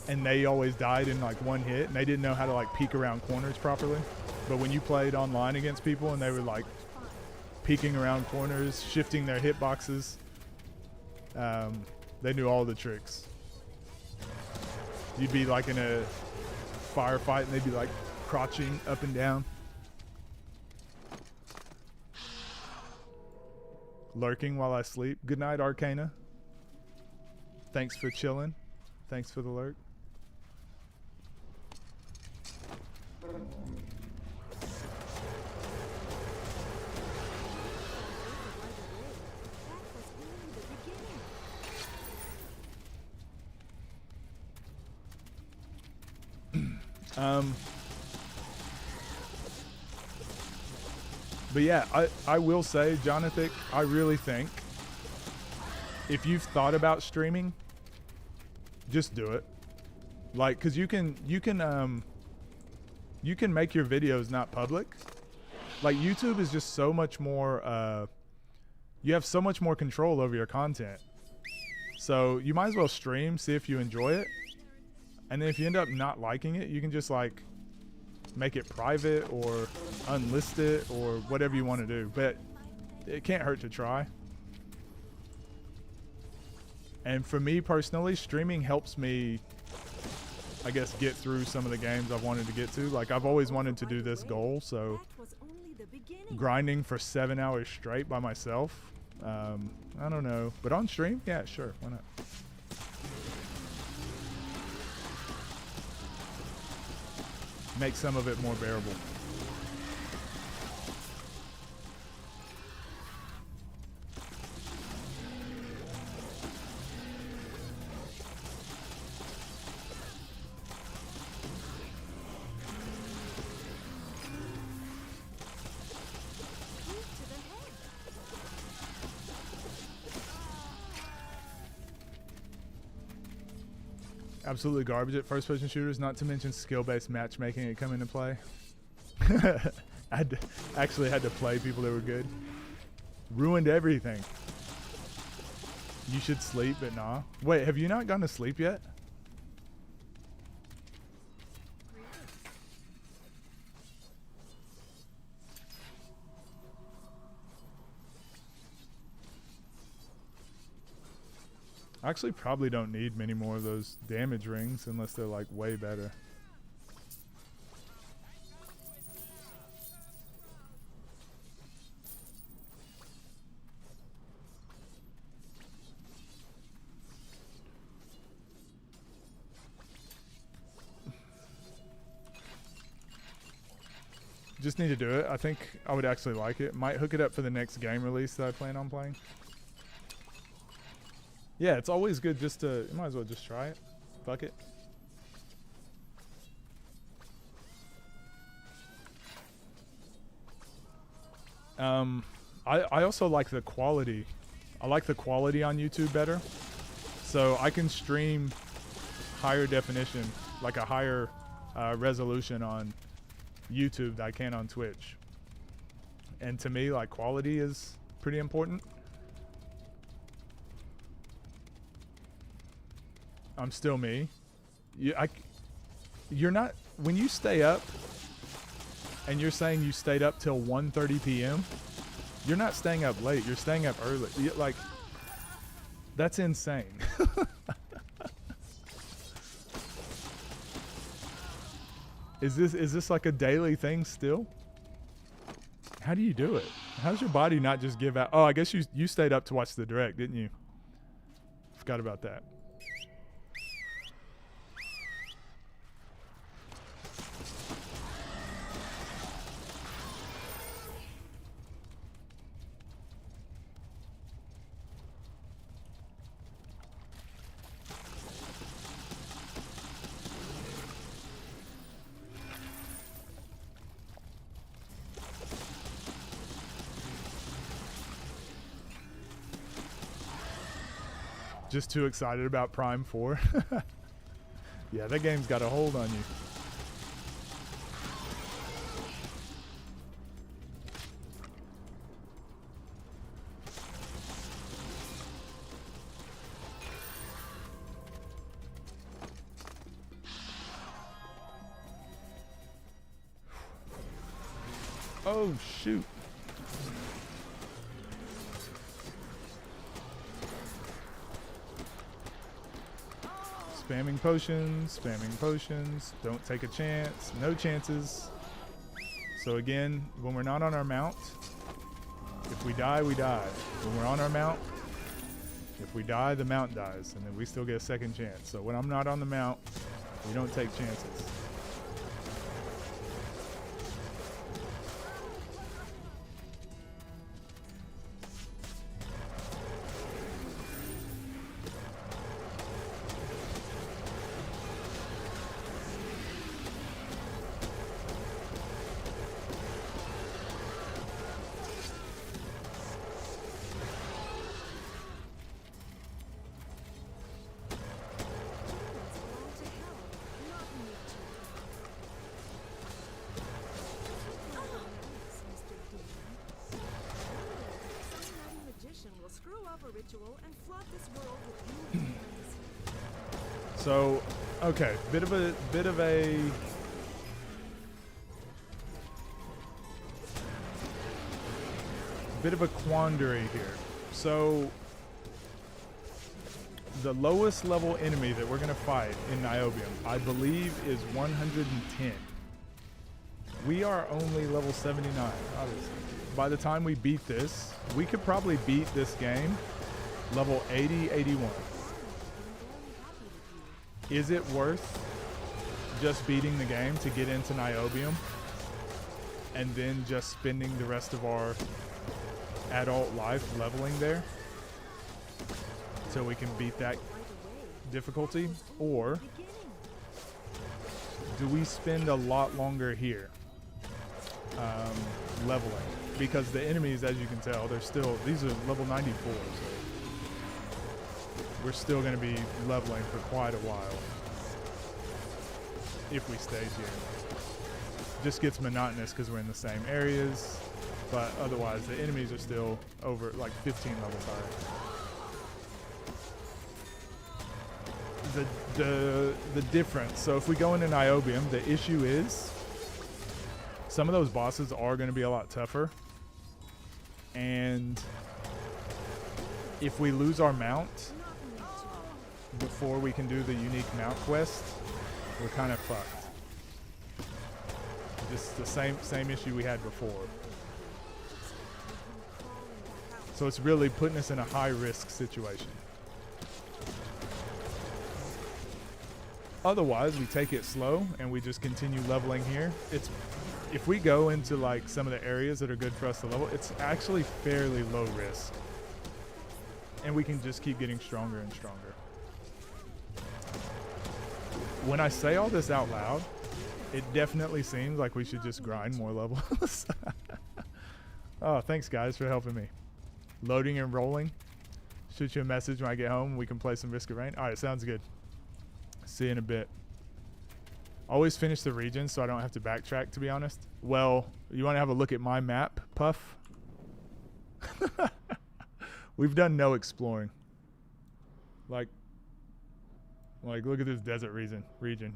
and they always died in like one hit, and they didn't know how to like peek around corners properly. But when you played online against people and they were like peeking around corners, shifting their hitboxes, they knew all the tricks. You'd be like in a firefight and they'd be like crouching up and down. Lurking while I sleep. Good night, Arcana. Thanks for chilling. Thanks for the lurk. But yeah, I will say, Jonathan, I really think if you've thought about streaming, just do it. Like, cause you can make your videos not public. Like YouTube is just so much more, you have so much more control over your content. So you might as well stream, see if you enjoy it. And then if you end up not liking it, you can just like make it private or unlist it or whatever you want to do. But it can't hurt to try. And for me personally, streaming helps me, I guess, get through some of the games I've wanted to get to. Like I've always wanted to do this goal, so grinding for 7 hours straight by myself, I don't know. But on stream, yeah, sure, why not? Make some of it more bearable. Absolutely garbage at first-person shooters, not to mention skill-based matchmaking it come into play. I actually had to play people that were good. Ruined everything. You should sleep, but nah. Wait, have you not gone to sleep yet? I actually probably don't need many more of those damage rings unless they're like way better. Just need to do it. I think I would actually like it. Might hook it up for the next game release that I plan on playing. Yeah, it's always good just to, you might as well just try it. Fuck it. I also like the quality. I like the quality on YouTube better. So I can stream higher definition, like a higher resolution on YouTube that I can on Twitch. And to me, like, quality is pretty important. I'm still me. You're not, when you stay up and you're saying you stayed up till 1:30 p.m., you're not staying up late, you're staying up early. Like, that's insane. Is this like a daily thing still? How do you do it? How's your body not just give out? Oh, I guess you stayed up to watch the direct, didn't you? Forgot about that. Just too excited about Prime 4. Yeah, that game's got a hold on you. Oh, shoot. Spamming potions, spamming potions. Don't take a chance. No chances. So again, when we're not on our mount, if we die, we die. When we're on our mount, if we die, the mount dies, and then we still get a second chance. So when I'm not on the mount, we don't take chances. So, okay, bit of a quandary here. So, the lowest level enemy that we're gonna fight in Niobium, I believe, is 110. We are only level 79, obviously. By the time we beat this, we could probably beat this game level 80, 81. Is it worth just beating the game to get into Niobium and then just spending the rest of our adult life leveling there so we can beat that difficulty? Or do we spend a lot longer here leveling? Because the enemies, as you can tell, these are level 94, so we're still going to be leveling for quite a while if we stay here. Just gets monotonous because we're in the same areas, but otherwise the enemies are still over like 15 levels higher. The difference, so if we go into Niobium, the issue is some of those bosses are going to be a lot tougher, and if we lose our mount before we can do the unique mount quest, we're kind of fucked. Just the same issue we had before. So it's really putting us in a high risk situation. Otherwise, we take it slow and we just continue leveling here. If we go into like some of the areas that are good for us to level, it's actually fairly low risk. And we can just keep getting stronger and stronger. When I say all this out loud, it definitely seems like we should just grind more levels. Oh, thanks guys for helping me. Loading and rolling. Shoot you a message when I get home. We can play some Risk of Rain. All right, sounds good. See you in a bit. Always finish the region so I don't have to backtrack, to be honest. Well, you want to have a look at my map, Puff? We've done no exploring. Like look at this desert region.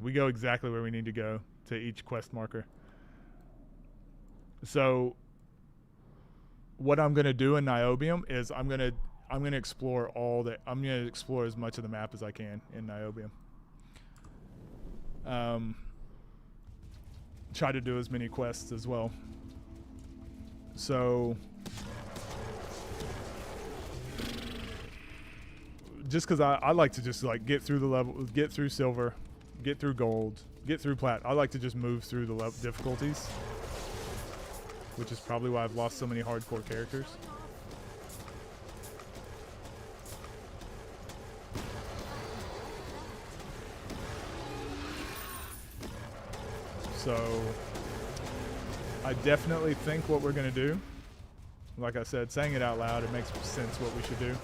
We go exactly where we need to go to each quest marker. So what I'm going to do in Niobium is I'm going to explore I'm going to explore as much of the map as I can in Niobium. Try to do as many quests as well. So just because I like to just like get through the level, get through silver, get through gold, get through plat. I like to just move through the difficulties, which is probably why I've lost so many hardcore characters. So I definitely think what we're going to do, like I said, saying it out loud, it makes sense what we should do.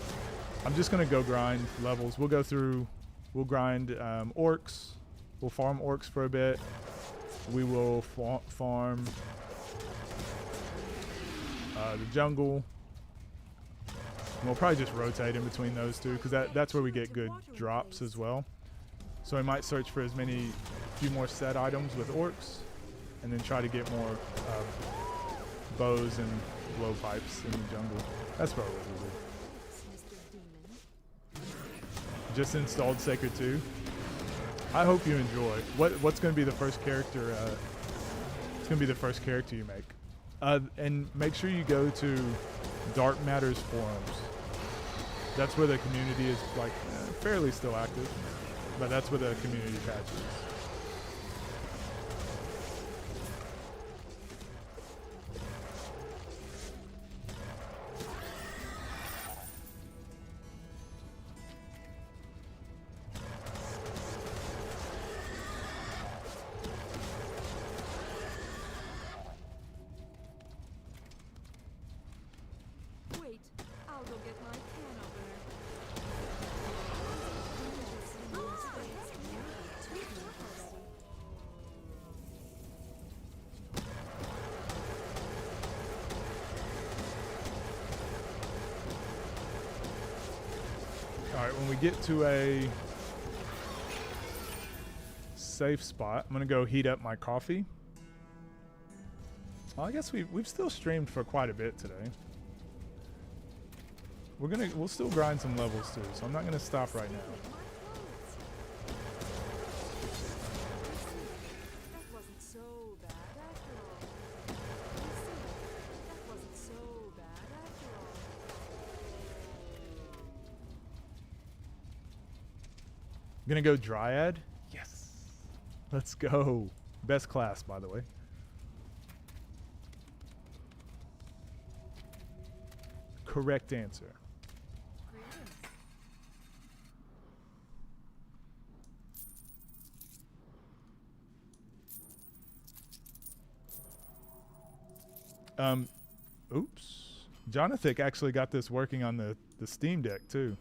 I'm just gonna go grind levels. We'll go through, we'll grind orcs. We'll farm orcs for a bit. We will farm the jungle. And we'll probably just rotate in between those two because that's where we get good drops as well. So I might search for few more set items with orcs, and then try to get more bows and blowpipes in the jungle. That's probably what we'll do. Just installed Sacred 2. I hope you enjoy. What's going to be the first character? It's going to be the first character you make. And make sure you go to Dark Matters forums. That's where the community is like fairly still active, but that's where the community patch is. Wait, I'll go get my can opener. All right, when we get to a safe spot, I'm gonna go heat up my coffee. Well, I guess we've still streamed for quite a bit today. We'll still grind some levels too, so I'm not gonna stop right now. That wasn't so bad after all. You see, that wasn't so bad after all. Gonna go Dryad? Yes. Let's go. Best class, by the way. Correct answer. Oops. Jonathan actually got this working on the Steam Deck too.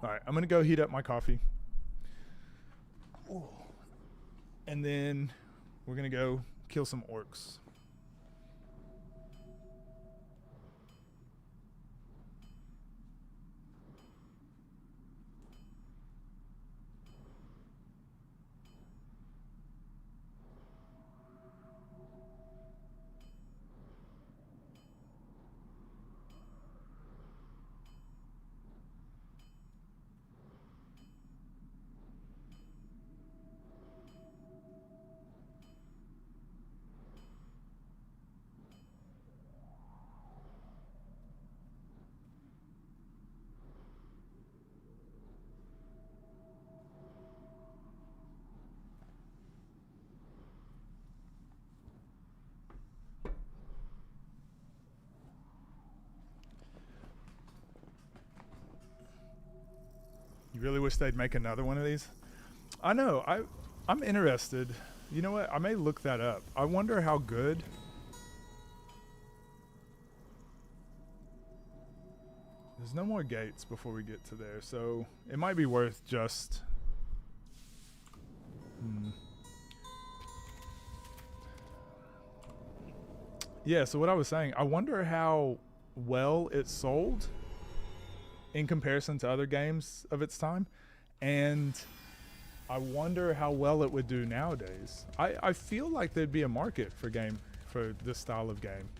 All right, I'm gonna go heat up my coffee. Ooh. And then we're gonna go kill some orcs. You really wish they'd make another one of these? I know. I'm interested. You know what? I may look that up. I wonder how good. There's no more gates before we get to there, so it might be worth just. Yeah, so what I was saying, I wonder how well it sold in comparison to other games of its time, and I wonder how well it would do nowadays. I feel like there'd be a market for this style of game,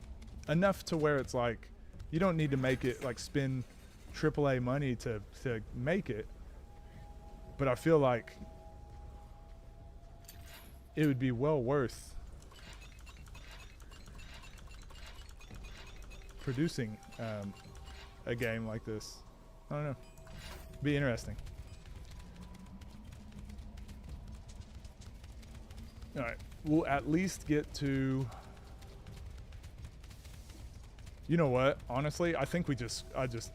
enough to where it's like you don't need to make it like spend AAA money to make it, but I feel like it would be well worth producing a game like this. I don't know. Be interesting. All right, we'll at least get to You know what? Honestly, I think I just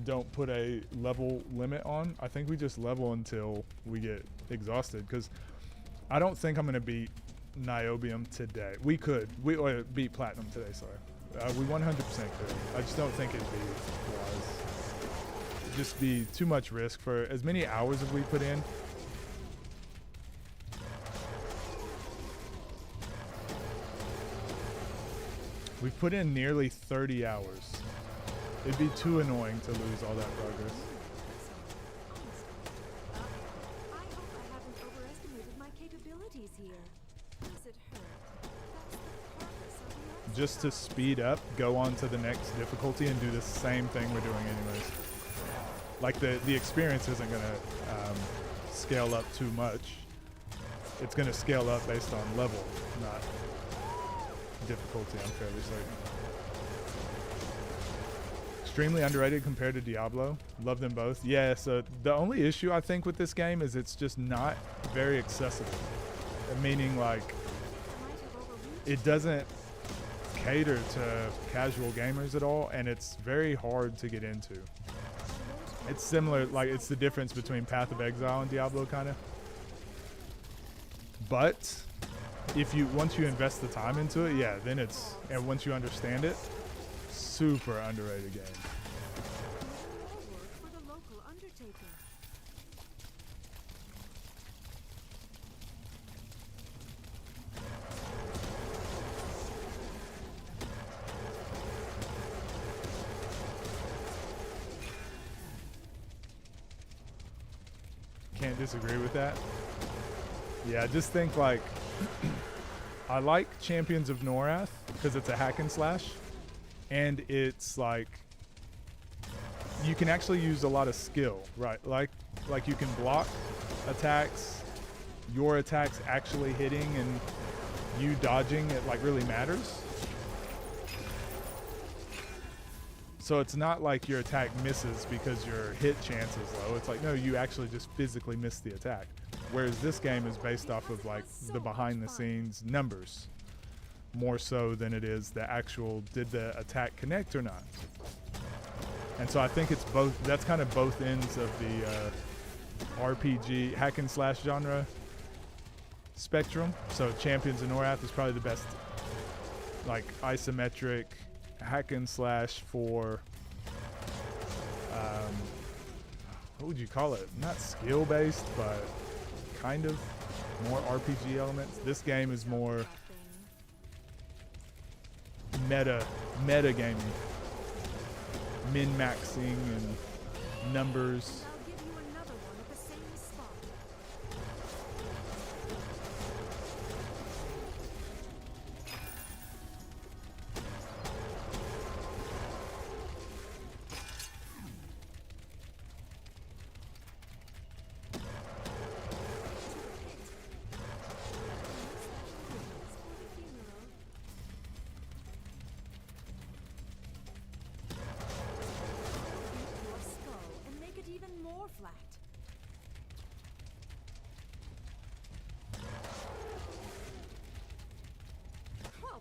don't put a level limit on. I think we just level until we get exhausted, because I don't think I'm going to beat Niobium today. We could. Or beat Platinum today, sorry. We 100% could. I just don't think it'd be wise. It'd just be too much risk for as many hours as we put in. We've put in nearly 30 hours. It'd be too annoying to lose all that progress. I hope I haven't overestimated my capabilities here. Does it hurt? That's the purpose of the Just to speed up, go on to the next difficulty and do the same thing we're doing anyways. Like the experience isn't gonna scale up too much. It's gonna scale up based on level, not difficulty, I'm fairly certain. Extremely underrated compared to Diablo. Love them both. Yeah, so the only issue I think with this game is it's just not very accessible. Meaning, like, it doesn't cater to casual gamers at all, and it's very hard to get into. It's similar, like, it's the difference between Path of Exile and Diablo, kind of. But once you invest the time into it, yeah, then it's, and once you understand it, super underrated game. more work for the local undertaker. Can't disagree with that. Yeah, just think like, I like Champions of Norath because it's a hack and slash, and it's like, you can actually use a lot of skill, right? Like you can block attacks, your attacks actually hitting and you dodging, it like really matters. So it's not like your attack misses because your hit chance is low. It's like, no, you actually just physically miss the attack. Whereas this game is based off of like the behind the scenes numbers more so than it is the actual, did the attack connect or not? And so I think it's both, that's kind of both ends of the RPG hack and slash genre spectrum. So Champions of Norath is probably the best like isometric hack and slash for what would you call it? Not skill based, but kind of more RPG elements. This game is more meta gaming, min-maxing and numbers. I'll give you another one at the same spot. Your skull and make it even more flat. Whoa.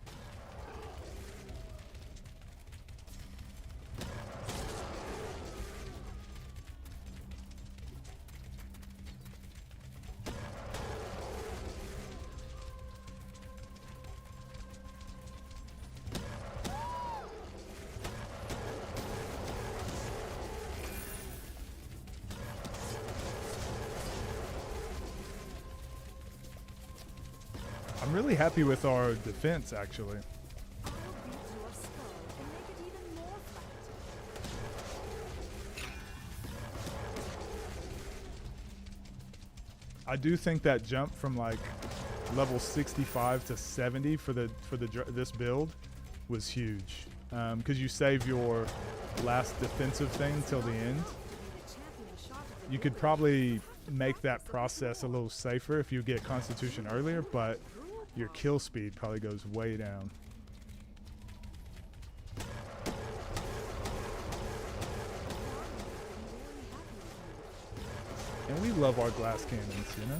I'm really happy with our defense, actually. I'll beat your skull and make it even more flat. I do think that jump from like level 65 to 70 for this build was huge, because you save your last defensive thing till the end. The champion shot at the You could probably make that process a little safer if you get Constitution earlier, but your kill speed probably goes way down. And we love our glass cannons, you know?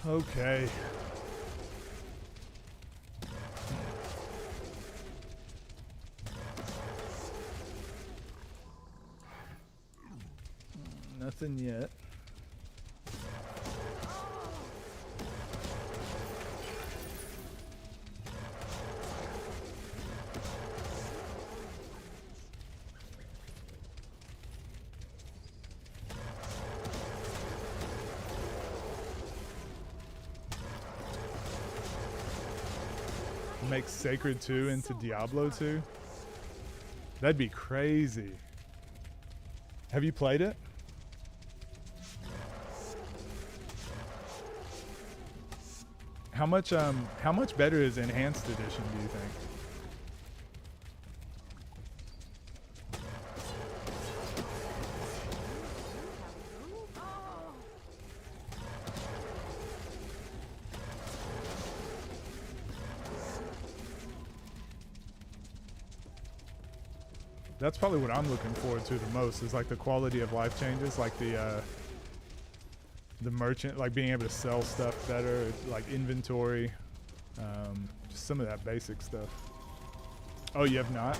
Okay. Nothing yet. Make Sacred 2 into Diablo 2? That'd be crazy. Have you played it? How much better is Enhanced Edition, do you think? That's probably what I'm looking forward to the most, is like the quality of life changes, like the merchant, like being able to sell stuff better, like inventory, just some of that basic stuff. Oh, you have not?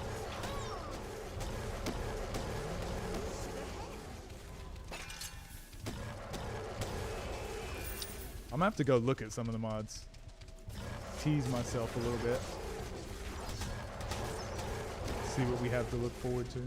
I'm gonna have to go look at some of the mods. Tease myself a little bit. See what we have to look forward to.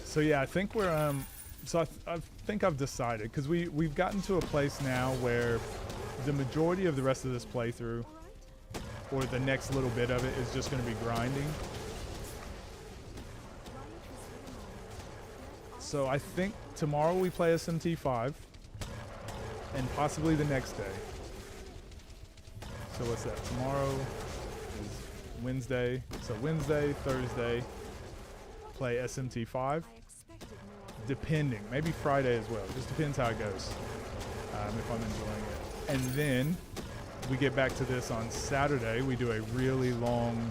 So yeah, I think we're so I think I've decided, because we've gotten to a place now where the majority of the rest of this playthrough, or the next little bit of it, is just going to be grinding. So I think tomorrow we play SMT5, and possibly the next day. So what's that? Tomorrow is Wednesday. So Wednesday, Thursday, play SMT5. Depending, maybe Friday as well. Just depends how it goes. If I'm enjoying it. And then we get back to this on Saturday. We do a really long,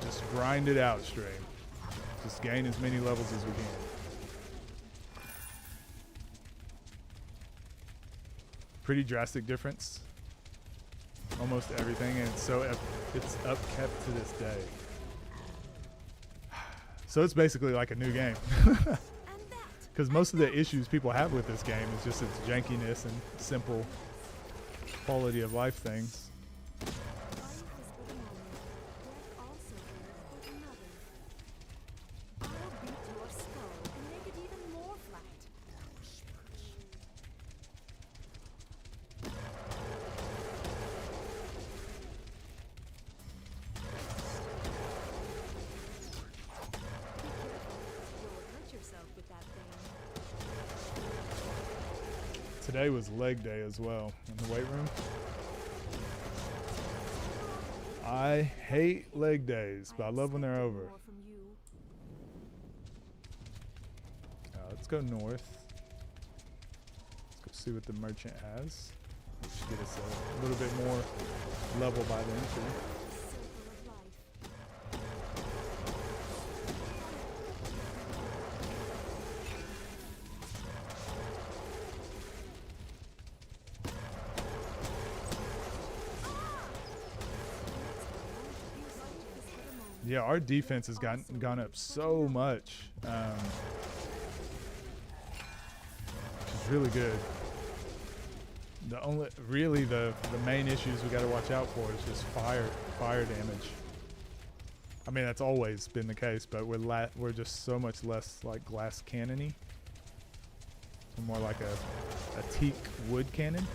just grind it out stream. Just gain as many levels as we can. Pretty drastic difference. Almost everything, and so it's upkept to this day. So it's basically like a new game. Because most of the issues people have with this game is just its jankiness and simple quality of life things. Today was leg day as well in the weight room. I hate leg days, but I love when they're over. Let's go north. Let's go see what the merchant has. Should get us a little bit more level by then too. Yeah, our defense has gone up so much, which is really good. The main issues we got to watch out for is just fire damage. I mean, that's always been the case, but we're just so much less like glass cannony, more like a teak wood cannon.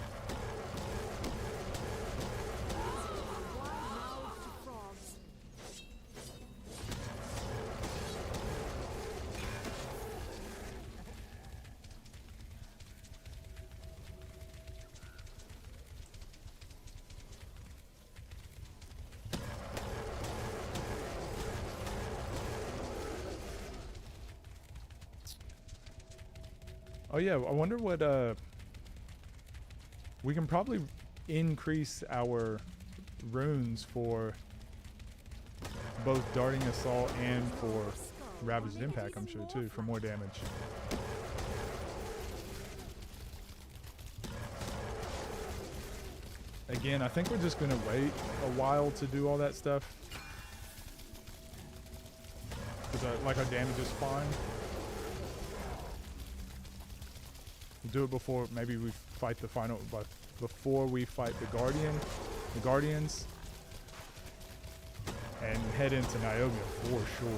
Oh yeah, I wonder what we can probably increase our runes for both darting assault and for ravaged impact, I'm sure too, for more damage. Again, I think we're just gonna wait a while to do all that stuff, because like our damage is fine. We'll do it before maybe we fight the final, but before we fight the Guardians, and head into Niobe for sure.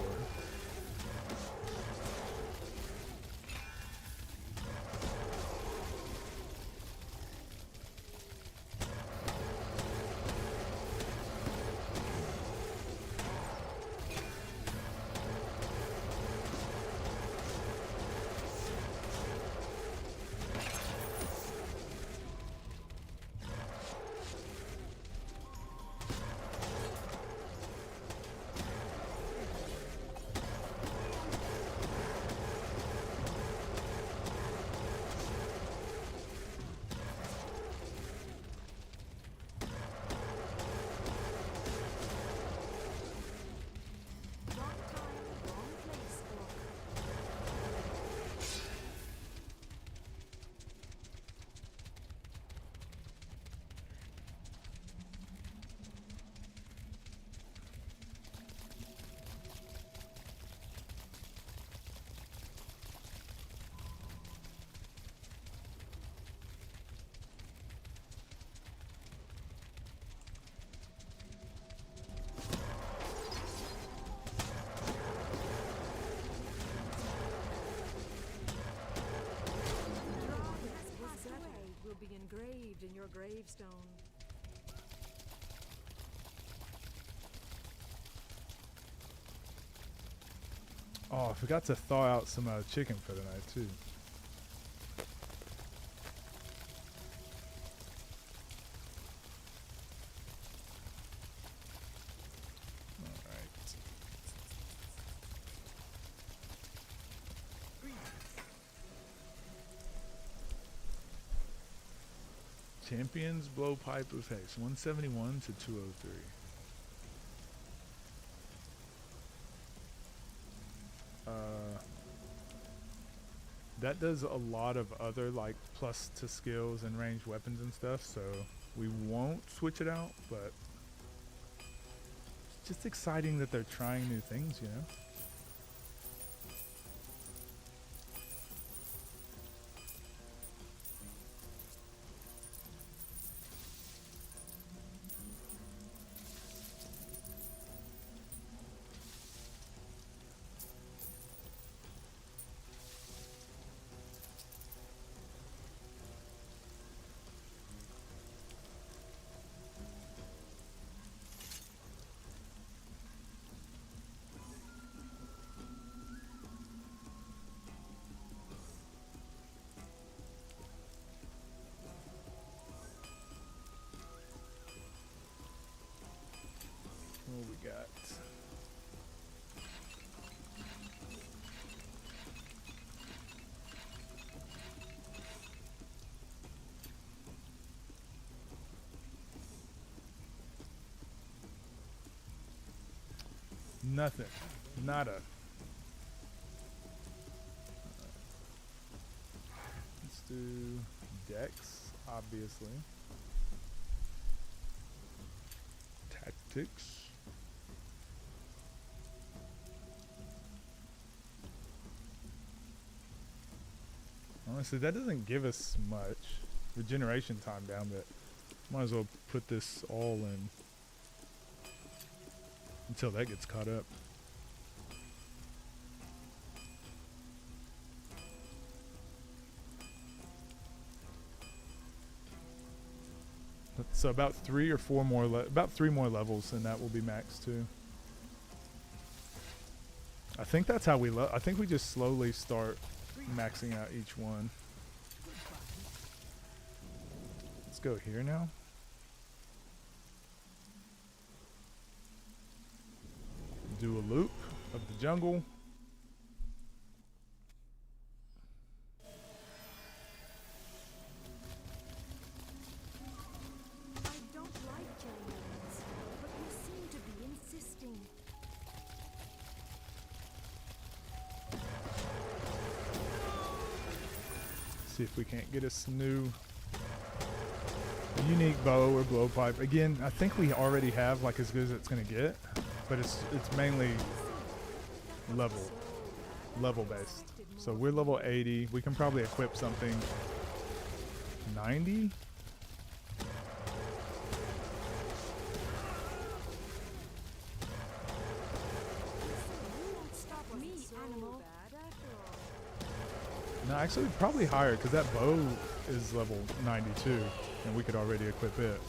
Wrong time, wrong place, Orc. Passed away will be engraved in your gravestone. Oh, I forgot to thaw out some chicken for the night too. Alright. Champions blowpipe effects 171 to 203. That does a lot of other like plus to skills and ranged weapons and stuff, so we won't switch it out, but it's just exciting that they're trying new things, you know? What we got? Nothing. Nada. Let's do Dex, obviously. Tactics. Honestly, that doesn't give us much regeneration time down, but might as well put this all in until that gets caught up. So about three more levels, and that will be max too. I think that's how we I think we just slowly start maxing out each one. Let's go here now. Do a loop of the jungle. See if we can't get us new unique bow or blowpipe. Again, I think we already have like as good as it's gonna get, but it's mainly level based. So we're level 80. We can probably equip something 90. No, actually probably higher because that bow is level 92 and we could already equip it.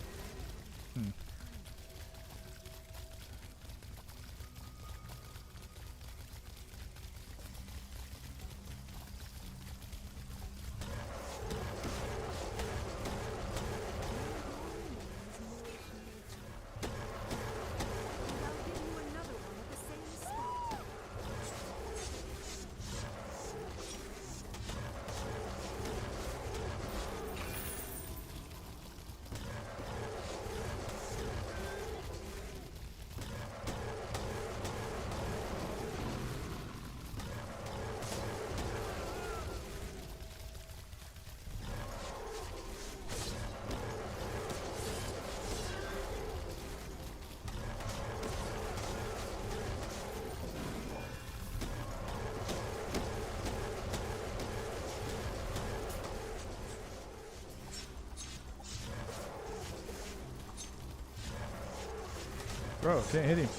Bro, can't hit him. Those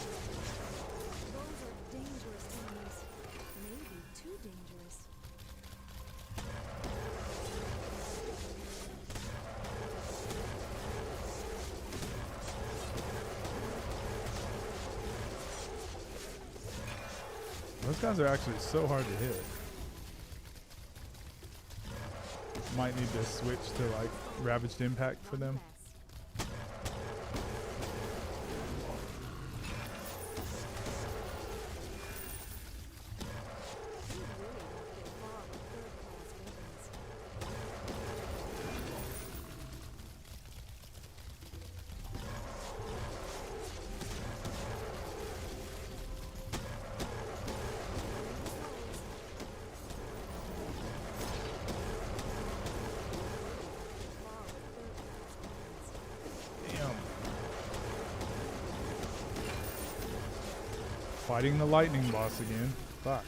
are dangerous enemies. Maybe too dangerous. Those guys are actually so hard to hit. Might need to switch to like Ravaged Impact for them. Fighting the lightning boss again. Fuck.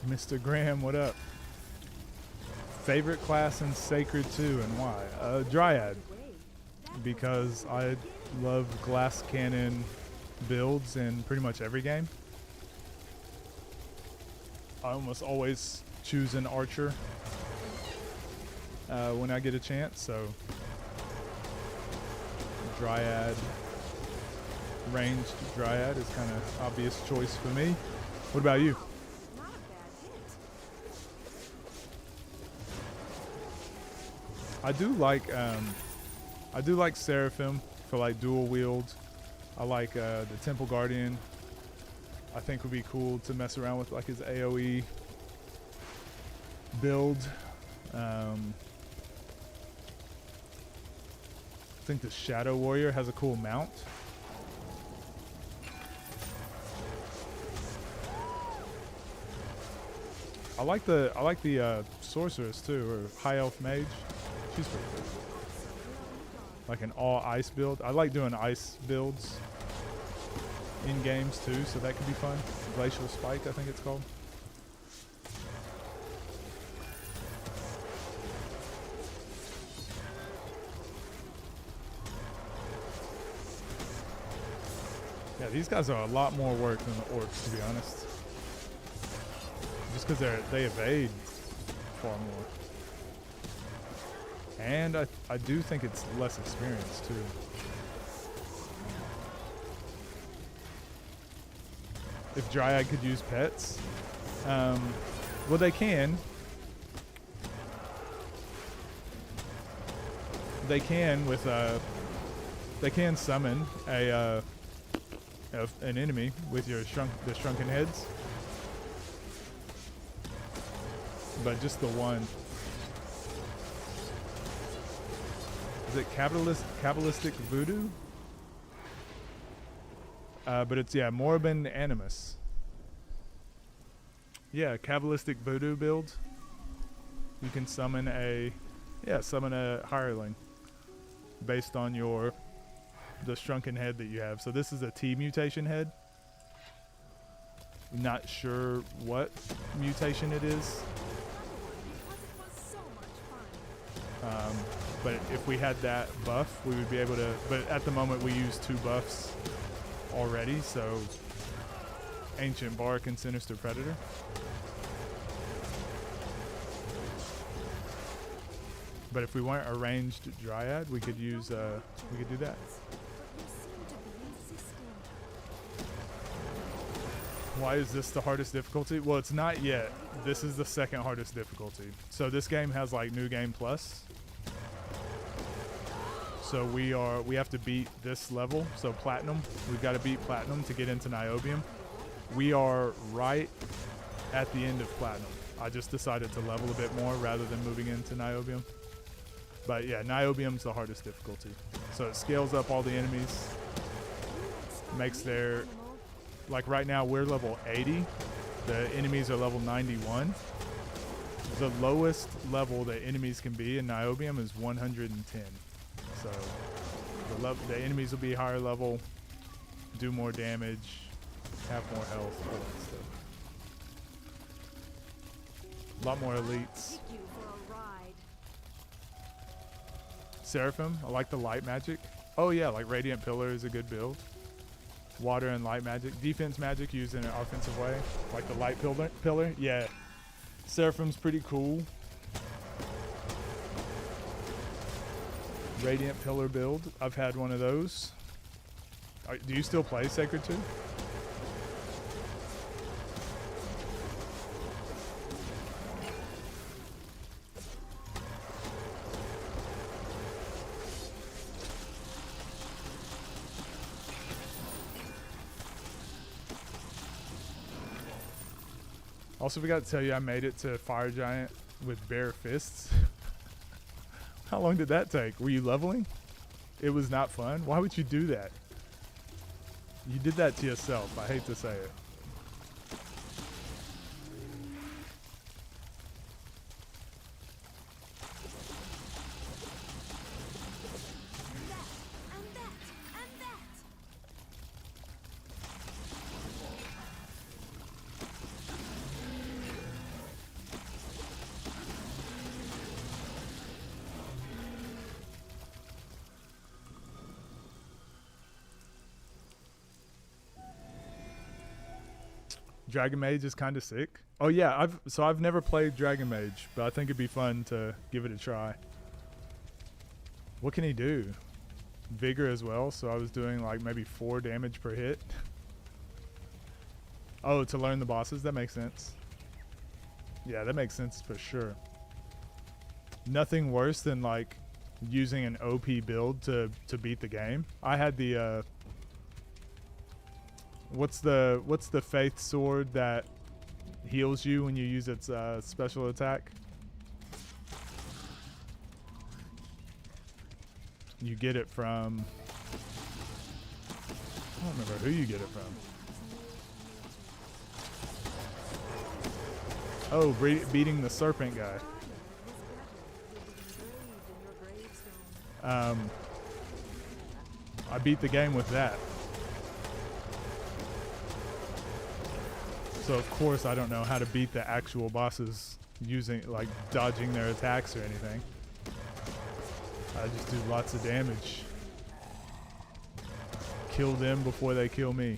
Mr. Graham, what up? Favorite class in Sacred 2 and why? Dryad. Because I love glass cannon builds in pretty much every game. I almost always choose an archer when I get a chance, so Dryad, ranged Dryad is kind of obvious choice for me. What about you? I do like Seraphim for like dual wield. I like the Temple Guardian. I think would be cool to mess around with like his AoE build. I think the Shadow Warrior has a cool mount. I like the Sorceress too, or High Elf Mage. She's pretty cool. Like an all ice build. I like doing ice builds in games too, so that could be fun. Glacial Spike, I think it's called. Yeah, these guys are a lot more work than the orcs, to be honest. Just because they evade far more. And I do think it's less experience too. If Dryad could use pets, well, they can. They can with they can summon an enemy with your the shrunken heads, but just the one. Is it Kabbalistic Voodoo? But it's, yeah, Moribund Animus. Yeah, Kabbalistic Voodoo build. You can summon a hireling based on the shrunken head that you have. So this is a T mutation head. Not sure what mutation it is. But if we had that buff, we would be able to, but at the moment we use 2 buffs already, so Ancient Bark and Sinister Predator. But if we weren't a ranged Dryad, we could use, we could do that. Why is this the hardest difficulty? Well, it's not yet. This is the second hardest difficulty. So this game has like New Game Plus. So we have to beat this level. So Platinum, we've got to beat Platinum to get into Niobium. We are right at the end of Platinum. I just decided to level a bit more rather than moving into Niobium. But yeah, Niobium's the hardest difficulty. So it scales up all the enemies, makes their, like right now we're level 80. The enemies are level 91. The lowest level that enemies can be in Niobium is 110. So the enemies will be higher level, do more damage, have more health, all that stuff. A lot more elites. Seraphim, I like the light magic. Oh yeah, like Radiant Pillar is a good build. Water and light magic. Defense magic used in an offensive way, like the light pillar. Yeah, Seraphim's pretty cool. Radiant Pillar build. I've had one of those. Do you still play Sacred 2? Also, we got to tell you, I made it to Fire Giant with bare fists. How long did that take? Were you leveling? It was not fun. Why would you do that? You did that to yourself. I hate to say it. Dragon Mage is kind of sick. Oh yeah, I've never played Dragon Mage, but I think it'd be fun to give it a try. What can he do? Vigor as well, so I was doing like maybe 4 damage per hit. Oh, to learn the bosses, that makes sense. Yeah, that makes sense for sure. Nothing worse than like using an OP build to beat the game. I had the what's the Faith Sword that heals you when you use its special attack? You get it from, I don't remember who you get it from. Oh, beating the serpent guy. I beat the game with that. So of course I don't know how to beat the actual bosses using, like, dodging their attacks or anything. I just do lots of damage. Kill them before they kill me.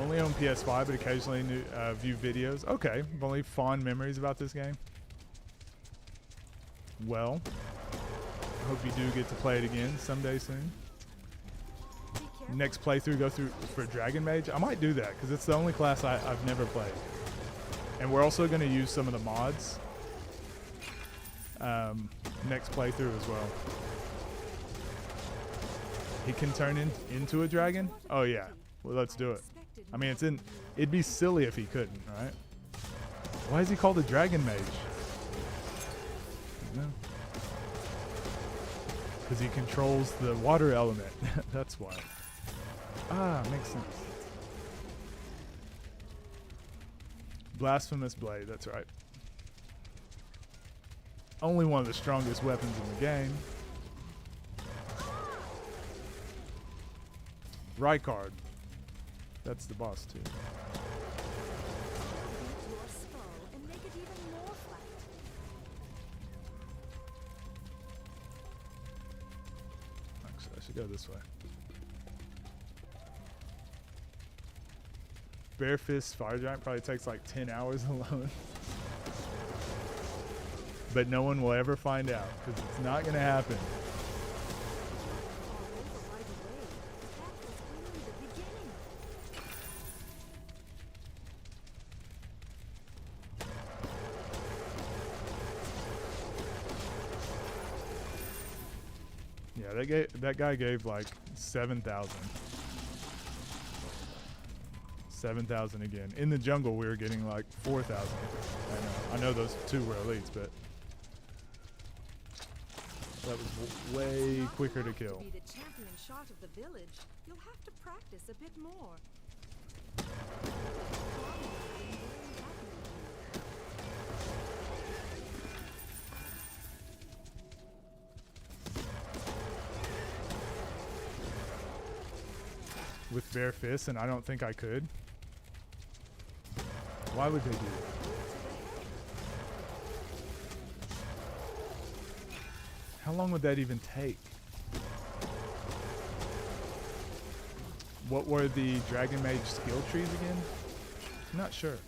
Only on PS5, but occasionally view videos. Okay, I've only fond memories about this game. Well, I hope you do get to play it again someday soon. Be careful. Next playthrough, go through for Dragon Mage. I might do that because it's the only class I've never played. And we're also going to use some of the mods next playthrough as well. He can turn into a dragon? Oh yeah. Well, let's do it. I mean, it'd be silly if he couldn't, right? Why is he called a Dragon Mage? Because he controls the water element. That's why. Ah, makes sense. Blasphemous Blade, that's right. Only one of the strongest weapons in the game. Rykard. That's the boss too. Beat your skull and make it even more flat. Actually, I should go this way. Bare Fist Fire Giant probably takes like 10 hours alone. But no one will ever find out because it's not going to happen. All over right away. That was only the beginning. Yeah, that guy gave like 7,000. 7,000 again. In the jungle, we were getting like 4,000. I know those two were elites, but that was way quicker to kill. To be the champion shot of the village, you'll have to practice a bit more. With bare fists, and I don't think I could. Why would they do that? How long would that even take? What were the Dragon Mage skill trees again? I'm not sure.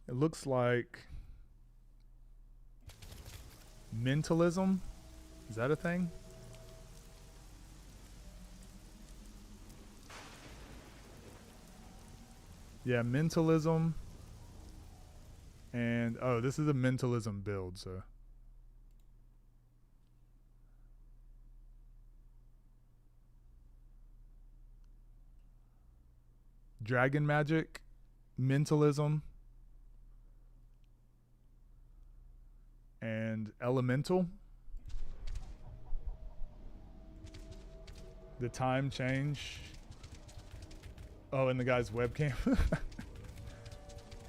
It looks like mentalism. Is that a thing? Yeah, mentalism. And oh, this is a mentalism build, so dragon magic, mentalism, and elemental. The time change. Oh, and the guy's webcam.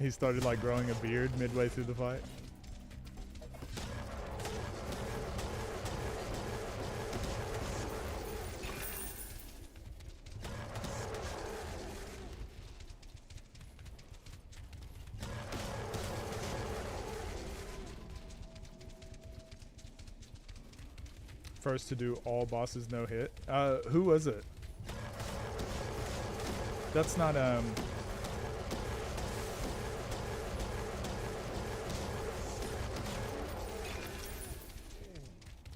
He started like growing a beard midway through the fight. First to do all bosses no hit. Who was it? That's not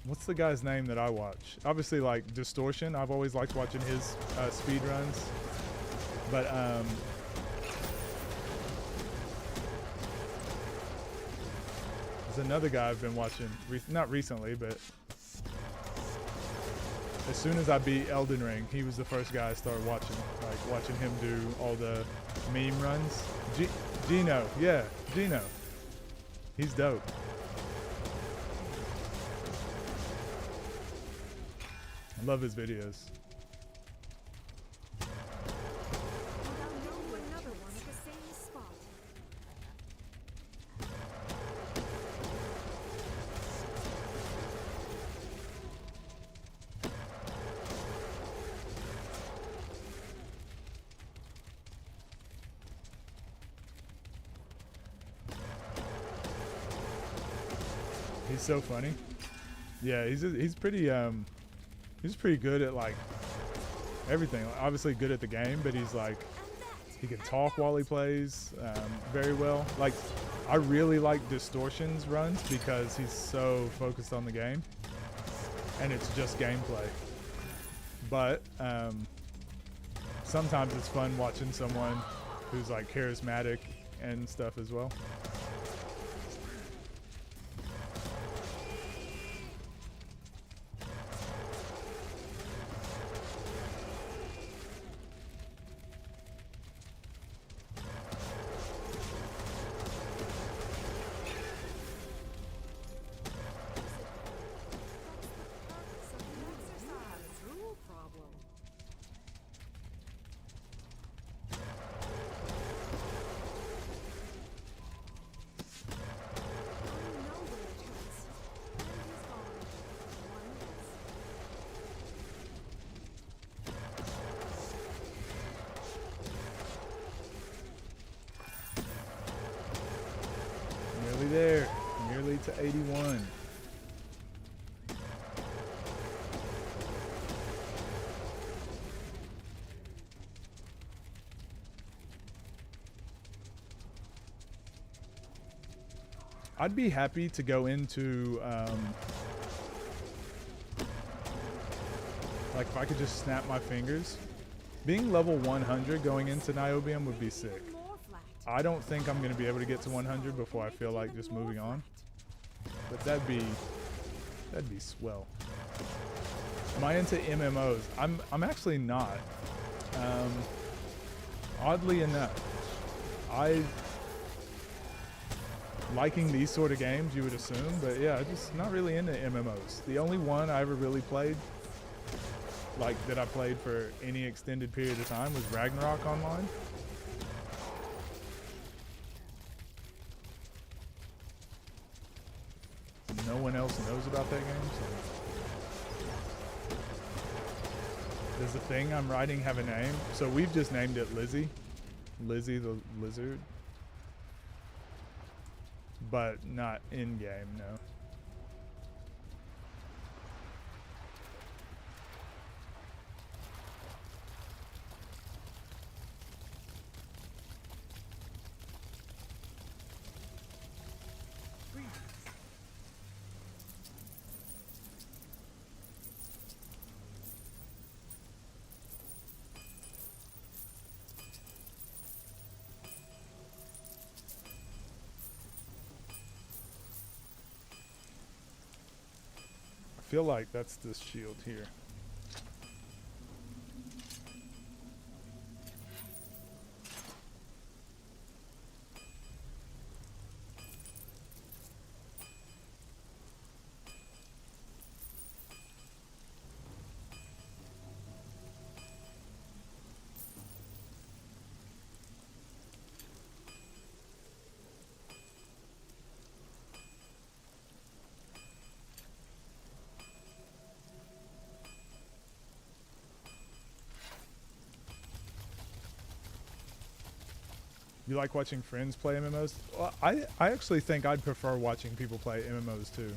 what's the guy's name that I watch? Obviously like Distortion. I've always liked watching his speed runs. But there's another guy I've been watching not recently, but as soon as I beat Elden Ring, he was the first guy I started watching. Like watching him do all the meme runs. Gino, yeah, Gino. He's dope. I love his videos. And I'll know another one at the same spot. He's so funny. Yeah, he's pretty good at like everything. Obviously good at the game, but he's like he can talk while he plays very well. Like I really like Distortion's runs because he's so focused on the game and it's just gameplay. But sometimes it's fun watching someone who's like charismatic and stuff as well. Nearly there. Nearly to 81. I'd be happy to go into like if I could just snap my fingers. Being level 100 going into Niobium would be sick. I don't think I'm going to be able to get to 100 before I feel like just moving on. But that'd be swell. Am I into MMOs? I'm actually not. Oddly enough, liking these sort of games, you would assume, but yeah, just not really into MMOs. The only one I ever really played, like that I played for any extended period of time, was Ragnarok Online. No one else knows about that game, so. Does the thing I'm writing have a name? So we've just named it Lizzie. Lizzie the Lizard. But not in-game, no. I feel like that's this shield here. You like watching friends play MMOs? Well, I actually think I'd prefer watching people play MMOs too.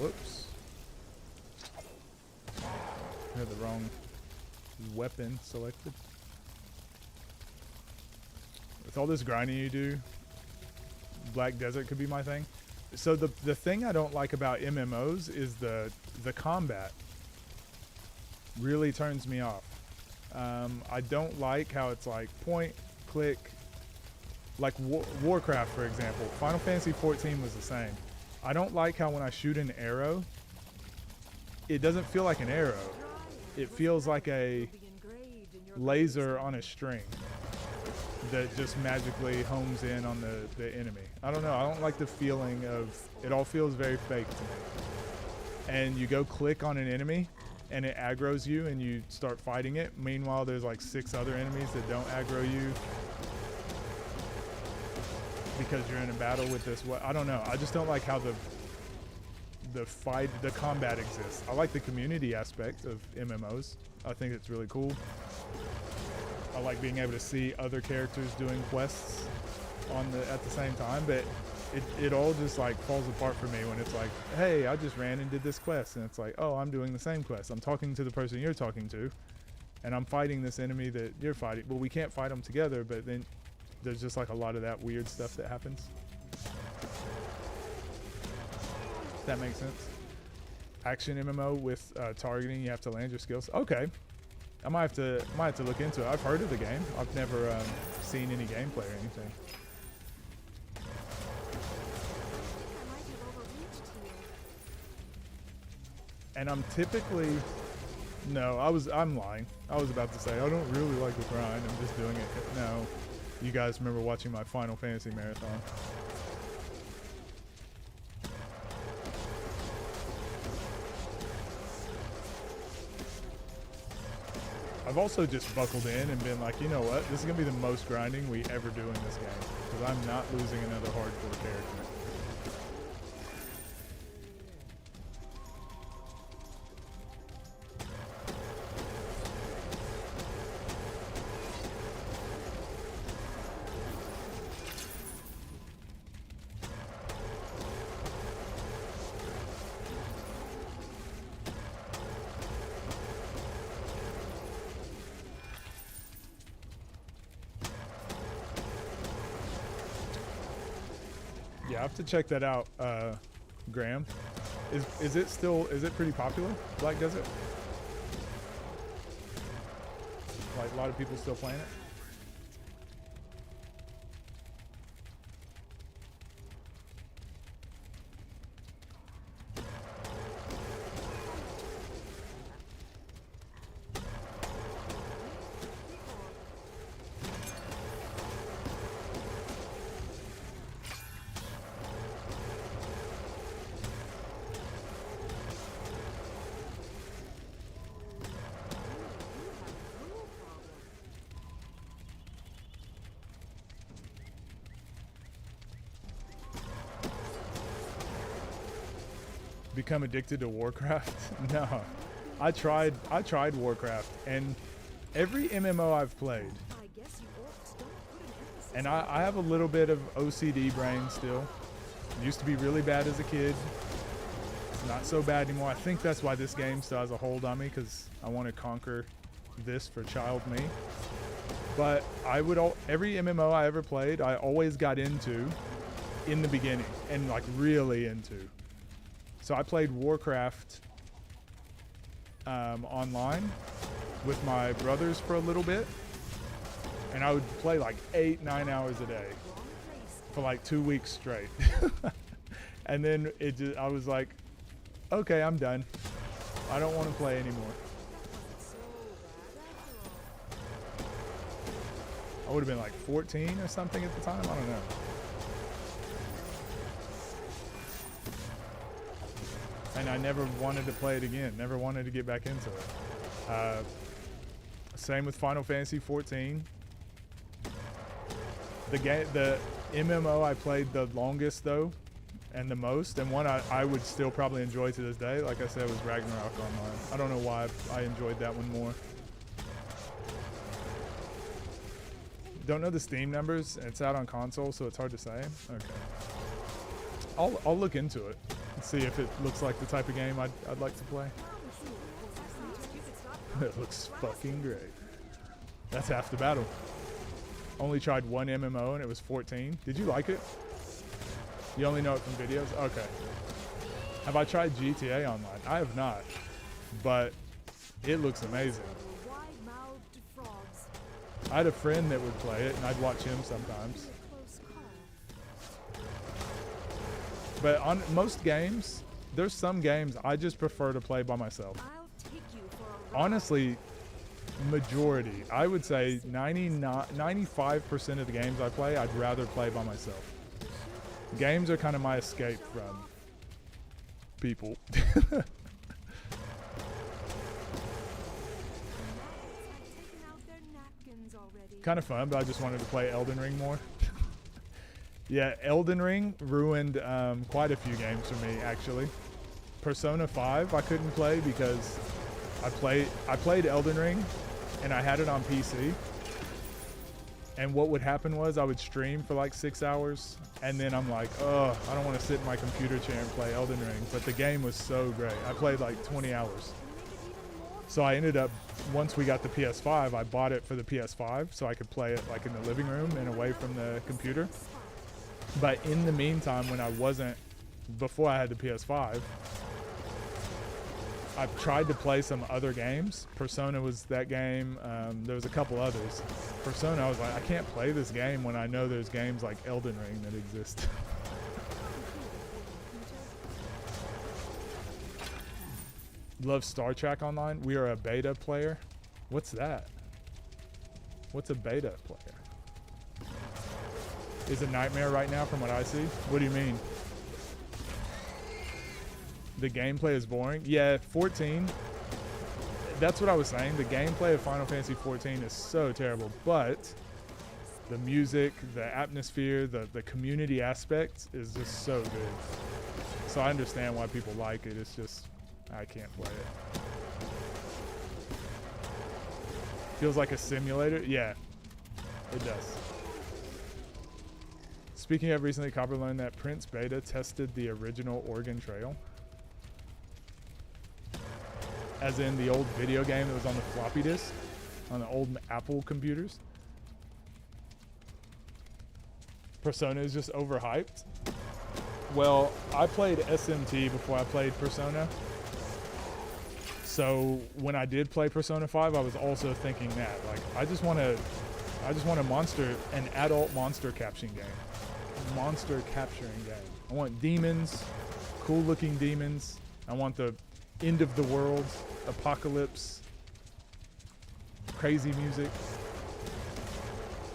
Whoops. I had the wrong weapon selected. With all this grinding you do, Black Desert could be my thing. So the thing I don't like about MMOs is the combat really turns me off. I don't like how it's like point, click, like Warcraft, for example. Final Fantasy 14 was the same. I don't like how when I shoot an arrow, it doesn't feel like an arrow. It feels like a laser on a string that just magically homes in on the enemy. I don't know. I don't like the feeling of, it all feels very fake to me. And you go click on an enemy, and it aggroes you and you start fighting it. Meanwhile, there's like 6 other enemies that don't aggro you because you're in a battle with this. I don't know. I just don't like how the combat exists. I like the community aspect of MMOs. I think it's really cool. I like being able to see other characters doing quests at the same time, but it all just like falls apart for me when it's like, hey, I just ran and did this quest, and it's like, oh, I'm doing the same quest. I'm talking to the person you're talking to, and I'm fighting this enemy that you're fighting. Well, we can't fight them together, but then there's just like a lot of that weird stuff that happens. If that makes sense. Action MMO with targeting, you have to land your skills. Okay, I might have to look into it. I've heard of the game. I've never seen any gameplay or anything. I might have overreached here. And I'm typically, no, I'm lying. I was about to say I don't really like the grind. I'm just doing it. No, you guys remember watching my Final Fantasy marathon? I've also just buckled in and been like, you know what? This is going to be the most grinding we ever do in this game. Because I'm not losing another hardcore character. Yeah, I have to check that out, Graham. Is it pretty popular, Black Desert? Like a lot of people still playing it? Become addicted to Warcraft? No. I tried Warcraft, and every MMO I've played, I guess you orcs don't put an emphasis and on I have a little bit of OCD brain still. Used to be really bad as a kid. It's not so bad anymore. I think that's why this game still has a hold on me, because I want to conquer this for child me. But every MMO I ever played, I always got into in the beginning, and like really into. So I played Warcraft online with my brothers for a little bit, and I would play like 8-9 hours a day for like 2 weeks straight. And then I was like, okay, I'm done. I don't want to play anymore. so bad after all. I would have been like 14 or something at the time. I don't know. And I never wanted to play it again. Never wanted to get back into it. Same with Final Fantasy 14. The MMO I played the longest though, and the most, and one I would still probably enjoy to this day, like I said, was Ragnarok Online. I don't know why I enjoyed that one more. Don't know the Steam numbers. It's out on console, so it's hard to say. Okay. I'll look into it. See if it looks like the type of game I'd like to play. It looks fucking great. That's half the battle. Only tried one MMO and it was 14. Did you like it? You only know it from videos? Okay. Have I tried GTA Online? I have not, but it looks amazing. Wide-mouthed frogs. I had a friend that would play it and I'd watch him sometimes. Close call. But on most games, there's some games I just prefer to play by myself. I'll take you for a ride. Honestly, majority, I would say 95% of the games I play, I'd rather play by myself. Games are kind of my escape from people. Taken out their napkins already. Kind of fun, but I just wanted to play Elden Ring more. Yeah, Elden Ring ruined quite a few games for me, actually. Persona 5 I couldn't play because I played Elden Ring and I had it on PC, And what would happen was I would stream for like 6 hours, and then I'm like, oh, I don't want to sit in my computer chair and play Elden Ring. But the game was so great. I played like 20 hours. So I ended up, once we got the PS5, I bought it for the PS5 so I could play it like in the living room and away from the computer. But in the meantime, when I wasn't, before I had the PS5, I've tried to play some other games. Persona was that game. There was a couple others. Persona, I was like, I can't play this game when I know there's games like Elden Ring that exist. Love Star Trek Online. We are a beta player. What's that? What's a beta player? Is a nightmare right now from what I see. What do you mean? The gameplay is boring. Yeah, 14. That's what I was saying. The gameplay of Final Fantasy 14 is so terrible, but the music, the atmosphere, the community aspect is just so good. So I understand why people like it. It's just I can't play it. Feels like a simulator. Yeah, it does. Speaking of, recently Copper learned that Prince Beta tested the original Oregon Trail. As in the old video game that was on the floppy disk on the old Apple computers. Persona is just overhyped. Well, I played SMT before I played Persona. So when I did play Persona 5, I was also thinking that, like, I just want an adult monster capturing game. Monster capturing game. I want demons, cool looking demons. I want the end of the world, apocalypse, crazy music.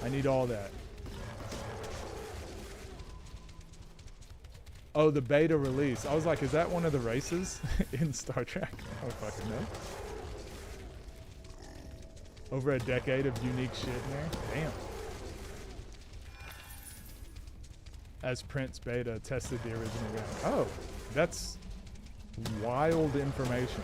I need all that. Oh, the beta release. I was like, is that one of the races in Star Trek? I don't fucking know. Over a decade of unique shit in there. Damn. As Prince Beta tested the original game. Oh, that's wild information.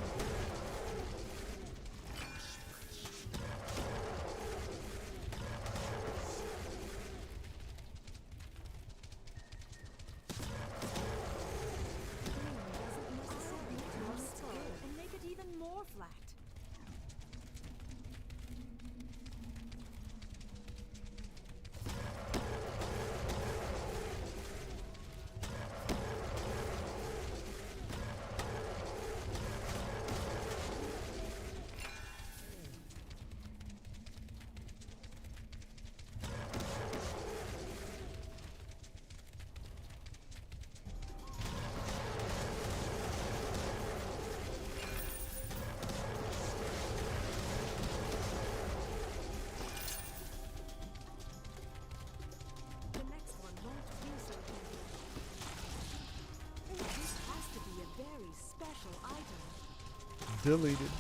And make it even more flat. The next one won't be so heavy. This has to be a very special item. Deleted.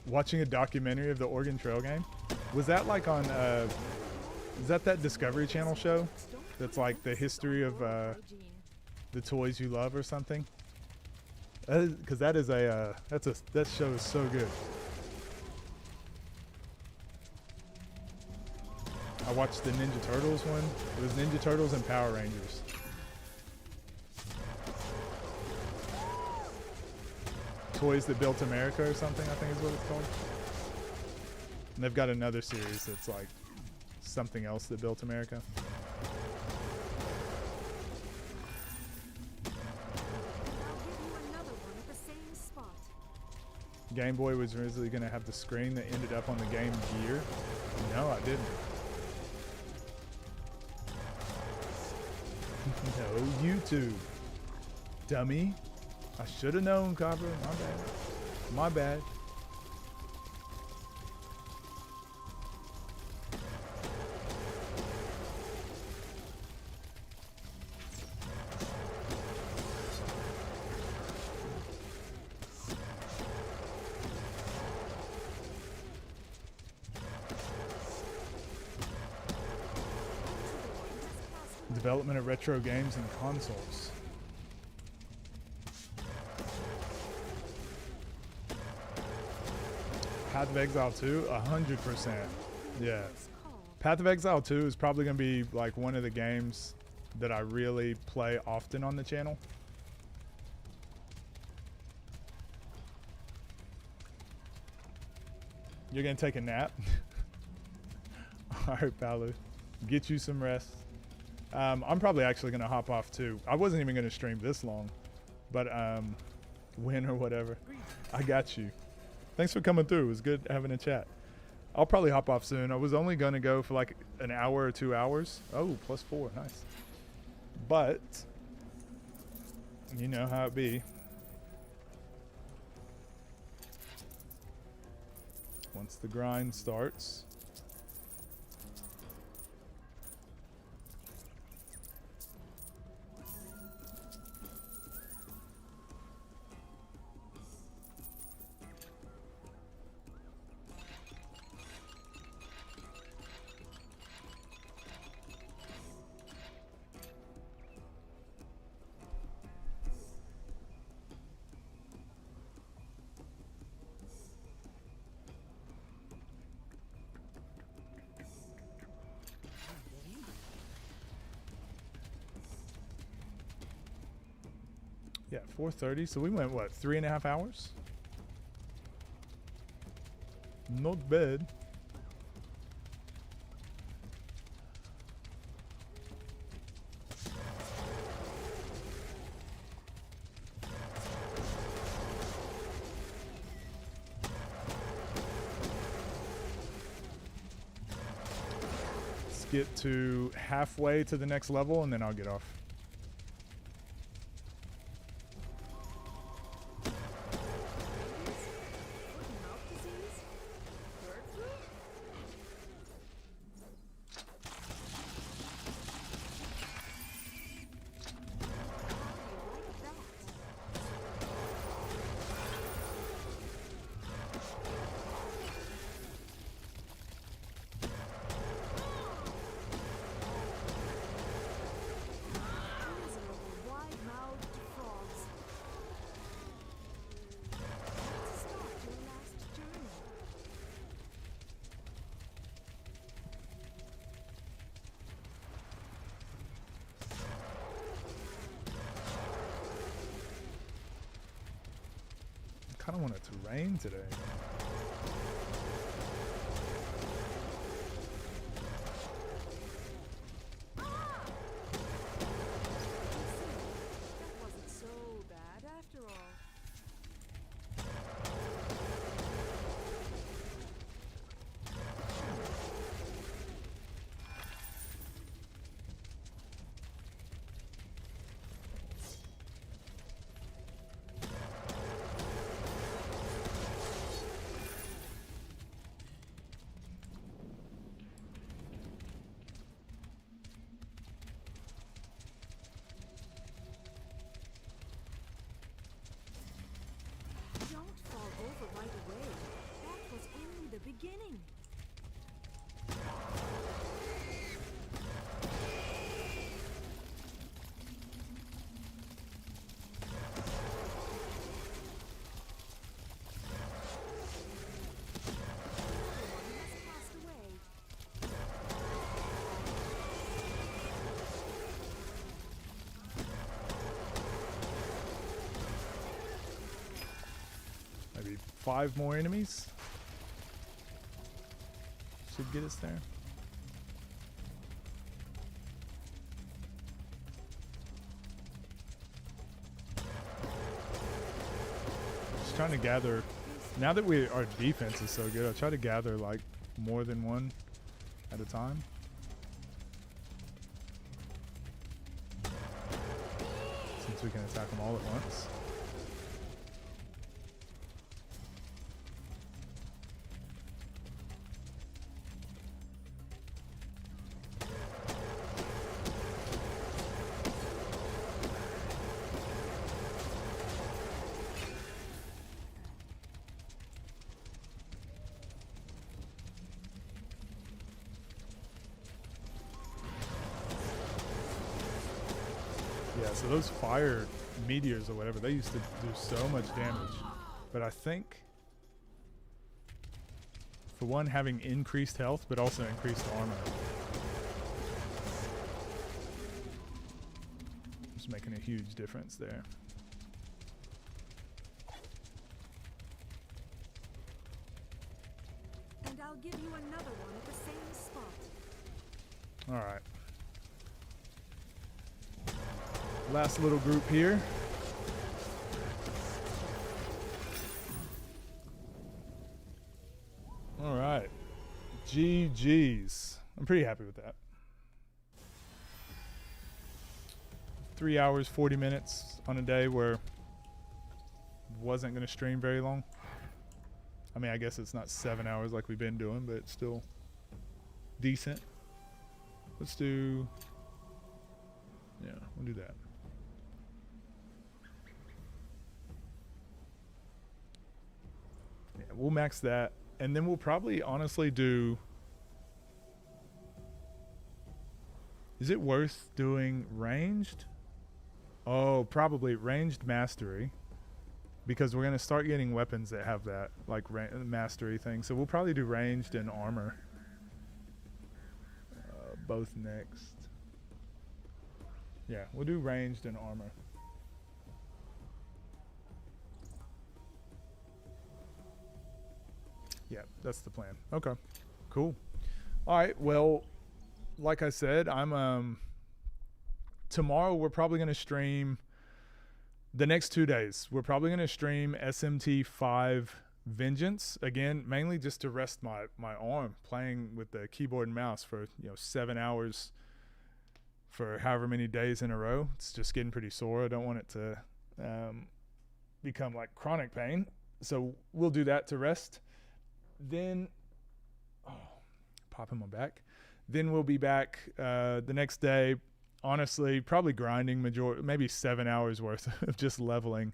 Watching a documentary of the Oregon Trail game. Was that like on, is that Discovery Channel show? That's like the history of the toys you love or something? Because that is that show is so good. I watched the Ninja Turtles one. It was Ninja Turtles and Power Rangers. Toys That Built America or something, I think is what it's called. And they've got another series that's like something else that built America. I'll give you another one at the same spot. Game Boy was originally going to have the screen that ended up on the Game Gear. No, I didn't. No YouTube. Dummy. I should have known, Copper. My bad. My bad. Development of retro games and consoles. Path of Exile 2, 100%. Yeah. Close call. Path of Exile 2 is probably going to be like one of the games that I really play often on the channel. You're going to take a nap? All right, Palu. Get you some rest. I'm probably actually going to hop off too. I wasn't even going to stream this long, but win or whatever. I got you. Thanks for coming through. It was good having a chat. I'll probably hop off soon. I was only going to go for like an hour or 2 hours. Oh, +4. Nice. But you know how it be. Once the grind starts. Yeah, 4:30. So we went, what, 3.5 hours? Not bad. Let's get to halfway to the next level and then I'll get off. I kind of want it to rain today. That wasn't so bad after all. Don't fall over right away. That was only the beginning. Everyone has passed away. Maybe 5 more enemies. Should get us there. Just trying to gather. Now that our defense is so good, I try to gather like more than one at a time. Since we can attack them all at once. Yeah, so those fire meteors or whatever, they used to do so much damage. But I think For one, having increased health, but also increased armor. Just making a huge difference there. And I'll give you another one at the same spot. All right. Last little group here. All right. GG's. I'm pretty happy with that. 3 hours, 40 minutes on a day where wasn't going to stream very long. I mean, I guess it's not 7 hours like we've been doing, but it's still decent. Let's do... Yeah, we'll do that. Yeah, we'll max that. And then we'll probably honestly do... Is it worth doing ranged? Oh, probably ranged mastery. Because we're going to start getting weapons that have that, like, mastery thing. So we'll probably do ranged and armor. Both next. Yeah, we'll do ranged and armor. Yeah, that's the plan. Okay, cool. All right, well, like I said, I'm tomorrow we're probably going to stream the next 2 days. We're probably going to stream SMT5 Vengeance again, mainly just to rest my arm playing with the keyboard and mouse for 7 hours for however many days in a row. It's just getting pretty sore. I don't want it to become like chronic pain, so we'll do that to rest. Then popping my back. Then we'll be back the next day. Honestly, probably grinding maybe 7 hours worth of just leveling,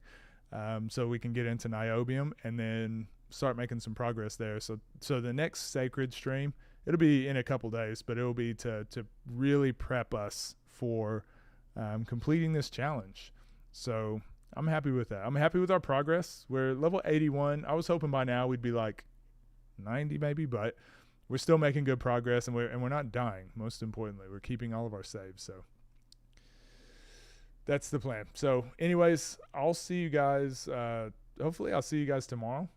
so we can get into Niobium and then start making some progress there. So the next Sacred stream, it'll be in a couple days, but it'll be to really prep us for completing this challenge. So I'm happy with that. I'm happy with our progress. We're level 81. I was hoping by now we'd be like 90 maybe, but we're still making good progress, and we're not dying. Most importantly, we're keeping all of our saves. So that's the plan. So anyways, I'll see you guys. Hopefully I'll see you guys tomorrow.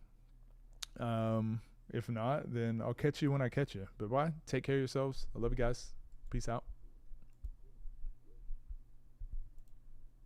If not, then I'll catch you when I catch you. But bye. Take care of yourselves. I love you guys. Peace out.